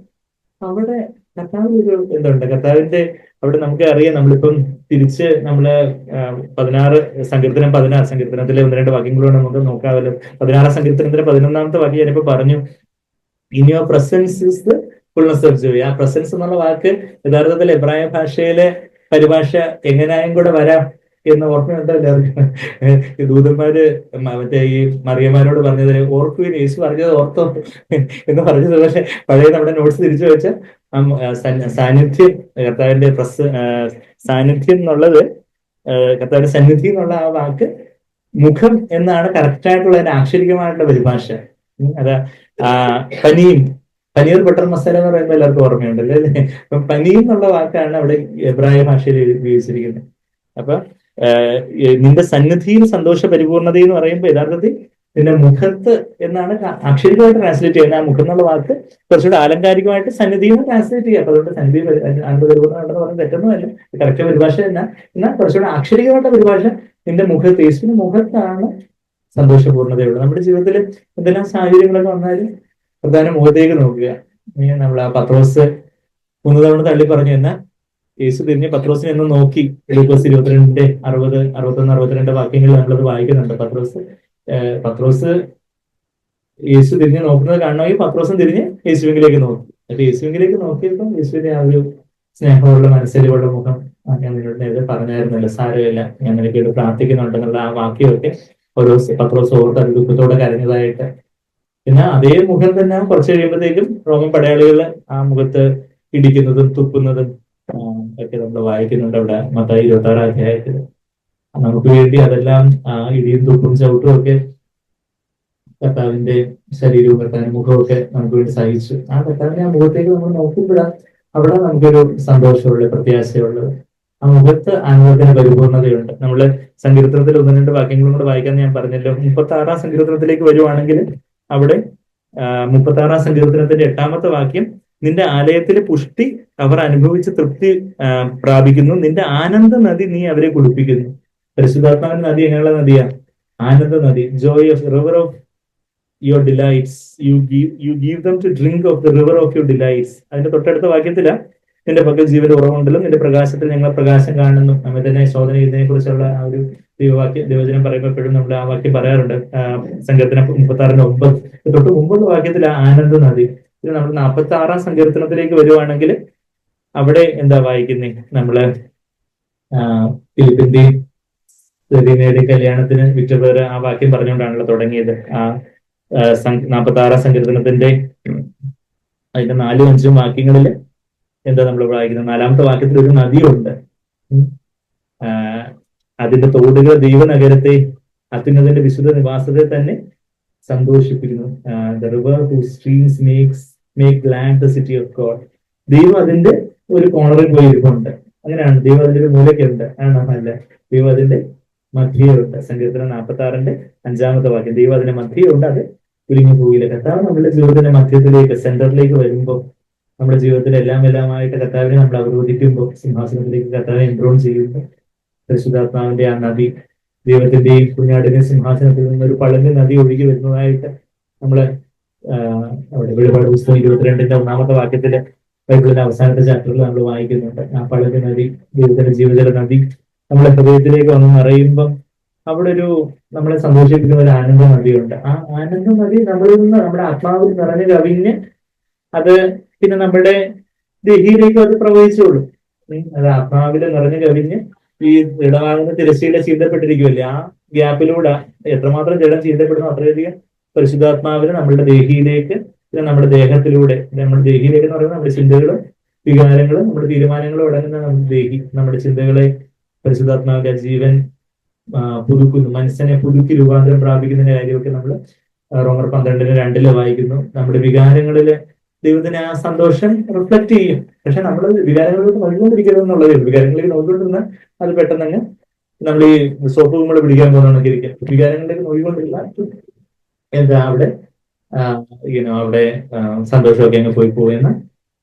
S1: അവിടെ കർത്താവിന്റെ എന്തുണ്ട്? കർത്താവിന്റെ അവിടെ നമുക്ക് അറിയാം. നമ്മളിപ്പം തിരിച്ച് നമ്മള് 16 സങ്കീർത്തനത്തിലെ 1-2 വാക്യങ്ങളോട് നമുക്ക് നോക്കാമല്ലോ. 16 സങ്കീർത്തനത്തിലെ 11-ാമത്തെ വാക്യം ഞാനിപ്പോ പറഞ്ഞു, in your presence is the fullness of joy. ആ പ്രസൻസ് എന്നുള്ള വാക്ക് യഥാർത്ഥത്തിൽ എബ്രായ ഭാഷയിലെ പരിഭാഷ എങ്ങനെയും കൂടെ വരാം എന്ന് ഓർമ്മയുണ്ടോ എല്ലാവർക്കും? ഈ ദൂതന്മാര് മറ്റേ ഈ മറിയമാരോട് പറഞ്ഞത് ഓർക്കുവിൻ, യേശു പറഞ്ഞത് ഓർത്തോ എന്ന് പറഞ്ഞത്. പക്ഷെ പഴയ നമ്മുടെ നോട്ട്സ് തിരിച്ചു വെച്ച സാന്നിധ്യം, കർത്താവിന്റെ സാന്നിധ്യം എന്നുള്ളത്, കർത്താവിന്റെ സന്നിധി എന്നുള്ള ആ വാക്ക് മുഖം എന്നാണ് കറക്റ്റ് ആയിട്ടുള്ള അതിന്റെ ആക്ഷരികമായിട്ടുള്ള പരിഭാഷ. അതാ പനീർ ബട്ടർ മസാല എന്ന് പറയുമ്പോൾ എല്ലാവർക്കും ഓർമ്മയുണ്ടല്ലോ അല്ലേ? അപ്പൊ പനീർ എന്നുള്ള വാക്കാണ് അവിടെ എബ്രായ ഭാഷയിൽ ഉപയോഗിച്ചിരിക്കുന്നത്. അപ്പൊ നിന്റെ സന്നിധിയിൽ സന്തോഷ പരിപൂർണത എന്ന് പറയുമ്പോൾ യഥാർത്ഥത്തിൽ നിന്റെ മുഖത്ത് എന്നാണ് അക്ഷരികമായിട്ട് ട്രാൻസ്ലേറ്റ് ചെയ്യുന്നത്. ആ മുഖം എന്നുള്ള വാക്ക് കുറച്ചുകൂടെ ആലങ്കാരികമായിട്ട് സന്നിധിയിൽ ട്രാൻസ്ലേറ്റ് ചെയ്യാം. അപ്പൊ അതുകൊണ്ട് സന്നിധി പരിപൂർണ്ണമാണെന്ന് പറഞ്ഞാൽ തെറ്റൊന്നുമല്ല, കറക്റ്റ് പരിഭാഷ തന്നെ. എന്നാൽ കുറച്ചുകൂടെ അക്ഷരികമായിട്ട് പരിഭാഷ നിന്റെ മുഖത്ത്, യേശുവിന്റെ മുഖത്താണ് സന്തോഷപൂർണ്ണതയുള്ളത്. നമ്മുടെ ജീവിതത്തിൽ എന്തെല്ലാം സാഹചര്യങ്ങളൊക്കെ വന്നാലും പ്രധാന മുഖത്തേക്ക് നോക്കുക. നമ്മൾ ആ പത്രോസ് 3 തവണ തള്ളി പറഞ്ഞു എന്നാൽ യേശു തിരിഞ്ഞ് പത്രോസിനെ എന്ന് നോക്കി. ലൂക്കോസ് 22:60, 61, 62 വാക്യങ്ങളിൽ നമ്മളത് വായിക്കുന്നുണ്ട്. പത്രോസ് യേശു തിരിഞ്ഞ് നോക്കുന്നത് കാണണമെങ്കിൽ പത്രോസും തിരിഞ്ഞ് യേശുവിലേക്ക് നോക്കി. എന്നിട്ട് യേശുവിലേക്ക് നോക്കിയപ്പോൾ യേശുവിന്റെ ആ ഒരു സ്നേഹമുള്ള മനസ്സിലുള്ള മുഖം ഞാൻ നിന്നോട് നേരത്തെ പറഞ്ഞായിരുന്നല്ലോ, സാരമില്ല ഞാൻ നിനക്ക് പ്രാർത്ഥിക്കുന്നുണ്ടെന്നുള്ള ആ വാക്യമൊക്കെ ഓരോ പത്രോസ് ഓർത്ത് അത് ദുഃഖത്തോടെ കരഞ്ഞതായിട്ട്. എന്നാൽ അതേ മുഖം തന്നെ കുറച്ച് കഴിയുമ്പോഴത്തേക്കും റോമൻ പടയാളികൾ ആ മുഖത്ത് ഇടിക്കുന്നതും തുപ്പുന്നതും ഒക്കെ നമ്മൾ വായിക്കുന്നുണ്ട് അവിടെ മത്തായി 26-ാം അധ്യായത്തിൽ. നമുക്ക് വേണ്ടി അതെല്ലാം ഇടിയും തുപ്പും ചവിട്ടും ഒക്കെ കർത്താവിന്റെ ശരീരവും കർത്താവിന്റെ മുഖമൊക്കെ നമുക്ക് വേണ്ടി സഹിച്ചു. ആ കർത്താവിന്റെ ആ മുഖത്തേക്ക് നമ്മൾ നോക്കുമ്പോഴാണ് അവിടെ നമുക്കൊരു സന്തോഷമുള്ളത്, പ്രത്യാശയുള്ളത്. ആ മുഖത്ത് അനുഭവത്തിന് പരിപൂർണതയുണ്ട്. നമ്മള് സങ്കീർത്തനത്തിൽ 1-2 വാക്യങ്ങളും കൂടെ വായിക്കാൻ ഞാൻ പറഞ്ഞല്ലോ. 36-ാം സങ്കീർത്തനത്തിലേക്ക് വരുവാണെങ്കിൽ അവിടെ 36-ാം സങ്കീർത്തനത്തിന്റെ 8-ാമത്തെ വാക്യം, നിന്റെ ആലയത്തിലെ പുഷ്ടി അവർ അനുഭവിച്ച് തൃപ്തി പ്രാപിക്കുന്നു, നിന്റെ ആനന്ദ നദി നീ അവരെ കുടിപ്പിക്കുന്നു. പരിശുദ്ധാത്മാവിന്റെ നദി എങ്ങനെയുള്ള നദിയാ? ആനന്ദ നദി. Joy of river of your delights, you give them to drink of the river of your delights. അതിന്റെ തൊട്ടടുത്ത വാക്യത്തില നിന്റെ പക്കൽ ജീവന്റെ ഉറവുണ്ടല്ലോ, നിന്റെ പ്രകാശത്തിൽ ഞങ്ങൾ പ്രകാശം കാണുന്നു. നമ്മെ തന്നെ ശോധന ചെയ്യുന്നതിനെ കുറിച്ചുള്ള ആ ഒരു ദൈവവചനം പറയുമ്പോൾ എപ്പോഴും നമ്മൾ ആ വാക്യം പറയാറുണ്ട്. സങ്കീർത്തനം 36-9 തൊട്ട് മുമ്പുള്ള വാക്യത്തിൽ ആ ആനന്ദ നദി. ഇത് നമ്മൾ 46-ാം സങ്കീർത്തനത്തിലേക്ക് വരുവാണെങ്കിൽ അവിടെ എന്താ വായിക്കുന്നേ? നമ്മള് ഫിലിപ്പിന്റെയും സെറീനയുടെയും കല്യാണത്തിന് വിറ്റപേർ ആ വാക്യം പറഞ്ഞുകൊണ്ടാണല്ലോ തുടങ്ങിയത്. ആ 46-ാം സങ്കീർത്തനത്തിന്റെ അതിന്റെ 4-5 വാക്യങ്ങളിൽ എന്താ നമ്മൾ വായിക്കുന്നത്? 4-ാമത്തെ വാക്യത്തിൽ ഒരു നദിയുണ്ട്. അതിന്റെ തോടുകൾ ദൈവനഗരത്തെ, അത്യുന്നതന്റെ വിശുദ്ധ നിവാസത്തെ തന്നെ സന്തോഷിപ്പിക്കുന്നു. The river whose streams make glad the city of God. ദൈവം അതിന്റെ ഒരു കോണറിൽ പോയി ഇരിപ്പുണ്ട്. അങ്ങനെയാണ്. ദൈവം അതിന്റെ ഒരു മൂലയ്ക്കുണ്ട്. ആണോ? അല്ല, ദൈവം അതിന്റെ മധ്യയുണ്ട്. സങ്കീർത്തനം 46-ന്റെ 5-ാമത്തെ വാക്യം, ദൈവം അതിന്റെ മധ്യയുണ്ട്, അത് കുലുങ്ങി പോയില്ല. കർത്താവ് നമ്മുടെ ജീവിതത്തിന്റെ മധ്യത്തിലേക്ക്, സെന്ററിലേക്ക് വരുമ്പോൾ, നമ്മുടെ ജീവിതത്തിലെ എല്ലാമായിട്ട് കർത്താവിനെ നമ്മൾ അവരോധിക്കുമ്പോൾ, സിംഹാസനത്തിലേക്ക് കർത്താവിനെ എൻറോൺ ചെയ്യുമ്പോൾ, പരിശുദ്ധാത്മാവിന്റെ ആ നദി, ദൈവത്തിന്റെയും കുഞ്ഞാടിന്റെയും സിംഹാസനത്തിൽ നിന്ന് ഒരു പളഞ്ഞ നദി ഒഴുകി വരുന്നതായിട്ട് നമ്മള് അവിടെ വെളിപാട് പുസ്തകം 22-ന്റെ 1-ാമത്തെ വാക്യത്തില്, ബൈബിളിന്റെ അവസാനത്തെ ചാപ്റ്ററിൽ നമ്മൾ വായിക്കുന്നുണ്ട്. ആ പളഞ്ഞ നദി, ദൈവത്തിന്റെ ജീവജല നദി നമ്മുടെ ഹൃദയത്തിലേക്ക് വന്ന് നിറയുമ്പം അവിടെ ഒരു നമ്മളെ സന്തോഷിപ്പിക്കുന്ന ഒരു ആനന്ദ നദിയുണ്ട്. ആ ആനന്ദ നദി നമ്മളിൽ നിന്ന്, നമ്മുടെ ആത്മാവിൽ നിറഞ്ഞു കവിഞ്ഞ് അത് പിന്നെ നമ്മുടെ ദേഹിയിലേക്ക് അത് പ്രവഹിച്ചോളൂ. അത് ആത്മാവില് നിറഞ്ഞു കവിഞ്ഞ് ഈ ഇടമാകുന്ന തിരശ്ശീല ചീന്തപ്പെട്ടിരിക്കുമല്ലേ, ആ ഗ്യാപ്പിലൂടെ എത്രമാത്രം ജലം ചീന്തപ്പെടുന്നു അത്രയധികം പരിശുദ്ധാത്മാവിന് നമ്മളുടെ ദേഹിയിലേക്ക്, പിന്നെ നമ്മുടെ ദേഹത്തിലൂടെ, നമ്മുടെ ദേഹിയിലേക്ക് എന്ന് പറയുന്നത് നമ്മുടെ ചിന്തകളും വികാരങ്ങളും നമ്മുടെ തീരുമാനങ്ങളും അടങ്ങുന്ന നമ്മുടെ ദേഹി, നമ്മുടെ ചിന്തകളെ പരിശുദ്ധാത്മാവിന്റെ ജീവൻ പുതുക്കുന്നു, മനസ്സിനെ പുതുക്കി രൂപാന്തരം പ്രാപിക്കുന്നതിന്റെ കാര്യമൊക്കെ നമ്മൾ റോമർ 12-2 വായിക്കുന്നു. നമ്മുടെ വികാരങ്ങളില് ദൈവത്തിന് ആ സന്തോഷം റിഫ്ലക്ട് ചെയ്യും. പക്ഷെ നമ്മൾ വികാരങ്ങളിലേക്ക് നോക്കിക്കൊണ്ടിരിക്കരുത് എന്നുള്ളതേ ഉള്ളൂ. വികാരങ്ങളിലേക്ക് നോക്കിക്കൊണ്ടിരുന്ന അത് പെട്ടെന്ന് നമ്മൾ ഈ സോപ്പ് കുമ്പള പിടിക്കാൻ പോകുന്നതൊക്കെ ഇരിക്കും. വികാരങ്ങളിലേക്ക് നോക്കിക്കൊണ്ടിരില്ല, എന്താ അവിടെ അവിടെ സന്തോഷമൊക്കെ അങ്ങ് പോയെന്ന്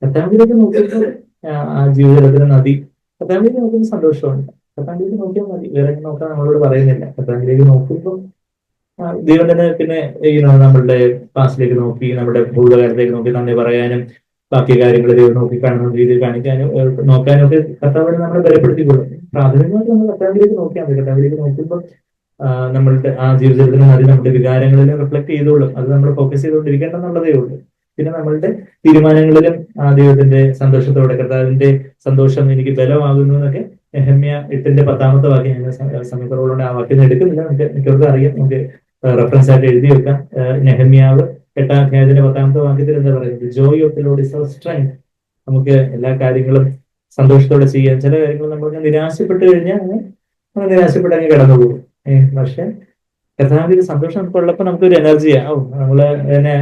S1: കർത്താവിലേക്ക് നോക്കിയിട്ട് ആ ജീവിതത്തിന് നദി, കർത്താവിലേക്ക് നോക്കുമ്പോൾ സന്തോഷമുണ്ട്. കർത്താവിലേക്ക് നോക്കിയാൽ മതി, വേറെ നോക്കാൻ നമ്മളോട് പറയുന്നില്ല. കർത്താവിലേക്ക് നോക്കുമ്പോൾ ദൈവം തന്നെ പിന്നെ നമ്മളുടെ പാസ്റ്റിലേക്ക് നോക്കി, നമ്മുടെ ഭൂതകാലത്തേക്ക് നോക്കി നന്ദി പറയാനും ബാക്കി കാര്യങ്ങൾ ദൈവം നോക്കി കാണുന്ന രീതിയിൽ കാണിക്കാനും നോക്കാനും ഒക്കെ കർത്താവിനെ നമ്മളെ ബലപ്പെടുത്തിക്കൊള്ളും. പ്രാഥമികമായിട്ട് നമ്മൾ കർത്താവിലേക്ക് നോക്കിയാൽ മതി. കർത്താവിലേക്ക് നോക്കുമ്പോൾ നമ്മളുടെ ആ ജീവിതത്തിന് നദി നമ്മുടെ വികാരങ്ങളിലും റിഫ്ലക്ട് ചെയ്തോളും. അത് നമ്മൾ ഫോക്കസ് ചെയ്തുകൊണ്ടിരിക്കേണ്ടെന്നുള്ളതേ ഉള്ളൂ. പിന്നെ നമ്മളുടെ തീരുമാനങ്ങളിലും ആ ദൈവത്തിന്റെ സന്തോഷത്തോടെ, കർത്താവിന്റെ സന്തോഷം എനിക്ക് ബലമാകുന്നു എന്നൊക്കെ നെഹമ്യ 8-10 വാക്യം, ഞങ്ങൾ സമയക്കുറവുകൊണ്ട് ആ വാക്യം എടുക്കുന്നില്ല, നമുക്ക് മിക്കവർക്കും അറിയാം, നമുക്ക് റെഫറൻസ് ആയിട്ട് എഴുതി വെക്കാം. നെഹമ്യാവ് 8-ാം 10-ാമത്തെ വാക്യത്തിൽ എന്താ പറയുന്നത്? Joy of the Lord is our strength. നമുക്ക് എല്ലാ കാര്യങ്ങളും സന്തോഷത്തോടെ ചെയ്യാൻ, ചില കാര്യങ്ങൾ നമ്മൾ നിരാശപ്പെട്ട് കഴിഞ്ഞാൽ നമ്മൾ നിരാശപ്പെട്ട് അങ്ങ് കടന്നു പോകും. പക്ഷെ കർത്താവിന്റെ ഒരു സന്തോഷം നമുക്ക് ഉള്ളപ്പോൾ നമുക്കൊരു എനർജിയാണ്. നമ്മള് എന്നെ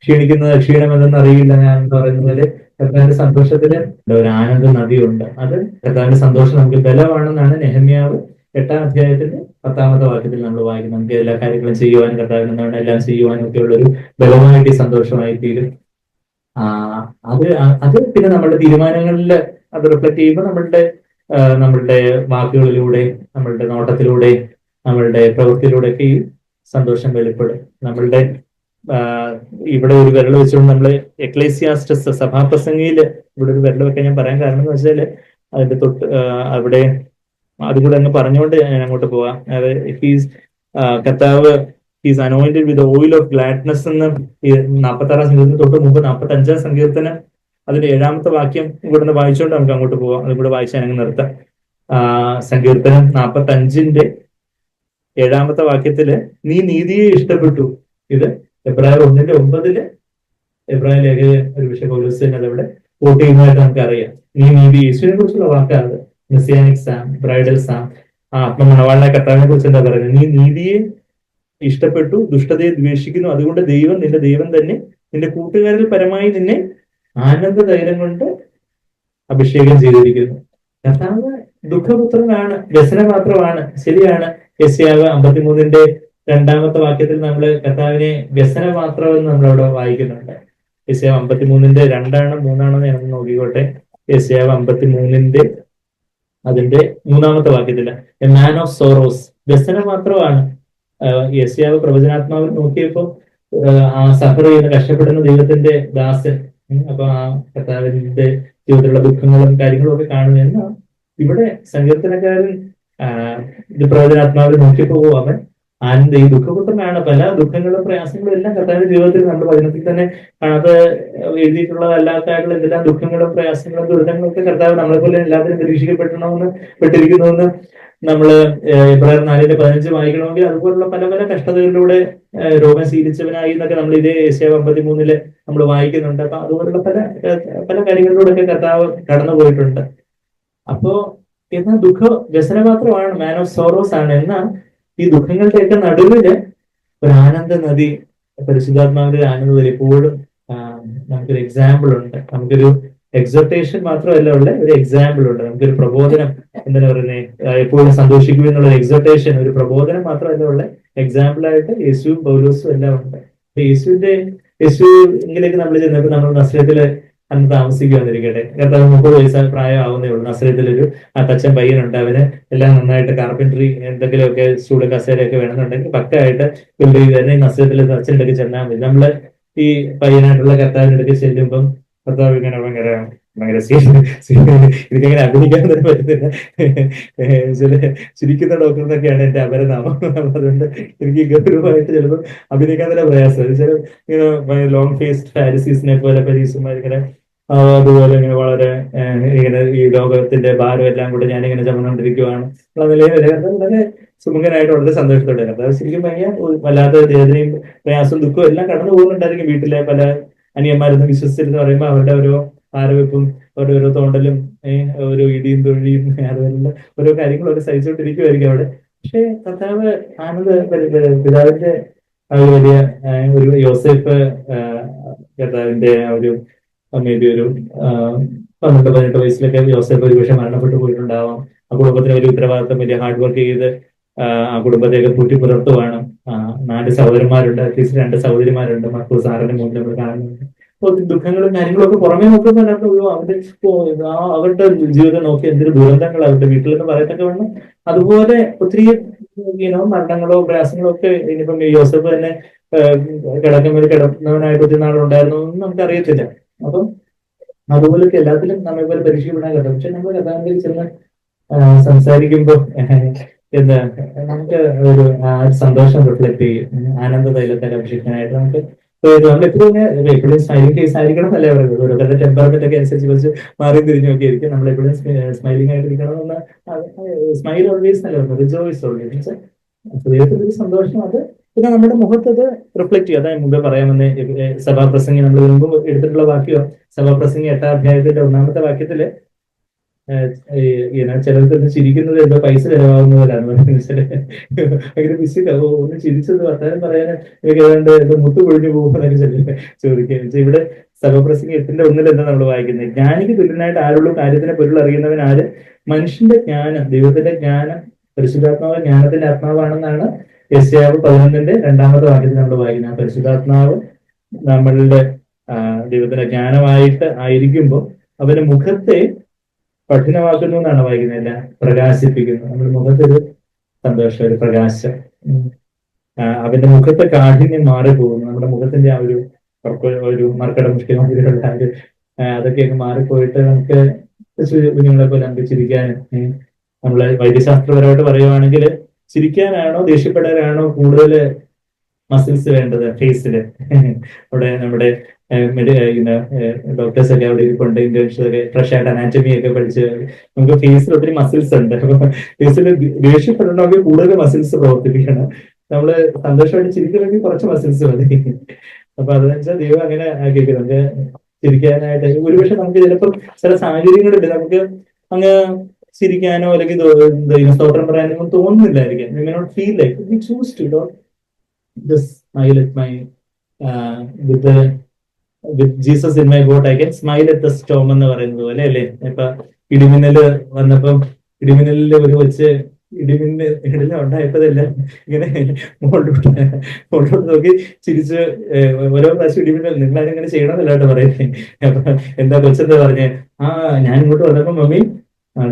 S1: ക്ഷീണം എന്തെന്ന് അറിയില്ല ഞാൻ എന്ന് പറയുന്നതില് കർത്താവിന്റെ സന്തോഷത്തിന് ഒരു ആനന്ദ നദിയുണ്ട്. അത് കർത്താവിന്റെ സന്തോഷം നമുക്ക് ബലമാണെന്നാണ് നെഹമ്യാവ് 8-ാം അധ്യായത്തിന്റെ 10-ാമത്തെ വാക്യത്തിൽ നമ്മൾ വായിക്കുന്നത്. നമുക്ക് എല്ലാ കാര്യങ്ങളും ചെയ്യുവാനും കർത്താവിൽ നിന്നാണ് എല്ലാം ചെയ്യുവാനും ഒക്കെ ഉള്ളൊരു ബലമായിട്ട് സന്തോഷമായി തീരും. അത് പിന്നെ നമ്മുടെ തീരുമാനങ്ങളിൽ അത് റിഫ്ലക്ട് ചെയ്യുമ്പോൾ നമ്മളുടെ വാക്കുകളിലൂടെ, നമ്മളുടെ നോട്ടത്തിലൂടെ, നമ്മളുടെ പ്രവൃത്തിയിലൂടെ ഒക്കെ ഈ സന്തോഷം വെളിപ്പെടും. നമ്മളുടെ ഇവിടെ ഒരു വിരൽ വെച്ചുകൊണ്ട് നമ്മള് എക്ലേസിയാസ്റ്റസ് സഭാപ്രസംഗിയില് ഇവിടെ ഒരു വിരൽ വെക്കാൻ ഞാൻ പറയാൻ കാരണം എന്ന് വെച്ചാല് അതിന്റെ തൊട്ട് അവിടെ അതുകൂടെ അങ്ങ് പറഞ്ഞുകൊണ്ട് ഞാൻ അങ്ങോട്ട് പോവാം. അതായത് കർത്താവ് he's anointed with oil of gladness എന്ന് 46-ാം സങ്കീർത്തനം തൊട്ട് മുമ്പ് 45-ാം സങ്കീർത്തനം അതിന്റെ 7-ാമത്തെ വാക്യം ഇവിടുന്ന് വായിച്ചുകൊണ്ട് നമുക്ക് അങ്ങോട്ട് പോവാം. അതുകൂടെ വായിച്ചാൽ അങ്ങ് നിർത്താം. സങ്കീർത്തനം 45-ന്റെ 7-ാമത്തെ വാക്യത്തില് നീ നീതിയെ ഇഷ്ടപ്പെട്ടു. ഇത് എബ്രായർ 1-9 എബ്രായ ലേഖകൻ ഒരു പൗലോസ് അതവിടെ കോട്ട് ചെയ്യുന്നതായിട്ട് നമുക്കറിയാം. നീ നീതി, യേശുവിനെ കുറിച്ചുള്ള വാക്കാണ് മെസ്സിയാനിക് സാം, ബ്രൈഡൽ സാം. ആത്മമണവാളനെ കർത്താവിനെ കുറിച്ച് എന്താ പറയുന്നത്? നീ നീതിയെ ഇഷ്ടപ്പെട്ടു, ദുഷ്ടതയെ ദ്വേഷിക്കുന്നു, അതുകൊണ്ട് ദൈവം, നിന്റെ ദൈവം തന്നെ നിന്റെ കൂട്ടുകാരിൽ പരമായി നിന്നെ ആനന്ദ തൈലം കൊണ്ട് അഭിഷേകം ചെയ്തിരിക്കുന്നു. കർത്താവ് ദുഃഖപുത്രനാണ്, വ്യസനപാത്രമാണ്. ശരിയാണ്. യെശയ്യാവ് 53-ന്റെ 2-ാമത്തെ വാക്യത്തിൽ നമ്മൾ കർത്താവിനെ വ്യസനപാത്രം എന്ന് നമ്മളവിടെ വായിക്കുന്നുണ്ട്. യെശയ്യാവ് 53-ന്റെ 2-ആണോ 3-ആണോ ഞാൻ നോക്കിക്കോട്ടെ. യെശയ്യാവ് 53-ന്റെ അതിന്റെ 3-ാമത്തെ വാക്യത്തില് എ മാൻ ഓഫ് സോറോസ്, വ്യസനപാത്രമാണ്. യെശയ്യാവ് പ്രവചനാത്മാവിൽ നോക്കിയപ്പോ ആ സഫർ ചെയ്യുന്ന, കഷ്ടപ്പെടുന്ന ദൈവത്തിന്റെ ദാസൻ. അപ്പൊ ആ കർത്താവിന്റെ ജീവിതത്തിലുള്ള ദുഃഖങ്ങളും കാര്യങ്ങളും ഒക്കെ കാണുന്ന ഇവിടെ സങ്കീർത്തനക്കാരൻ ഇത് പ്രവചനാത്മാവിൽ നോക്കിയപ്പോ അവൻ ആനന്ദ ഈ ദുഃഖപുത്രനാണ്. പല ദുഃഖങ്ങളും പ്രയാസങ്ങളും എല്ലാം കർത്താവിന്റെ ജീവിതത്തിൽ നമ്മുടെ വചനത്തിൽ തന്നെ കാണാതെ എഴുതിയിട്ടുള്ളതല്ലാത്തായിട്ടുള്ള എന്തെല്ലാം ദുഃഖങ്ങളും പ്രയാസങ്ങളും ദുരിതങ്ങളും ഒക്കെ കർത്താവ് നമ്മളെ പോലെ എല്ലാത്തിനും പെട്ടിരിക്കുന്നുവെന്ന് നമ്മള് എബ്രായർ 4-15 വായിക്കണമെങ്കിൽ അതുപോലുള്ള പല പല കഷ്ടതകളിലൂടെ രോഗം ശീലിച്ചവനായി എന്നൊക്കെ നമ്മൾ ഇതേ യെശയ്യാവ് 53-ല് നമ്മൾ വായിക്കുന്നുണ്ട്. അപ്പൊ അതുപോലുള്ള പല പല കാര്യങ്ങളിലൂടെയൊക്കെ കർത്താവ് കടന്നു പോയിട്ടുണ്ട്. അപ്പോ എന്നാൽ വ്യസനപാത്രമാണ്, മാൻ ഓഫ് സോറോസ് ആണ്. എന്നാൽ ഈ ദുഃഖങ്ങളുടെയൊക്കെ നടുവില് ഒരു ആനന്ദ നദി, പരിശുദ്ധാത്മാവിന്റെ ആനന്ദ നദി എപ്പോഴും നമുക്കൊരു എക്സാമ്പിൾ ഉണ്ട്. നമുക്കൊരു എക്സോർട്ടേഷൻ മാത്രമല്ല ഉള്ള ഒരു എക്സാമ്പിൾ ഉണ്ട്. നമുക്കൊരു പ്രബോധനം, എന്താണ് പറയുന്നത്, എപ്പോഴും സന്തോഷിക്കും എന്നുള്ള എക്സോർട്ടേഷൻ, ഒരു പ്രബോധനം മാത്രമല്ല ഉള്ള എക്സാമ്പിൾ ആയിട്ട് യേശുവും പൗലോസും എല്ലാം ഉണ്ട്. യേശുവിലേക്ക് നമ്മൾ ചെന്നപ്പോൾ നമ്മൾ നസ്രത്തില് അന്ന് താമസിക്കുവാന്നിരിക്കട്ടെ. കർത്താവ് 30 വയസ്സായ പ്രായമാവുന്നേ ഉള്ളൂ. നസ്രത്തിലൊരു തച്ചൻ പയ്യനുണ്ട്. അവന് എല്ലാം നന്നായിട്ട് കാർപ്പൻട്രി എന്തെങ്കിലുമൊക്കെ സ്റ്റൂള് കസേരയൊക്കെ വേണമെന്നുണ്ടെങ്കിൽ പക്കായിട്ട് ബിൽഡ് ചെയ്ത് തന്നെ ഈ നസ്രത്തിലെ തച്ചൻ്റെ അടുക്ക് ചെന്നാൽ മതി. നമ്മള് ഈ പയ്യനായിട്ടുള്ള കർത്താവിന്റെ അടുക്ക് ചെല്ലുമ്പം കർത്താവ് ഇങ്ങനെ ഭയങ്കര ഭയങ്കര എനിക്കങ്ങനെ അഭിനയിക്കാൻ തന്നെ പറ്റുന്നില്ല. ചില ചിരിക്കുന്ന ഡോക്ടറിനൊക്കെയാണ് എന്റെ അപരനാമം. അതുകൊണ്ട് എനിക്ക് ഗൗരവമായിട്ട് ചിലപ്പോൾ അഭിനയിക്കാൻ തന്നെ പ്രയാസം. ചില ഇങ്ങനെ ലോങ് ഫേസ്ഡ് ഫാരിസീസിനെ പോലെ പരീക്ഷന്മാരിങ്ങനെ അതുപോലെ ഇങ്ങനെ വളരെ ഇങ്ങനെ ഈ ലോകത്തിന്റെ ഭാരം എല്ലാം കൂടെ ഞാനിങ്ങനെ ചമന്നുകൊണ്ടിരിക്കുവാണ് ഉള്ള നിലയിൽ വളരെ സുമുഖനായിട്ട് വളരെ സന്തോഷത്തോടെ. കർത്താവ് ശരിക്കും ഭയങ്കര വല്ലാത്ത വേദനയും പ്രയാസവും ദുഃഖവും എല്ലാം കടന്നു പോകുന്നുണ്ടായിരിക്കും. വീട്ടിലെ പല അനിയന്മാരെന്ന് വിശ്വസിച്ചിരുന്ന് പറയുമ്പോൾ അവരുടെ ഓരോ ആരവെപ്പും ഓരോരോ തോണ്ടലും ഓരോ ഇടിയും തൊഴിയും അതുപോലുള്ള ഓരോ കാര്യങ്ങളൊക്കെ സഹിച്ചുകൊണ്ടിരിക്കുമായിരിക്കും അവിടെ. പക്ഷെ കർത്താവ് പിതാവിന്റെ ഒരു വലിയ ഒരു യോസേഫ് കർത്താവിന്റെ ഒരു മേ ബി ഒരു 12-18 വയസ്സിലൊക്കെ യോസേഫ് ഒരുപക്ഷെ മരണപ്പെട്ടു പോയിട്ടുണ്ടാവാം. ആ കുടുംബത്തിന് വലിയ ഉത്തരവാദിത്തം, വലിയ ഹാർഡ് വർക്ക് ചെയ്ത് ആ കുടുംബത്തെയൊക്കെ കൂട്ടി പുലർത്തുവാണ്. 4 സഹോദരന്മാരുണ്ട്, അറ്റ്ലീസ്റ്റ് 2 സഹോദരിമാരുണ്ട്. മക്കൾ സാറിന്റെ മുന്നിൽ നമ്മൾ കാണുന്നുണ്ട്. ദുഃഖങ്ങളും കാര്യങ്ങളും ഒക്കെ പുറമേ നോക്കുമ്പോൾ അവരുടെ ജീവിതം നോക്കി എന്തൊരു ദുരന്തങ്ങൾ അവരുടെ വീട്ടിലെന്ന് പറയത്തൊക്കെ വേണം. അതുപോലെ ഒത്തിരി മരണങ്ങളോ പ്രയാസങ്ങളോ ഒക്കെ ഇനിയിപ്പം യോസഫ് തന്നെ കിടക്കുന്നവനായിട്ട് ഒത്തിരി നാളുണ്ടായിരുന്നു എന്ന് നമുക്ക് അറിയത്തില്ല. അപ്പം അതുപോലൊക്കെ എല്ലാത്തിലും നമ്മെ പോലെ പരീക്ഷിക്കപ്പെടാൻ കേട്ടോ. പക്ഷെ നമ്മൾ കഥാന്തയിൽ ചെന്ന് സംസാരിക്കുമ്പോൾ എന്താ നമുക്ക് ഒരു സന്തോഷം റിഫ്ലക്ട് ചെയ്യും. ആനന്ദ തൈലത്താൽ അഭിഷിക്കാനായിട്ട് നമുക്ക് നമ്മളെപ്പോഴും എപ്പോഴും സ്മൈലിംഗ് ഫേസ് ആയിരിക്കണം എന്നല്ലേ പറയുന്നത്. ഓരോരുത്തരുടെ ടെമ്പർമെന്റ് ഒക്കെ അനുസരിച്ച് കുറച്ച് മാറി തിരിഞ്ഞൊക്കെ ആയിരിക്കും. നമ്മളെപ്പോഴും സ്മൈലിംഗ് ആയിട്ടിരിക്കണമെന്ന് സ്മൈൽ ഓൾവേസ് നല്ല പറഞ്ഞു, റിജോയ്സ് ഓൾവേസ്. ഹൃദയത്തിലൊരു സന്തോഷം, അത് പിന്നെ നമ്മുടെ മുഖത്ത് അത് റിഫ്ലക്ട് ചെയ്യും. അതായത് മുമ്പേ പറയാമെന്ന് സഭാപ്രസംഗി നമ്മൾ മുമ്പ് എടുത്തിട്ടുള്ള വാക്യം, സഭാപ്രസംഗി 8-ാം അധ്യായത്തിന്റെ 1-ാമത്തെ വാക്യത്തില് ചിലർക്ക് ചിരിക്കുന്നത് എന്തോ പൈസ ചെലവാകുന്നവരാണ്. ഭയങ്കര പിശുക്കാവോ ഒന്ന് ചിരിച്ചത് വർത്താനം പറയാൻ എനിക്ക് ഏതാണ്ട് എന്തോ മുത്തു പൊഴിഞ്ഞു പോകുമെന്നൊക്കെ ചോദിക്കുക. ഇവിടെ സഭാപ്രസംഗി 8-ന്റെ 1 എന്താ നമ്മൾ വായിക്കുന്നത്? ജ്ഞാനിക്ക് തുല്യനായിട്ട് ആരുള്ളൂ, കാര്യത്തിന് പൊരുൾ അറിയുന്നവൻ ആര്? മനുഷ്യന്റെ ജ്ഞാനം, ദൈവത്തിന്റെ ജ്ഞാനം, പരിശുദ്ധാത്മാവ് ജ്ഞാനത്തിന്റെ ആത്മാവാണെന്നാണ് യെശയ്യാവ് 11-ന്റെ 2-ാമത്തെ വാക്യത്തിൽ നമ്മൾ വായിക്കുന്നത്. പരിശുദ്ധാത്മാവ് നമ്മളുടെ ദൈവത്തിന്റെ ജ്ഞാനമായിട്ട് ആയിരിക്കുമ്പോൾ അവന്റെ മുഖത്തെ കഠിനമാക്കുന്നു എന്നാണ് വായിക്കുന്നത്. എല്ലാം പ്രകാശിപ്പിക്കുന്നു. നമ്മുടെ മുഖത്തൊരു സന്തോഷം, ഒരു പ്രകാശം, അവന്റെ മുഖത്തെ കാഠിന്യം മാറിപ്പോകുന്നു. നമ്മുടെ മുഖത്തിന്റെ ആ ഒരു മർക്കട മുഷ്ടിമാതിരിയുള്ള അതൊക്കെയൊക്കെ മാറിപ്പോയിട്ട് നമുക്ക് കുഞ്ഞുങ്ങളെ പോലെ നമുക്ക് ചിരിക്കാനും, നമ്മള് വൈദ്യശാസ്ത്രപരമായിട്ട് പറയുവാണെങ്കിൽ ചിരിക്കാനാണോ ദേഷ്യപ്പെടാനാണോ കൂടുതൽ മസിൽസ് വേണ്ടത് ഫേസില്? അവിടെ നമ്മുടെ ഡോക്ടേഴ്സ് ഒക്കെ അവിടെ ഇരിപ്പുണ്ട്, ഇന്റേൺസ് ഒക്കെ ഫ്രഷ് ആയിട്ട് അനാറ്റമി ഒക്കെ പഠിച്ച് നമുക്ക് ഫേസിൽ ഒത്തിരി മസിൽസ് ഉണ്ട്. അപ്പൊ ഫേസിൽ ദേഷ്യപ്പെടണമെങ്കിൽ കൂടുതൽ മസിൽസ് പ്രവർത്തിപ്പിക്കണം. നമ്മള് സന്തോഷമായിട്ട് ചിരിക്കണമെങ്കിൽ കുറച്ച് മസിൽസ് മതി. അപ്പൊ അതെന്ന് വെച്ചാൽ ദൈവം അങ്ങനെ ആക്കിയിട്ട് നമുക്ക് ചിരിക്കാനായിട്ട് ഒരുപക്ഷെ നമുക്ക് ചിലപ്പോൾ ചില സാഹചര്യങ്ങളുണ്ട് നമുക്ക് അങ്ങ് ചിരിക്കാനോ അല്ലെങ്കിൽ സ്തോത്രം പറയാനോ തോന്നുന്നില്ലായിരിക്കും. You may not feel like we choose to do it just smile at my with Jesus in my boat I can smile at the storm എന്ന് പറയുന്നത് പോലെ അല്ലേ. ഇപ്പൊ ഇടിമിന്നല് വന്നപ്പം ഇടിമിന്നലില് ഒരു വെച്ച് ഇടിമിന്നൽ ഉണ്ടായപ്പോഴല്ല ഇങ്ങനെ മുകളിലോട്ട് നോക്കി ചിരിച്ച് ഓരോ പ്രാവശ്യം ഇടിമിന്നൽ നിങ്ങളാരും ഇങ്ങനെ ചെയ്യണമെന്നല്ലാണ്ട് പറയുന്നത്. അപ്പൊ എന്താ കൊച്ചെന്താ പറഞ്ഞേ, ഞാൻ ഇങ്ങോട്ട് വന്നപ്പോ മമ്മി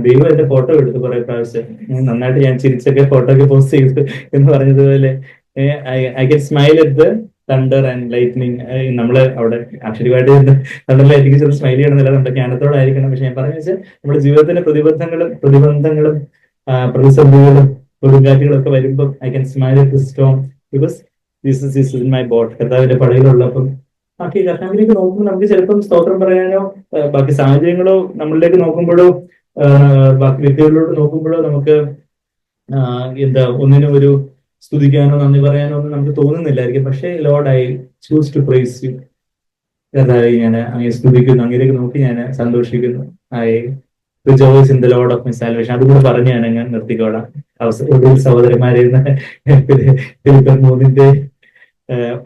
S1: ദൈവം എന്റെ ഫോട്ടോ എടുത്തു കുറെ പ്രാവശ്യം, നന്നായിട്ട് ഞാൻ ചിരിച്ചൊക്കെ ഫോട്ടോ ഒക്കെ പോസ്റ്റ് ചെയ്തു എന്ന് പറഞ്ഞതുപോലെ I can smile at the thunder and lightning. നമ്മള് അവിടെ അക്ഷരമായിട്ട് തണ്ടറിലായിരിക്കും ചില സ്മൈൽ ചെയ്യണമെന്നില്ല, നമ്മുടെ ജ്ഞാനത്തോടായിരിക്കണം. പക്ഷെ ഞാൻ പറഞ്ഞു വെച്ചാൽ നമ്മുടെ ജീവിതത്തിന്റെ പ്രതിബന്ധങ്ങളും പ്രതിസന്ധികളും കൊടുങ്കാറ്റുകളും ഒക്കെ വരുമ്പോൾ I can smile at the Storm because Jesus is in my boat. കർത്താവിന്റെ പടയിലുള്ളപ്പം ബാക്കി കർത്താവിലേക്ക് നോക്കുമ്പോൾ നമുക്ക് ചിലപ്പം സ്തോത്രം പറയാനോ ബാക്കി സാഹചര്യങ്ങളോ നമ്മളിലേക്ക് നോക്കുമ്പോഴോ ബാക്കി വ്യക്തികളിലോട്ട് നോക്കുമ്പോഴോ നമുക്ക് എന്താ ഒന്നിനും ഒരു സ്തുതിക്കാനോ നന്ദി പറയാനോ ഒന്നും നമുക്ക് തോന്നുന്നില്ലായിരിക്കും. പക്ഷേ Lord I choose to praise you. കർത്താവേ ഞാൻ അങ്ങനെ സ്തുതിക്കുന്നു, അങ്ങനെയൊക്കെ നോക്കി ഞാൻ സന്തോഷിക്കുന്നു. I rejoice in the Lord of my salvation. അതുകൂടെ പറഞ്ഞ് ഞാൻ നിർത്തിക്കോളാം. സഹോദരന്മാരെ 3-ന്റെ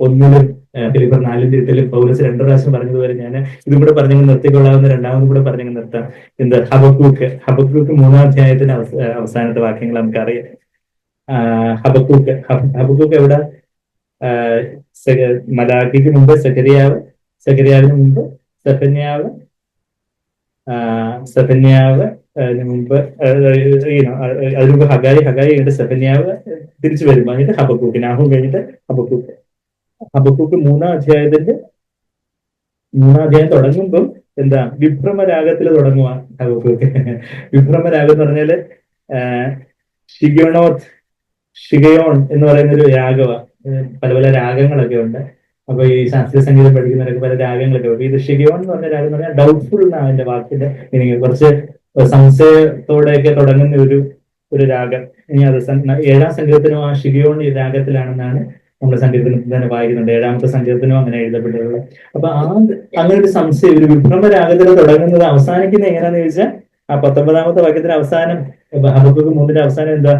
S1: 1 ഫിലിപ്പർ 4:8 പൗലോസ് 2 പ്രാവശ്യം പറഞ്ഞതുപോലെ ഞാൻ ഇതും കൂടെ പറഞ്ഞെങ്കിൽ നിർത്തിക്കൊള്ളാവുന്ന രണ്ടാമതും കൂടെ പറഞ്ഞെങ്കിൽ നിർത്താം. എന്ത് ഹബക്കൂക്ക് 3-ാം അധ്യായത്തിന്റെ അവസാനത്തെ വാക്യങ്ങൾ നമുക്കറിയാം. ഹബക്കൂക്ക് എവിടെ? മലാഖിക്ക് മുമ്പ് സെഖര്യാവിന് മുമ്പ് സെഫന്യാവ് അതിന് മുമ്പ് അതിന് മുമ്പ് ഹഗായി കഴിഞ്ഞിട്ട് സെഫന്യാവ് തിരിച്ചു വരും. കഴിഞ്ഞിട്ട് ഹബക്കൂക്ക്, നാഹൂം കഴിഞ്ഞിട്ട് ഹബക്കൂക്ക് 3-ാം അധ്യായം തുടങ്ങുമ്പം എന്താ? വിഭ്രമരാഗത്തിൽ തുടങ്ങുക ഹബക്കൂക്ക്. വിഭ്രമരാഗം എന്ന് പറഞ്ഞാല് ഷിഗയോൺ എന്ന് പറയുന്ന ഒരു രാഗമാണ്. പല പല രാഗങ്ങളൊക്കെ ഉണ്ട്. അപ്പൊ ഈ ശാസ്ത്രീയ സംഗീതം പഠിക്കുന്നവരൊക്കെ പല രാഗങ്ങളൊക്കെ ഉണ്ട്. ഇത് ഷിഗയോൺ എന്ന് പറഞ്ഞ രാഗം എന്ന് പറഞ്ഞാൽ ഡൗട്ട്ഫുൾ എന്നാണ് അതിന്റെ വാക്കിന്റെ മീനിങ്. കുറച്ച് സംശയത്തോടെയൊക്കെ തുടങ്ങുന്ന ഒരു രാഗം. ഇനി അത് 7-ാം സംഗീതത്തിനും ആ ഷിഗയോൺ ഈ രാഗത്തിലാണെന്നാണ് നമ്മുടെ സങ്കീർത്തനത്തിൽ തന്നെ വായിക്കുന്നുണ്ട്. 7-ാമത്തെ സങ്കീർത്തനം അങ്ങനെ എഴുതപ്പെട്ടിട്ടുള്ളത്. അപ്പൊ അങ്ങനെ ഒരു സംശയം, ഒരു വിഭ്രമ രാഗത്തിൽ തുടങ്ങുന്നത് അവസാനിക്കുന്നത് എങ്ങനെയാന്ന് ചോദിച്ചാൽ ആ 19-ാമത്തെ വാക്യത്തിന്റെ അവസാനം, ഹബക്കൂക്ക് 3-ന്റെ അവസാനം എന്താ?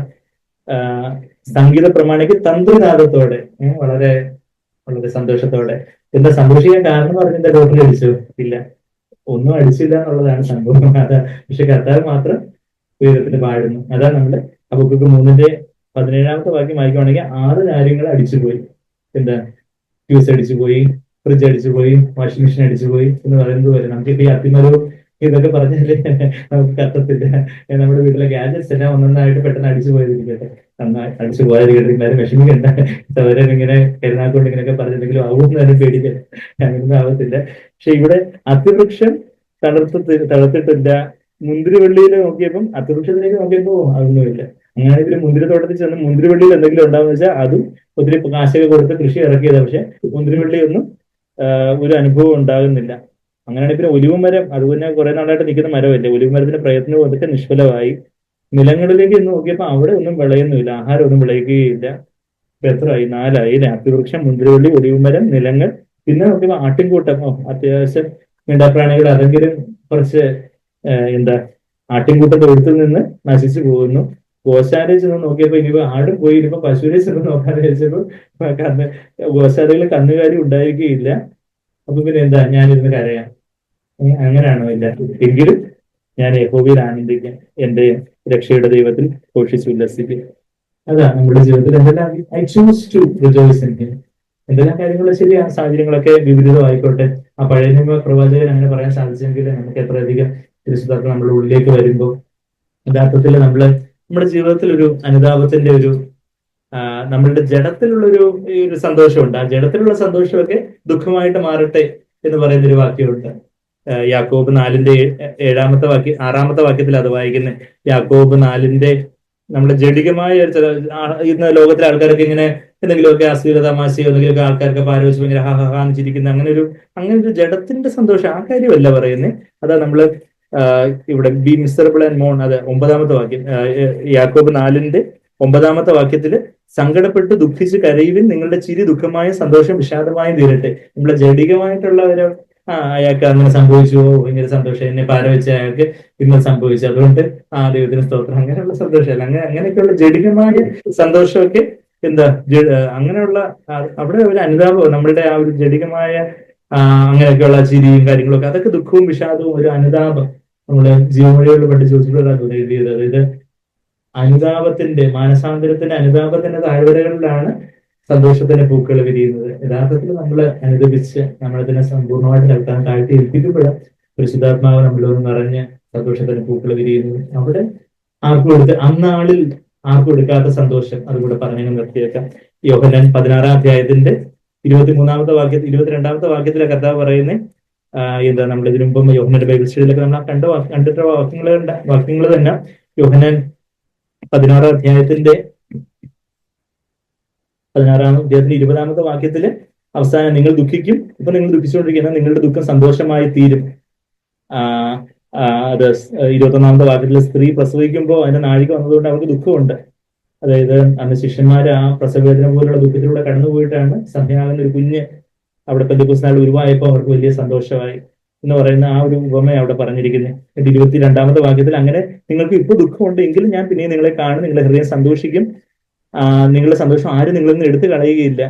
S1: സംഗീത പ്രമാണിക്ക് തന്ത്രനാദത്തോടെ, വളരെ വളരെ സന്തോഷത്തോടെ. എന്താ സന്തോഷിക്കാൻ കാരണം എന്ന് പറഞ്ഞ എന്താ? ലോട്ടറി അടിച്ചു? ഇല്ല, ഒന്നും അടിച്ചില്ല എന്നുള്ളതാണ് സംഭവം. പക്ഷെ കർത്താവ് മാത്രം ഉയരത്തിന് പാടുന്നു. അതാണ് നമ്മള് ഹബക്കൂക്ക് 3-ന്റെ 17-ാമത്തെ വാക്യം വായിക്കുവാണെങ്കിൽ 6 കാര്യങ്ങൾ അടിച്ചുപോയി. എന്താ? ഫ്യൂസ് അടിച്ചുപോയി, ഫ്രിഡ്ജ് അടിച്ചുപോയി, വാഷിംഗ് മെഷീൻ അടിച്ചുപോയി എന്ന് പറയുന്നത് പോലെ നമുക്കിപ്പോ ഈ അത്തിമരവും ഇതൊക്കെ പറഞ്ഞാല് നമുക്ക് കത്തത്തില്ല. നമ്മുടെ വീട്ടിലെ ഗാഡ്ജറ്റ്സ് എല്ലാം ഒന്നൊന്നായിട്ട് പെട്ടെന്ന് അടിച്ചു പോയതിരിക്കട്ടെ, അടിച്ചു പോയാതിരിക്കട്ടെ, എല്ലാവരും വിഷമിക്കണ്ട. ഇങ്ങനെ കരുനാക്കൊണ്ട് ഇങ്ങനെയൊക്കെ പറഞ്ഞിട്ടുണ്ടെങ്കിലും ആവുമെന്ന് തന്നെ പേടിക്കട്ടെ, അങ്ങനൊന്നും ആവത്തില്ല. പക്ഷെ ഇവിടെ അത്തിവൃക്ഷം തളർത്തിട്ടില്ല. മുന്തിരിവള്ളിയിൽ നോക്കിയപ്പം അത്തിവൃക്ഷത്തിലേക്ക് നോക്കിയപ്പോ അതൊന്നുമില്ല. അങ്ങനെയാണെങ്കിൽ മുന്തിരിത്തോട്ടത്തിൽ ചെന്ന് മുന്തിരിവള്ളിയിൽ എന്തെങ്കിലും ഉണ്ടാവുന്ന വെച്ചാൽ അതും ഒത്തിരി കാശൊക്കെ കൊടുത്ത് കൃഷി ഇറക്കിയതാണ്. പക്ഷെ മുന്തിരിവള്ളിയൊന്നും ഒരു അനുഭവം ഉണ്ടാകുന്നില്ല. അങ്ങനെയാണ് പിന്നെ ഒലിവുമരം, അതുപോലെ കുറെ നാളായിട്ട് നിൽക്കുന്ന മരമല്ലേ, ഒലിവുമരത്തിന്റെ പ്രയത്നവും അതൊക്കെ നിഷ്ഫലമായി. നിലങ്ങളിലേക്ക് നോക്കിയപ്പോൾ അവിടെ ഒന്നും വിളയുന്നുമില്ല, ആഹാരം ഒന്നും വിളയുകയില്ല. ഇപ്പൊ എത്രയായി? 4ആയി. അത്തിവൃക്ഷം, മുന്തിരിവള്ളി, ഒലിവുമരം, നിലങ്ങൾ. പിന്നെ നോക്കിയപ്പോൾ ആട്ടിൻകൂട്ടം. അത്യാവശ്യം മിണ്ടാപ്രാണികൾ അതെങ്കിലും കുറച്ച് എന്താ ആട്ടിൻകൂട്ടം തൊഴുത്തിൽ നിന്ന് നശിച്ചു പോകുന്നു. ഗോശാലയിൽ ചെന്ന് നോക്കിയപ്പോ ഇനിയിപ്പോ ആടും പോയി, ഇനിയിപ്പോ പശുവിനെ ചെന്ന് നോക്കാന്ന് വെച്ചപ്പോ ഗോശാലകളിൽ കന്നുകാലി ഉണ്ടായിരിക്കുകയില്ല. അപ്പൊ പിന്നെ എന്താ? ഞാനിരുന്ന് കരയാം. അങ്ങനെയാണോ? ഇല്ല. എങ്കിലും ഞാൻ യഹോവയിൽ ആനന്ദിക്കാം, എന്റെ രക്ഷയുടെ ദൈവത്തിൽ ഘോഷിച്ചുല്ലസിക്കും. അതാ നമ്മുടെ ജീവിതത്തിൽ എന്തെല്ലാം I choose to rejoice in him. എന്തെല്ലാം കാര്യങ്ങൾ ശരിയാ, സാഹചര്യങ്ങളൊക്കെ വിപരീതമായിക്കോട്ടെ. ആ പഴയ നിയമ പ്രവാചകൻ അങ്ങനെ പറയാൻ സാധിച്ചെങ്കിൽ നമുക്ക് എത്രയധികം പരിശുദ്ധാത്മ നമ്മുടെ ഉള്ളിലേക്ക് വരുമ്പോൾ യഥാർത്ഥത്തിൽ നമ്മുടെ ജീവിതത്തിൽ ഒരു അനുതാപത്തിന്റെ നമ്മളുടെ ജഡത്തിലുള്ളൊരു ഈ ഒരു സന്തോഷമുണ്ട്. ആ ജഡത്തിലുള്ള സന്തോഷമൊക്കെ ദുഃഖമായിട്ട് മാറട്ടെ എന്ന് പറയുന്ന ഒരു വാക്യമുണ്ട്. യാക്കോബ് 4-ന്റെ 6-ാമത്തെ വാക്യത്തിൽ അത് വായിക്കുന്നത്. യാക്കോബ് 4-ന്റെ നമ്മുടെ ജഡികമായ ഇന്ന് ലോകത്തിലെ ആൾക്കാരൊക്കെ ഇങ്ങനെ എന്തെങ്കിലുമൊക്കെ അശ്ലീല തമാശയോ എന്തെങ്കിലുമൊക്കെ ആൾക്കാർക്ക് പാരവച്ച് ഭയങ്കര ഹാഹാന്ന് ചിരിക്കുന്ന അങ്ങനെ ഒരു ജഡത്തിന്റെ സന്തോഷം, ആ കാര്യമല്ല പറയുന്നത്. അതാ നമ്മള് ഇവിടെ ബി മിസറബിൾ ആൻഡ് മോൺ, അത് 9-ാമത്തെ വാക്യം, യാക്കോബ് 4-ന്റെ 9-ാമത്തെ വാക്യത്തില് സങ്കടപ്പെട്ട് ദുഃഖിച്ച് കരയുവിൻ, നിങ്ങളുടെ ചിരി ദുഃഖമായും സന്തോഷം വിഷാദമായും തീരട്ടെ. നമ്മളെ ജഡികമായിട്ടുള്ള അയാൾക്ക് അങ്ങനെ സംഭവിച്ചു, ഭയങ്കര സന്തോഷം, എന്നെ പാരവെച്ച അയാൾക്ക് ഇന്ന് സംഭവിച്ചു, അതുകൊണ്ട് ദൈവത്തിന് സ്തോത്രം, അങ്ങനെയുള്ള സന്തോഷമല്ല. അങ്ങനെയൊക്കെയുള്ള ജഡികമായ സന്തോഷമൊക്കെ എന്താ അങ്ങനെയുള്ള അവിടെ ഒരു അനുതാപം, നമ്മളുടെ ആ ഒരു ജഡികമായ അങ്ങനെയൊക്കെയുള്ള ചിരിയും കാര്യങ്ങളൊക്കെ, അതൊക്കെ ദുഃഖവും വിഷാദവും ഒരു അനുതാപം. നമ്മള് ജീവമൊഴികളിൽ പഠിച്ചു വെച്ചിട്ടുള്ളതാണ് എഴുതിയത്. അതായത് അനുതാപത്തിന്റെ, മാനസാന്തരത്തിന്റെ, അനുതാപത്തിന്റെ താഴ്വരകളിലാണ് സന്തോഷത്തിന്റെ പൂക്കൾ വിരിയുന്നത്. യഥാർത്ഥത്തിൽ നമ്മൾ അനുദപിച്ച് നമ്മളതിനെ സമ്പൂർണ്ണമായിട്ട് നിൽക്കാൻ താഴ്ത്തി ഏൽപ്പിക്കുമ്പോഴും പരിശുദ്ധാത്മാവ് നമ്മളൊന്ന് നിറഞ്ഞ് സന്തോഷത്തിന്റെ പൂക്കൾ വിരിയുന്നത്. അവിടെ അന്നാളിൽ ആർക്കും കൊടുക്കാത്ത സന്തോഷം, അതുകൂടെ പറഞ്ഞു നിർത്തിയേക്കാം. യോഹന്നാൻ 16-ാം അധ്യായത്തിന്റെ 22-ാമത്തെ വാക്യത്തിലെ കർത്താവ് പറയുന്നത് എന്താ? നമ്മൾ ഇതിനു മുമ്പ് യോഹന്നാന്റെ ബൈബിൾ സ്റ്റഡിയിലൊക്കെ നമ്മൾ കണ്ടിട്ടുള്ള വാക്യങ്ങൾ തന്നെ. യോഹന്നാൻ 16-ാം അധ്യായത്തിന്റെ 20-ാമത്തെ വാക്യത്തില് അവസാനം നിങ്ങൾ ദുഃഖിക്കും, ഇപ്പൊ നിങ്ങൾ ദുഃഖിച്ചുകൊണ്ടിരിക്കുന്ന നിങ്ങളുടെ ദുഃഖം സന്തോഷമായി തീരും. അത് 21-ാമത്തെ വാക്യത്തിൽ സ്ത്രീ പ്രസവിക്കുമ്പോൾ അതിന്റെ നാഴിക വന്നതുകൊണ്ട് അവർക്ക് ദുഃഖമുണ്ട്. അതായത് അന്ന് ശിഷ്യന്മാര് ആ പ്രസവവേദന പോലുള്ള ദുഃഖത്തിലൂടെ കടന്നുപോയിട്ടാണ് സന്ധ്യയാകുന്ന ഒരു കുഞ്ഞ് അവിടെ പെന്തക്കോസ്ത് ഉരുവായപ്പോൾ അവർക്ക് വലിയ സന്തോഷമായി എന്ന് പറയുന്ന ആ ഒരു ഉപമ അവിടെ പറഞ്ഞിരിക്കുന്നത്. 22-ാമത്തെ വാക്യത്തിൽ അങ്ങനെ നിങ്ങൾക്ക് ഇപ്പോൾ ദുഃഖമുണ്ട്, എങ്കിലും ഞാൻ പിന്നെ നിങ്ങളെ കാണും, നിങ്ങളുടെ ഹൃദയം സന്തോഷിക്കും, നിങ്ങളുടെ സന്തോഷം ആരും നിങ്ങളിൽ നിന്ന് എടുത്തു കളയുകയില്ല.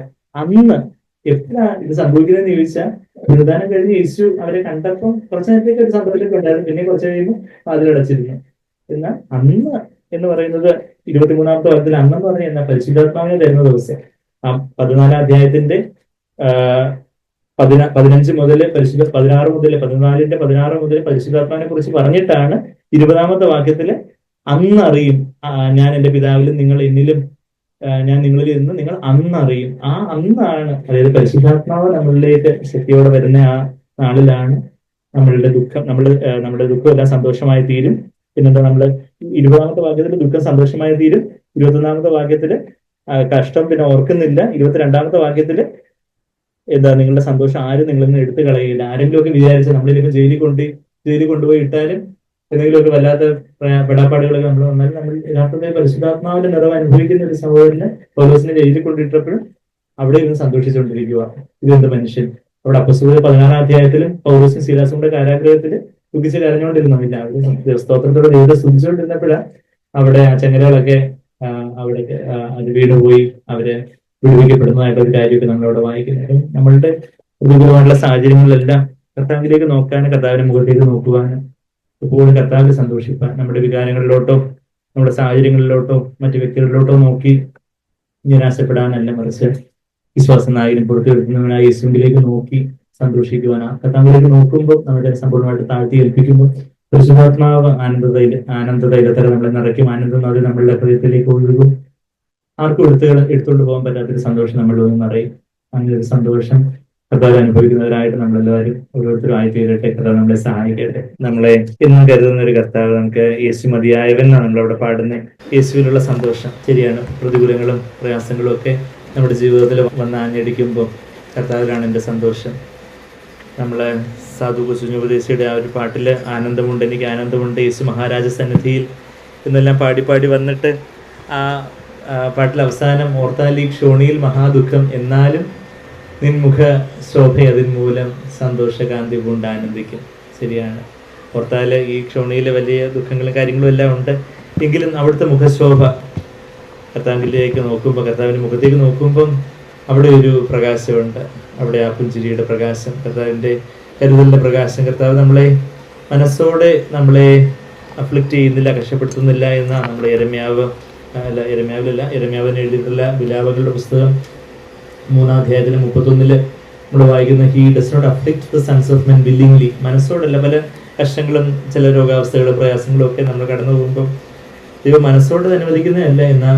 S1: അന്ന് എപ്പോഴാ ഇത് സംഭവിക്കുന്നതെന്ന് ചോദിച്ചാൽ, പുനരുദ്ധാനം കഴിഞ്ഞ് യേശു അവരെ കണ്ടപ്പോൾ കുറച്ചു നേരത്തേക്ക് ഒരു സന്തോഷമൊക്കെ ഉണ്ടായിരുന്നു. പിന്നെ കുറച്ച് കഴിയുമ്പോൾ വാതിലടച്ചിരുന്നു. എന്നാൽ അന്ന് എന്ന് പറയുന്നത് 23-ാമത്തെ വാക്യത്തിൽ അന്നെന്ന് പറഞ്ഞാൽ എന്നാ, പരിശുദ്ധാത്മാവിനെ തരുന്ന ദിവസം. ആ 14-ാം അധ്യായത്തിന്റെ 15 മുതൽ 16 മുതൽ 14-16 മുതൽ പരിശുദ്ധാത്മാവിനെ കുറിച്ച് പറഞ്ഞിട്ടാണ് 20-ാമത്തെ വാക്യത്തില് അന്ന് അറിയും ഞാൻ എന്റെ പിതാവിലും നിങ്ങൾ എന്നിലും ഞാൻ നിങ്ങളിൽ നിന്ന് നിങ്ങൾ അന്നറിയും. ആ അന്നാണ്, അതായത് പരിശുദ്ധാത്മാവ് നമ്മളിലേക്ക് ശക്തിയോടെ വരുന്ന ആ നാളിലാണ് നമ്മളുടെ ദുഃഖം എല്ലാം സന്തോഷമായി തീരും. പിന്നെന്താ, നമ്മള് 20-ാമത്തെ വാക്യത്തിൽ ദുഃഖം സന്തോഷമായി തീരും. 21-ാമത്തെ വാക്യത്തില് കഷ്ടം പിന്നെ ഓർക്കുന്നില്ല. 22-ാമത്തെ വാക്യത്തില് എന്താ, നിങ്ങളുടെ സന്തോഷം ആരും നിങ്ങളിൽ നിന്ന് എടുത്തു കളയില്ല. ആരെങ്കിലും ഒക്കെ വിചാരിച്ച നമ്മളിലേക്ക് ജയിലിൽ കൊണ്ടുപോയി ഇട്ടാലും എന്തെങ്കിലുമൊക്കെ വല്ലാത്ത പെടാപ്പാടുകളൊക്കെ നമ്മൾ വന്നാലും നമ്മൾ യഥാർത്ഥത്തിൽ പരിശുദ്ധാത്മാവിന്റെ നിറവ് അനുഭവിക്കുന്ന ഒരു സഹോദരന് പൗലോസിനെ ജയിലിൽ കൊണ്ടിട്ടപ്പോഴും അവിടെ ഇരുന്ന് സന്തോഷിച്ചുകൊണ്ടിരിക്കുക. ഇതെന്ത് മനുഷ്യൻ! അവിടെ അപ്പോസ്തലരുടെ 16-ാം അധ്യായത്തിലും പൗലോസും ശീലാസും കൂടെ കാരാഗ്രഹത്തിൽ ദുഃഖിച്ച് കരഞ്ഞുകൊണ്ടിരുന്നില്ല. അവര് സ്തോത്രത്തോടെ ദൈവത്തെ സ്തുതിച്ചുകൊണ്ടിരുന്നപ്പോഴാണ് അവിടെ ആ ചങ്ങലകളൊക്കെ അവിടെ അത് വീണുപോയി അവര് വിടുവിക്കപ്പെടുന്നതായിട്ട് ഒരു കാര്യമൊക്കെ നമ്മളവിടെ വായിക്കുന്നത്. നമ്മളുടെ പ്രതികൂലമായിട്ടുള്ള സാഹചര്യങ്ങളിലെല്ലാം കർത്താവിലേക്ക് നോക്കാൻ, കർത്താവിന്റെ മുഖത്തേക്ക് നോക്കുവാൻ, എപ്പോഴും കർത്താവിൽ സന്തോഷിപ്പാൻ, നമ്മുടെ വികാരങ്ങളിലോട്ടോ നമ്മുടെ സാഹചര്യങ്ങളിലോട്ടോ മറ്റു വ്യക്തികളിലോട്ടോ നോക്കി നിരാശപ്പെടാനല്ല, മറിച്ച് വിശ്വാസം നായകനും പുറത്തുവരുത്തുന്നവനായ യേശുവിലേക്ക് നോക്കി സന്തോഷിക്കുവാൻ. ആ കർത്താവിലേക്ക് നോക്കുമ്പോൾ നമ്മുടെ സമ്പൂർണ്ണമായിട്ട് താഴ്ത്തി ഏൽപ്പിക്കുമ്പോൾ പരിശുദ്ധാത്മാവ് ആനന്ദതൈലത്തര നമ്മളെ നിറയ്ക്കും. ആനന്ദം അത് നമ്മളുടെ ഹൃദയത്തിലേക്ക് ഒഴുകും. ആർക്കും എടുത്തുകൊണ്ട് പോകാൻ പറ്റാത്തൊരു സന്തോഷം നമ്മളിൽ നിറയും. അങ്ങനെ ഒരു സന്തോഷം കർത്താവ് അനുഭവിക്കുന്നവരായിട്ട് നമ്മളെല്ലാവരും ഓരോരുത്തരും ആയി തീരട്ടെ. കർത്താവ് നമ്മളെ സഹായിക്കട്ടെ. നമ്മളെ എന്നും കരുതുന്ന ഒരു കർത്താവ്, നമുക്ക് യേശു മതിയായവൻ എന്നാണ് നമ്മളവിടെ പാടുന്നത്. യേശുവിലുള്ള സന്തോഷം ശരിയാണ്. പ്രതികൂലങ്ങളും പ്രയാസങ്ങളും ഒക്കെ നമ്മുടെ ജീവിതത്തിൽ വന്ന് ആഞ്ഞടിക്കുമ്പോൾ കർത്താവിലാണ് എൻ്റെ സന്തോഷം. നമ്മളെ സാധു കുസുഞ്ഞുപദേശിയുടെ ആ ഒരു പാട്ടില് ആനന്ദമുണ്ട്, എനിക്ക് ആനന്ദമുണ്ട് യേശു മഹാരാജ സന്നിധിയിൽ എന്നെല്ലാം പാടി വന്നിട്ട് ആ പാട്ടിൽ അവസാനം ഓർത്താൽ ഈ ക്ഷോണിയിൽ മഹാദുഃഖം, എന്നാലും നിൻമുഖ ശോഭ അതിൻ മൂലം സന്തോഷകാന്തി കൊണ്ട് ആനന്ദിക്കും. ശരിയാണ്. ഓർത്താൽ ഈ ക്ഷോണിയിലെ വലിയ ദുഃഖങ്ങളും കാര്യങ്ങളും എല്ലാം ഉണ്ട്. എങ്കിലും അവിടുത്തെ മുഖശോഭ കർത്താവിലേക്ക് നോക്കുമ്പോൾ, കർത്താവിൻ്റെ മുഖത്തേക്ക് നോക്കുമ്പം അവിടെ ഒരു പ്രകാശമുണ്ട്. അവിടെ ആ പുഞ്ചിരിയുടെ പ്രകാശം, കർത്താവിൻ്റെ കരുതലിൻ്റെ പ്രകാശം. കർത്താവ് നമ്മളെ മനസ്സോടെ നമ്മളെ അഫ്ലിക്റ്റ് ചെയ്യുന്നില്ല, കഷ്ടപ്പെടുത്തുന്നില്ല എന്നാണ് നമ്മൾ യെരമ്യാവിന് എഴുതിയിട്ടുള്ള വിലാപങ്ങളുടെ പുസ്തകം 3-ാം അധ്യായത്തിന് 31 നമ്മൾ വായിക്കുന്ന, he does not afflict the sons of men willingly. മനസ്സോടല്ല. പല കഷ്ടങ്ങളും ചില രോഗാവസ്ഥകളും പ്രയാസങ്ങളും ഒക്കെ നമ്മൾ കടന്നു പോകുമ്പോൾ ദൈവം മനസ്സോട് അനുവദിക്കുന്നതല്ല, എന്നാൽ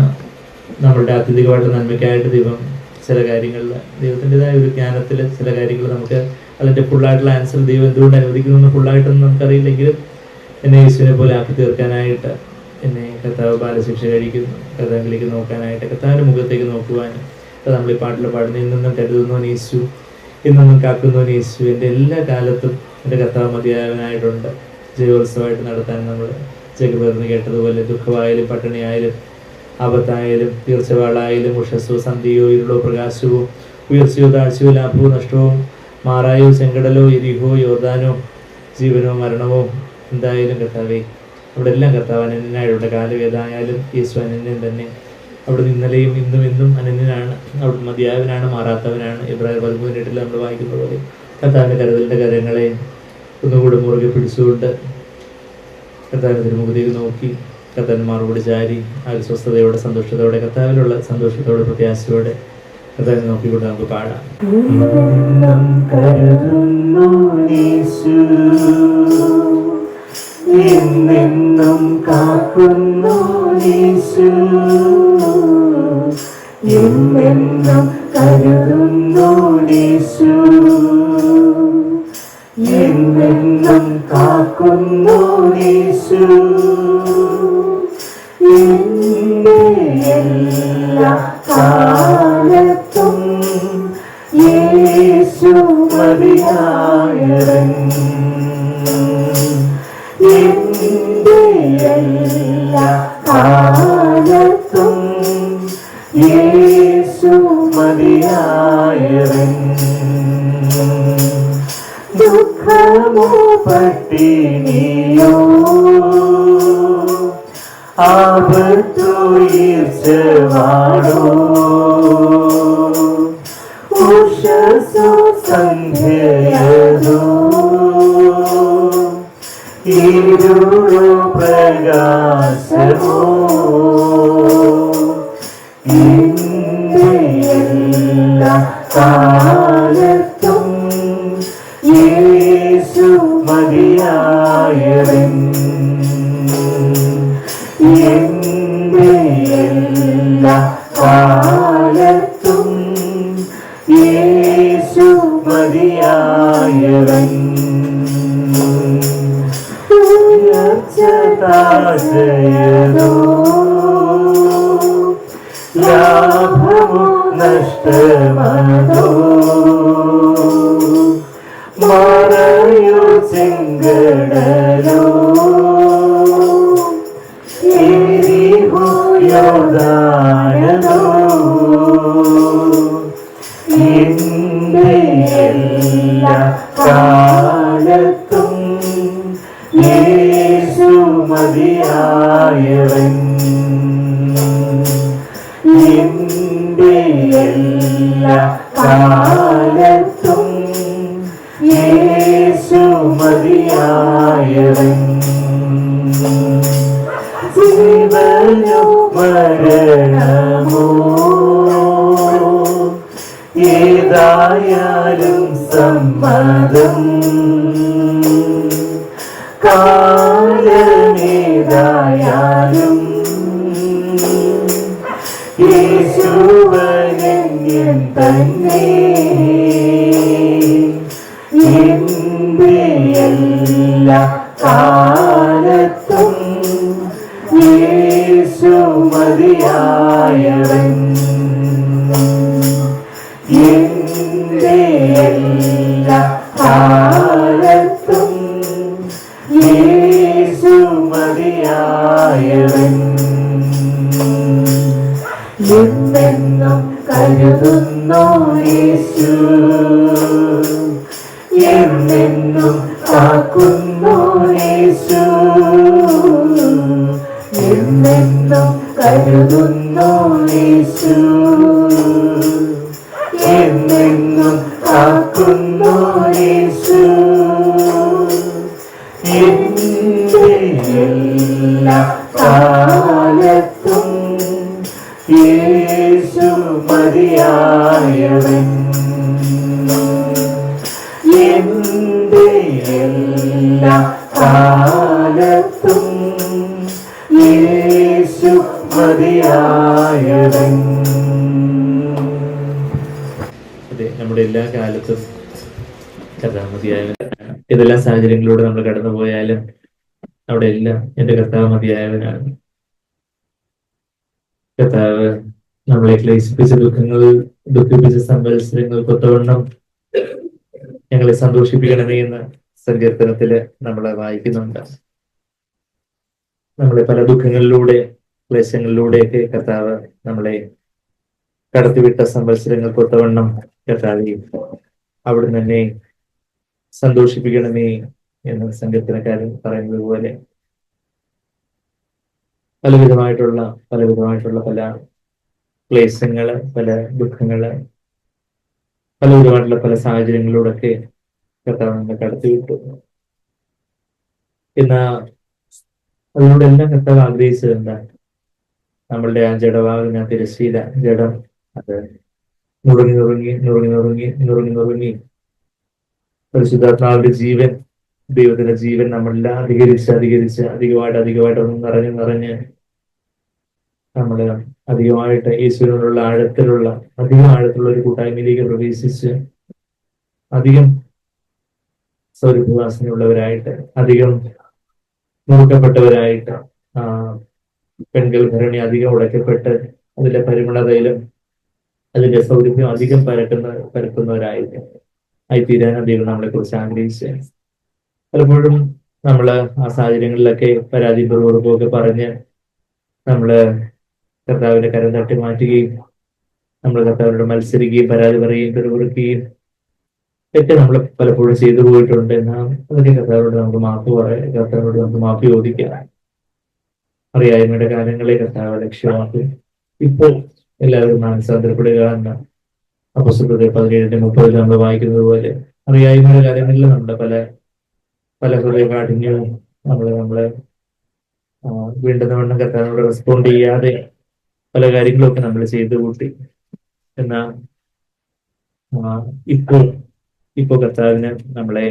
S1: നമ്മളുടെ ആത്യന്തികമായിട്ട് നന്മയ്ക്കായിട്ട് ദൈവം ചില കാര്യങ്ങളിൽ ദൈവത്തിൻ്റെതായ ഒരു ജ്ഞാനത്തിൽ ചില കാര്യങ്ങൾ നമുക്ക് അതിൻ്റെ ഫുള്ളായിട്ടുള്ള ആൻസർ ദൈവം എന്തുകൊണ്ട് അനുവദിക്കുന്നു ഫുള്ളായിട്ടൊന്നും നമുക്കറിയില്ലെങ്കിലും എന്നെ യേശുവിനെ പോലെ ആക്കി തീർക്കാനായിട്ട് എന്നെ കർത്താവ് ബാലശിക്ഷ കഴിക്കുന്നു. കർത്താവിലേക്ക് നോക്കാനായിട്ട്, കർത്താവിൻ്റെ മുഖത്തേക്ക് നോക്കുവാനും. അത് നമ്മൾ ഈ പാട്ടിൽ പാടുന്ന, ഇന്നും കരുതുന്നവൻ യേശു, ഇന്നും കാക്കുന്നവൻ യേശു, എൻ്റെ എല്ലാ കാലത്തും എൻ്റെ കർത്താവ് മതിയായവനായിട്ടുണ്ട്. ജയോത്സവമായിട്ട് നടത്താൻ നമ്മൾ ജഗപേർന്ന് കേട്ടതുപോലെ ദുഃഖമായാലും പട്ടിണിയായാലും ആപത്തായാലും തീർച്ചവാളായാലും ഉഷസ്സോ സന്ധ്യയോ ഇരുളോ പ്രകാശവോ ഉയർച്ചയോ താഴ്ചയോ ലാഭമോ നഷ്ടവും മാറായോ ചെങ്കടലോ എരിഹോ യോർദാനോ ജീവനോ മരണമോ എന്തായാലും കർത്താവേ, അവിടെ എല്ലാം കർത്താവ് അനന്യനായിട്ടുണ്ട്. കാലവേദായാലും യേശു അനന്യൻ തന്നെ. അവിടെ ഇന്നലെയും ഇന്നും എന്നും അനന്യനാണ്. അവിടെ മതിയായവനാണ്, മാറാത്തവനാണ്. എബ്രായർ 13:8 നമ്മൾ വായിക്കുന്ന പോലെ കർത്താവിൻ്റെ കരുതലിൻ്റെ കരങ്ങളെ ഒന്നുകൂടെ മുറുകെ പിടിച്ചുകൊണ്ട് കർത്താവിൻ്റെ തിരുമുഖത്തേക്ക് നോക്കി കർത്താവിന് മറുപടി ചാരി ആ ഒരു സ്വസ്ഥതയോടെ സന്തോഷത്തോടെ കർത്താവിലുള്ള സന്തോഷത്തോടെ പ്രത്യാശയോടെ കർത്താവിനെ നോക്കിക്കൊണ്ട് നമുക്ക് പാടാം.
S2: എന്നെന്നും കാക്കുന്നു യേശു, എന്നെന്നും കരുതുന്നു യേശു, എന്നെന്നും കാക്കുന്നു യേശു, എന്റെ എല്ലാ കാലത്തും യേശു മതിയായവൻ, എന്റെ എല്ലാ കാലത്തും യേശു മതിയായവൻ. ദുഃഖമോ പട്ടിണിയോ ആപത്തുയർച്ചവാടോ ഉഷ സന്ധ്യയതോ ഇരുളോ പ്രകാശമോ എന്റെ എല്ലാ കാലത്തും യേശു മതിയായവൻ എന്റെ എല്ലാ കാലത്തും യേശു മതിയായവൻ ഉയർച്ചതാശയതോ ലാഭമോ നഷ്ടമതോ മറയോ ചെങ്കടലോ എരിഹോ യോർദാനോ എന്റെ എല്ലാ കാലത്തും യേശു മതിയായവൻ എന്റെ എല്ലാ കാലത്തും യേശു മതിയായവൻ ജീവനോ മരണമോ ഏതായാലും സമ്മതം കാലമേതായാലും യേശുവനന്യൻ തന്നെ എന്റെ എല്ലാ കാലത്തും യേശു മതിയായവൻ എന്റെ എല്ലാ കാലത്തും യേശു മതിയായവൻ എന്നെന്നും കരുതുന്നു യേശു എന്നെന്നും കാക്കുന്നു യേശു എന്നെന്നും കരുതുന്നു യേശു എന്നെന്നും കാക്കുന്നു യേശു എന്റെ എല്ലാ കാലത്തും യേശു മതിയായവൻ എന്റെ എല്ലാ കാലത്തും യേശു മതിയായവൻ.
S1: അതെ, നമ്മുടെ എല്ലാ കാലത്തും കർത്താവ് മതിയായവൻ. ഏതെല്ലാം സാഹചര്യങ്ങളിലൂടെ നമ്മൾ കടന്നുപോയാലും അവിടെ എല്ലാം എന്റെ കർത്താവ് മതിയായവനാണ്. കർത്താവ് നമ്മളെ ക്ലേശിപ്പിച്ച ദുഃഖിപ്പിച്ച സംവത്സരങ്ങൾ കൊത്തവണ്ണം ഞങ്ങളെ സന്തോഷിപ്പിക്കണമേ എന്ന് സങ്കീർത്തനത്തില് നമ്മളെ വായിക്കുന്നുണ്ട്. നമ്മളെ പല ദുഃഖങ്ങളിലൂടെ ക്ലേശങ്ങളിലൂടെയൊക്കെ കർത്താവ് നമ്മളെ കടത്തിവിട്ട സംവത്സരങ്ങൾ കൊത്തവണ്ണം കർത്താവ് അവിടെ തന്നെ സന്തോഷിപ്പിക്കണമേ എന്ന് സങ്കീർത്തനക്കാരൻ പറയുന്നത് പോലെ പലവിധമായിട്ടുള്ള പല ക്ലേശങ്ങള്, പല ദുഃഖങ്ങള്, പലവിധമായിട്ടുള്ള പല സാഹചര്യങ്ങളിലൂടെയൊക്കെ കർത്താവ് നമ്മളെ കടത്തിവിട്ടു. എന്നാ അതിലൂടെ എല്ലാം കർത്താവ് ആഗ്രഹിച്ചത് എന്താണ്? നമ്മളുടെ ആ ജഡമാകുന്ന തിരശ്ശീല ജഡം അത് നുറുങ്ങി പരിശുദ്ധാത്മാവിന്റെ ജീവൻ, ദൈവത്തിന്റെ ജീവൻ നമ്മളെല്ലാം അധികരിച്ച് അധികമായിട്ട് ഒന്നും നിറഞ്ഞ് നമ്മള് അധികമായിട്ട് യേശുവിനോടുള്ള ആഴത്തിലുള്ള ഒരു കൂട്ടായ്മയിലേക്ക് പ്രവേശിച്ച് അധികം സൗരഭ്യവാസനയുള്ളവരായിട്ട്, അധികം മുറുക്കപ്പെട്ടവരായിട്ട്, പെൺകൾ ഭരണി അധികം ഉടക്കപ്പെട്ട് അതിന്റെ പരിമളതയിലും അതിന്റെ സൗരഭ്യം അധികം പരത്തുന്നവരായിട്ട് ആയിത്തീരാൻ ദൈവം നമ്മളെ കുറിച്ച് ആഗ്രഹിച്ച് പലപ്പോഴും നമ്മള് ആ സാഹചര്യങ്ങളിലൊക്കെ പരാതിപൂർവ്വമൊക്കെ പറഞ്ഞ് നമ്മള് കർത്താവിന്റെ കരം തട്ടി മാറ്റുകയും നമ്മൾ കർത്താവിനോട് മത്സരിക്കുകയും പരാതി പറയുകയും പിറുപിറുക്കുകയും ഒക്കെ നമ്മൾ പലപ്പോഴും ചെയ്തു പോയിട്ടുണ്ട്. എന്നാൽ അതൊക്കെ കർത്താവിനോട് നമുക്ക് മാപ്പ് ചോദിക്കാം. അറിയായ്മയുടെ കാലങ്ങളെ കർത്താവ് ലക്ഷ്യമാക്കും. ഇപ്പോൾ എല്ലാവരും മാനസാന്തരപ്പെടുക എന്ന അപ്പോസ്തലരുടെ 17:30 നമ്മൾ വായിക്കുന്നത് പോലെ അറിയായ്മയുടെ കാര്യങ്ങളിൽ നമ്മുടെ പല പല ഹൃദയകാഠിന്യവും നമ്മളെ വീണ്ടും കർത്താവിനോട് റെസ്പോണ്ട് ചെയ്യാതെ പല കാര്യങ്ങളൊക്കെ നമ്മൾ ചെയ്തു കൂട്ടി. എന്നാൽ ഇപ്പോ കർത്താവിന് നമ്മളെ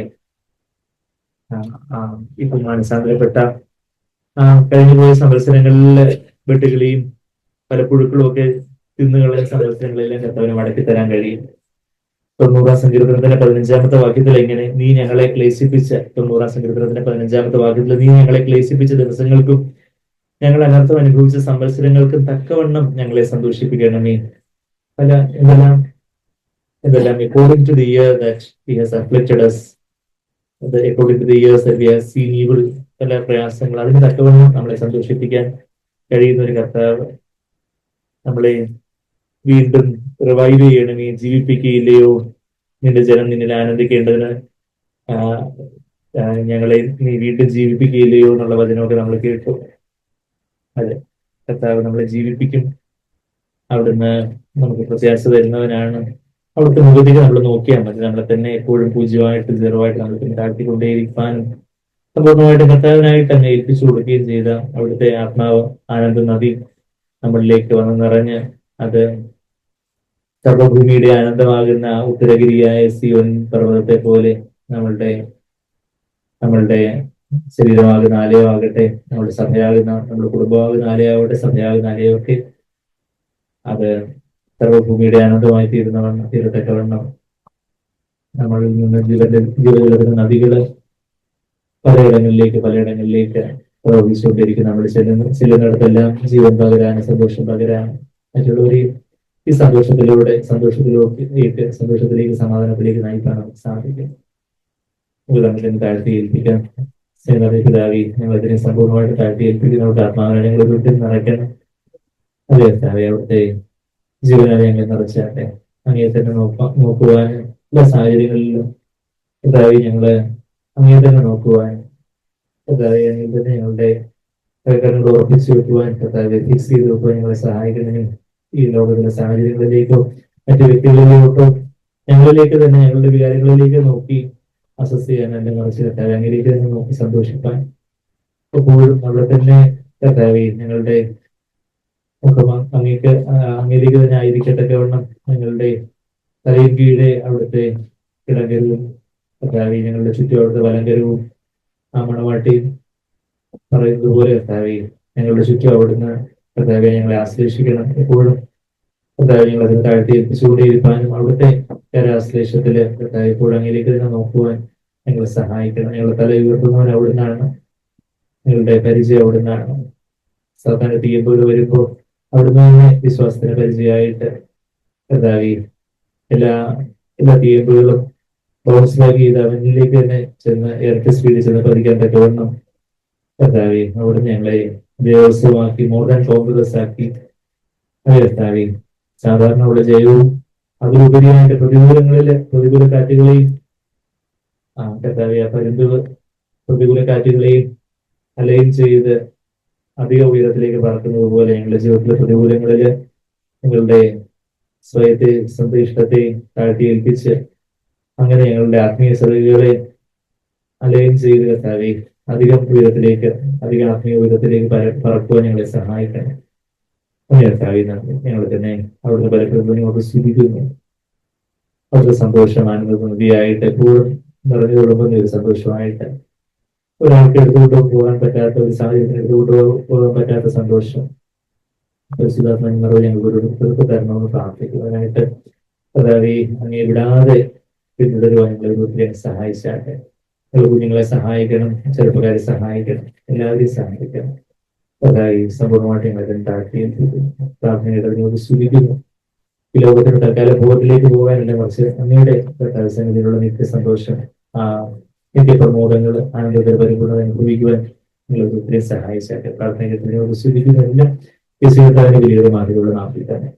S1: ഇപ്പൊ മാനസാന്തരപ്പെട്ട കഴിഞ്ഞുപോയ സംവത്സരങ്ങളിൽ വെട്ടുകിളിയും പല പുഴുക്കളും ഒക്കെ തിന്നുകളെ സംവത്സരങ്ങളെല്ലാം കർത്താവിന് മടക്കി തരാൻ കഴിയും. 90-ാം സങ്കീർത്തനത്തിന്റെ 15-ാമത്തെ വാക്യത്തിൽ എങ്ങനെ നീ ഞങ്ങളെ ക്ലേശിപ്പിച്ച 90-ാം സങ്കീർത്തനത്തിന്റെ 15-ാമത്തെ വാക്യത്തിൽ നീ ഞങ്ങളെ ക്ലേശിപ്പിച്ച ദിവസങ്ങൾക്കും ഞങ്ങൾ അനർത്ഥം അനുഭവിച്ച സംവത്സരങ്ങൾക്കും തക്കവണ്ണം ഞങ്ങളെ സന്തോഷിപ്പിക്കണമേ. പല എന്തെല്ലാം according to the year that he has afflicted us, according to the years that we have seen evil, പല പ്രയാസങ്ങൾ, അതിന് തക്കവണ്ണം നമ്മളെ സന്തോഷിപ്പിക്കാൻ കഴിയുന്ന ഒരു കർത്താവ് നമ്മളെ വീണ്ടും റിവൈവ് ചെയ്യണമേ, ജീവിപ്പിക്കുകയില്ലയോ, നിന്റെ ജനം നിന്നിൽ ആനന്ദിക്കേണ്ടതിന് ഞങ്ങളെ നീ വീണ്ടും ജീവിപ്പിക്കുകയില്ലയോ എന്നുള്ള വചനമൊക്കെ നമ്മൾ കേട്ടു. അതെ, കർത്താവ് നമ്മളെ ജീവിപ്പിക്കും. അവിടുന്ന് നമുക്ക് പ്രത്യാശ തരുന്നവനാണ്. അവിടുത്തെ മുഖത്തേക്ക് നമ്മൾ നോക്കിയാൽ മതി. നമ്മളെ തന്നെ എപ്പോഴും പൂജ്യമായിട്ട് സീറോവായിട്ട് നമ്മൾ പിന്നെ താഴ്ത്തിക്കൊണ്ടേയിരിക്കാനും സമ്പൂർണ്ണമായിട്ട് കർത്താവിനായിട്ട് തന്നെ ഏൽപ്പിച്ചു കൊടുക്കുകയും ചെയ്ത അവിടുത്തെ ആത്മാവ് ആനന്ദ നദി നമ്മളിലേക്ക് വന്ന് നിറഞ്ഞ് അത് സർവഭൂമിയുടെ ആനന്ദമാകുന്ന ഉത്തരഗിരിയായ സിയോൻ പർവ്വതത്തെ പോലെ നമ്മളുടെ ശരീരമാകുന്ന ആലയമാകട്ടെ, നമ്മുടെ സഭയാകുന്ന, നമ്മുടെ കുടുംബമാകുന്ന ആലയമാവട്ടെ, സഭയാകുന്ന ആലയമൊക്കെ അത് സർവഭൂമിയുടെ ആനന്ദമായി തീരത്തക്കവണ്ണം നമ്മളിൽ നിന്ന് ജീവജലത്തിന്റെ നദികള് പലയിടങ്ങളിലേക്ക് പ്രവഹിച്ചുകൊണ്ടിരിക്കും. നമ്മൾ ചെല്ലുന്നിടത്തെല്ലാം ജീവൻ പകരാൻ, സന്തോഷം പകരാൻ, മറ്റുള്ളവരെയും ഈ സന്തോഷത്തിലേക്ക് സമാധാനത്തിലേക്ക് നയിക്കാൻ നമുക്ക് സാധിക്കും. നമുക്ക് താഴ്ത്തി ഏൽപ്പിക്കാം. പിതാവി, ഞങ്ങൾ ഇതിനെ സമ്പൂർണ്ണമായിട്ട് താഴ്ത്തി ഏൽപ്പിക്കുന്ന നമുക്ക് ആത്മാവിനെ ഞങ്ങൾ വീട്ടിൽ നിറയ്ക്കണം. അതെ കർത്താവേ, അവിടുത്തെ ജീവനാലെ ഞങ്ങൾ നിറച്ചാട്ടെ. അങ്ങേ തന്നെ നോക്കുവാൻ എല്ലാ സാഹചര്യങ്ങളിലും കർത്താവേ ഞങ്ങള് അങ്ങേ തന്നെ നോക്കുവാൻ, കർത്താവേ അങ്ങേ തന്നെ ഞങ്ങളുടെ കണ്ണുകൾ ഉറപ്പിച്ചു വെക്കുവാൻ, കർത്താവെ ഫിക്സ് ചെയ്ത് വെക്കുവാൻ ഞങ്ങളെ സഹായിക്കണമെങ്കിൽ ഈ ലോകത്തിലെ സാഹചര്യങ്ങളിലേക്കോ മറ്റു വ്യക്തികളിലേക്കോ ഞങ്ങളിലേക്ക് തന്നെ ഞങ്ങളുടെ വികാരങ്ങളിലേക്ക് നോക്കി അസസ് ചെയ്യാൻ എന്നെ മറിച്ച് കർത്താവെ അങ്ങേലേക്ക് തന്നെ നോക്കി സന്തോഷിപ്പാൻ എപ്പോഴും അവിടെ തന്നെ കർത്താവെ ഞങ്ങളുടെ മുഖം അങ്ങേലേക്ക് തന്നെ ആയിരിക്കത്തക്ക വണ്ണം ഞങ്ങളുടെ തലയിൽ കീഴെ അവിടുത്തെ കിടങ്കരവും കർത്താവെ ഞങ്ങളുടെ ചുറ്റും അവിടുത്തെ വലങ്കരവും ആ മണവാട്ടിയും പറയുന്നത് പോലെ കർത്താവെ ഞങ്ങളുടെ ചുറ്റും അവിടുന്ന് കർത്താവെ ഞങ്ങളെ ആശ്ലേഷിക്കണം. എപ്പോഴും കർത്താവെ ഞങ്ങൾ അതിന് താഴ്ത്തി ഏൽപ്പിച്ചുകൊണ്ടേയിരിക്കാനും അവിടുത്തെ ആശ്ലേഷത്തില് കർത്താവെ എപ്പോഴും അങ്ങേലേക്ക് തന്നെ നോക്കുവാൻ ഞങ്ങളെ സഹായിക്കണം. ഞങ്ങളുടെ തല ഉയർത്തുന്നവൻ അവിടുന്നാണ്, ഞങ്ങളുടെ പരിചയം അവിടുന്നാണ്. സാധാരണ തീയുമ്പോൾ വരുമ്പോൾ അവിടുന്ന് തന്നെ വിശ്വാസത്തിന് പരിചയമായിട്ട് കർത്താവെ എല്ലാ തീയുമ്പോഴും ബൗൺസ് ബാക്ക് ചെയ്ത് അവനിലേക്ക് തന്നെ ചെന്ന് ഇരട്ടി സ്പീഡിൽ ചെന്ന് പതിക്കാൻ തക്കവണ്ണം കർത്താവെ അവിടുന്ന് ഞങ്ങളെ ദേവസ്വമാക്കി, മോർ ദാൻ കോൺഗ്രസ് ആക്കി. അതെ കർത്താവെ, സാധാരണ അവിടെ ജയവും അതിലുപരിയായിട്ട് പ്രതികൂല കാറ്റുകളെയും കർത്താവെ പ്രതികൂല കാറ്റുകളെയും അലയും ചെയ്ത് അധിക ഉയരത്തിലേക്ക് പറക്കുന്നത് പോലെ ഞങ്ങളുടെ ജീവിതത്തിലെ പ്രതികൂലങ്ങളില് ഞങ്ങളുടെ സ്വയത്തെ, സ്വന്തം ഇഷ്ടത്തെ താഴ്ത്തി ഏൽപ്പിച്ച് അങ്ങനെ ഞങ്ങളുടെ ആത്മീയ ശ്രദ്ധകളെ അലയും ചെയ്ത് കർത്താവെ അധികം ആത്മീയ ഉയരത്തിലേക്ക് പറക്കുവാൻ ഞങ്ങളെ സഹായിക്കണം. കർത്താവെ ഞങ്ങൾ തന്നെ അവിടുത്തെ പലപ്പോഴും സ്തുതിക്കുന്നു. അവിടുത്തെ സന്തോഷം ആനന്ദ നദിയായിട്ട് എപ്പോഴും നിറഞ്ഞു കൊടുക്കുന്ന ഒരു സന്തോഷമായിട്ട്, ഒരാൾക്ക് എടുത്തുകൊണ്ട് പോകാൻ പറ്റാത്ത ഒരു സാഹചര്യത്തിന് എടുത്തുകൊണ്ട് പോകാൻ പറ്റാത്ത സന്തോഷം പരിശുദ്ധാത്മാവ് ഞങ്ങൾക്ക് തരണമെന്ന് പ്രാർത്ഥിക്കുന്നതിനായിട്ട് കർത്താവെ അങ്ങേ വിടാതെ പിന്തുടരുവാൻ ഞങ്ങളെ സഹായിച്ചാട്ടെ. കുഞ്ഞുങ്ങളെ സഹായിക്കണം, ചെറുപ്പക്കാരെ സഹായിക്കണം, എല്ലാവരെയും സഹായിക്കണം. അതായി സമ്പൂർണ്ണമായിട്ട് ഞങ്ങളെ താഴ്ത്തി പ്രാർത്ഥനയുടെ സ്തുതിക്കുന്നു. ഈ ലോകത്തിന്റെ തൽക്കാല ഭോഗത്തിലേക്ക് പോകാനല്ല, മറിച്ച് അങ്ങയുടെ സന്നിധിയിലുള്ള നിത്യ സന്തോഷം, നിത്യപ്രമോദങ്ങൾ, ആനന്ദ പരിപൂർണ്ണത അനുഭവിക്കുവാൻ നിങ്ങൾക്ക് ഒത്തിരി സഹായിച്ചാട്ടെ. പ്രാർത്ഥനയുടെ സ്തുതിക്കുന്നതെല്ലാം വലിയൊരു മാതൃകയുള്ള നാട്ടിൽ തന്നെ.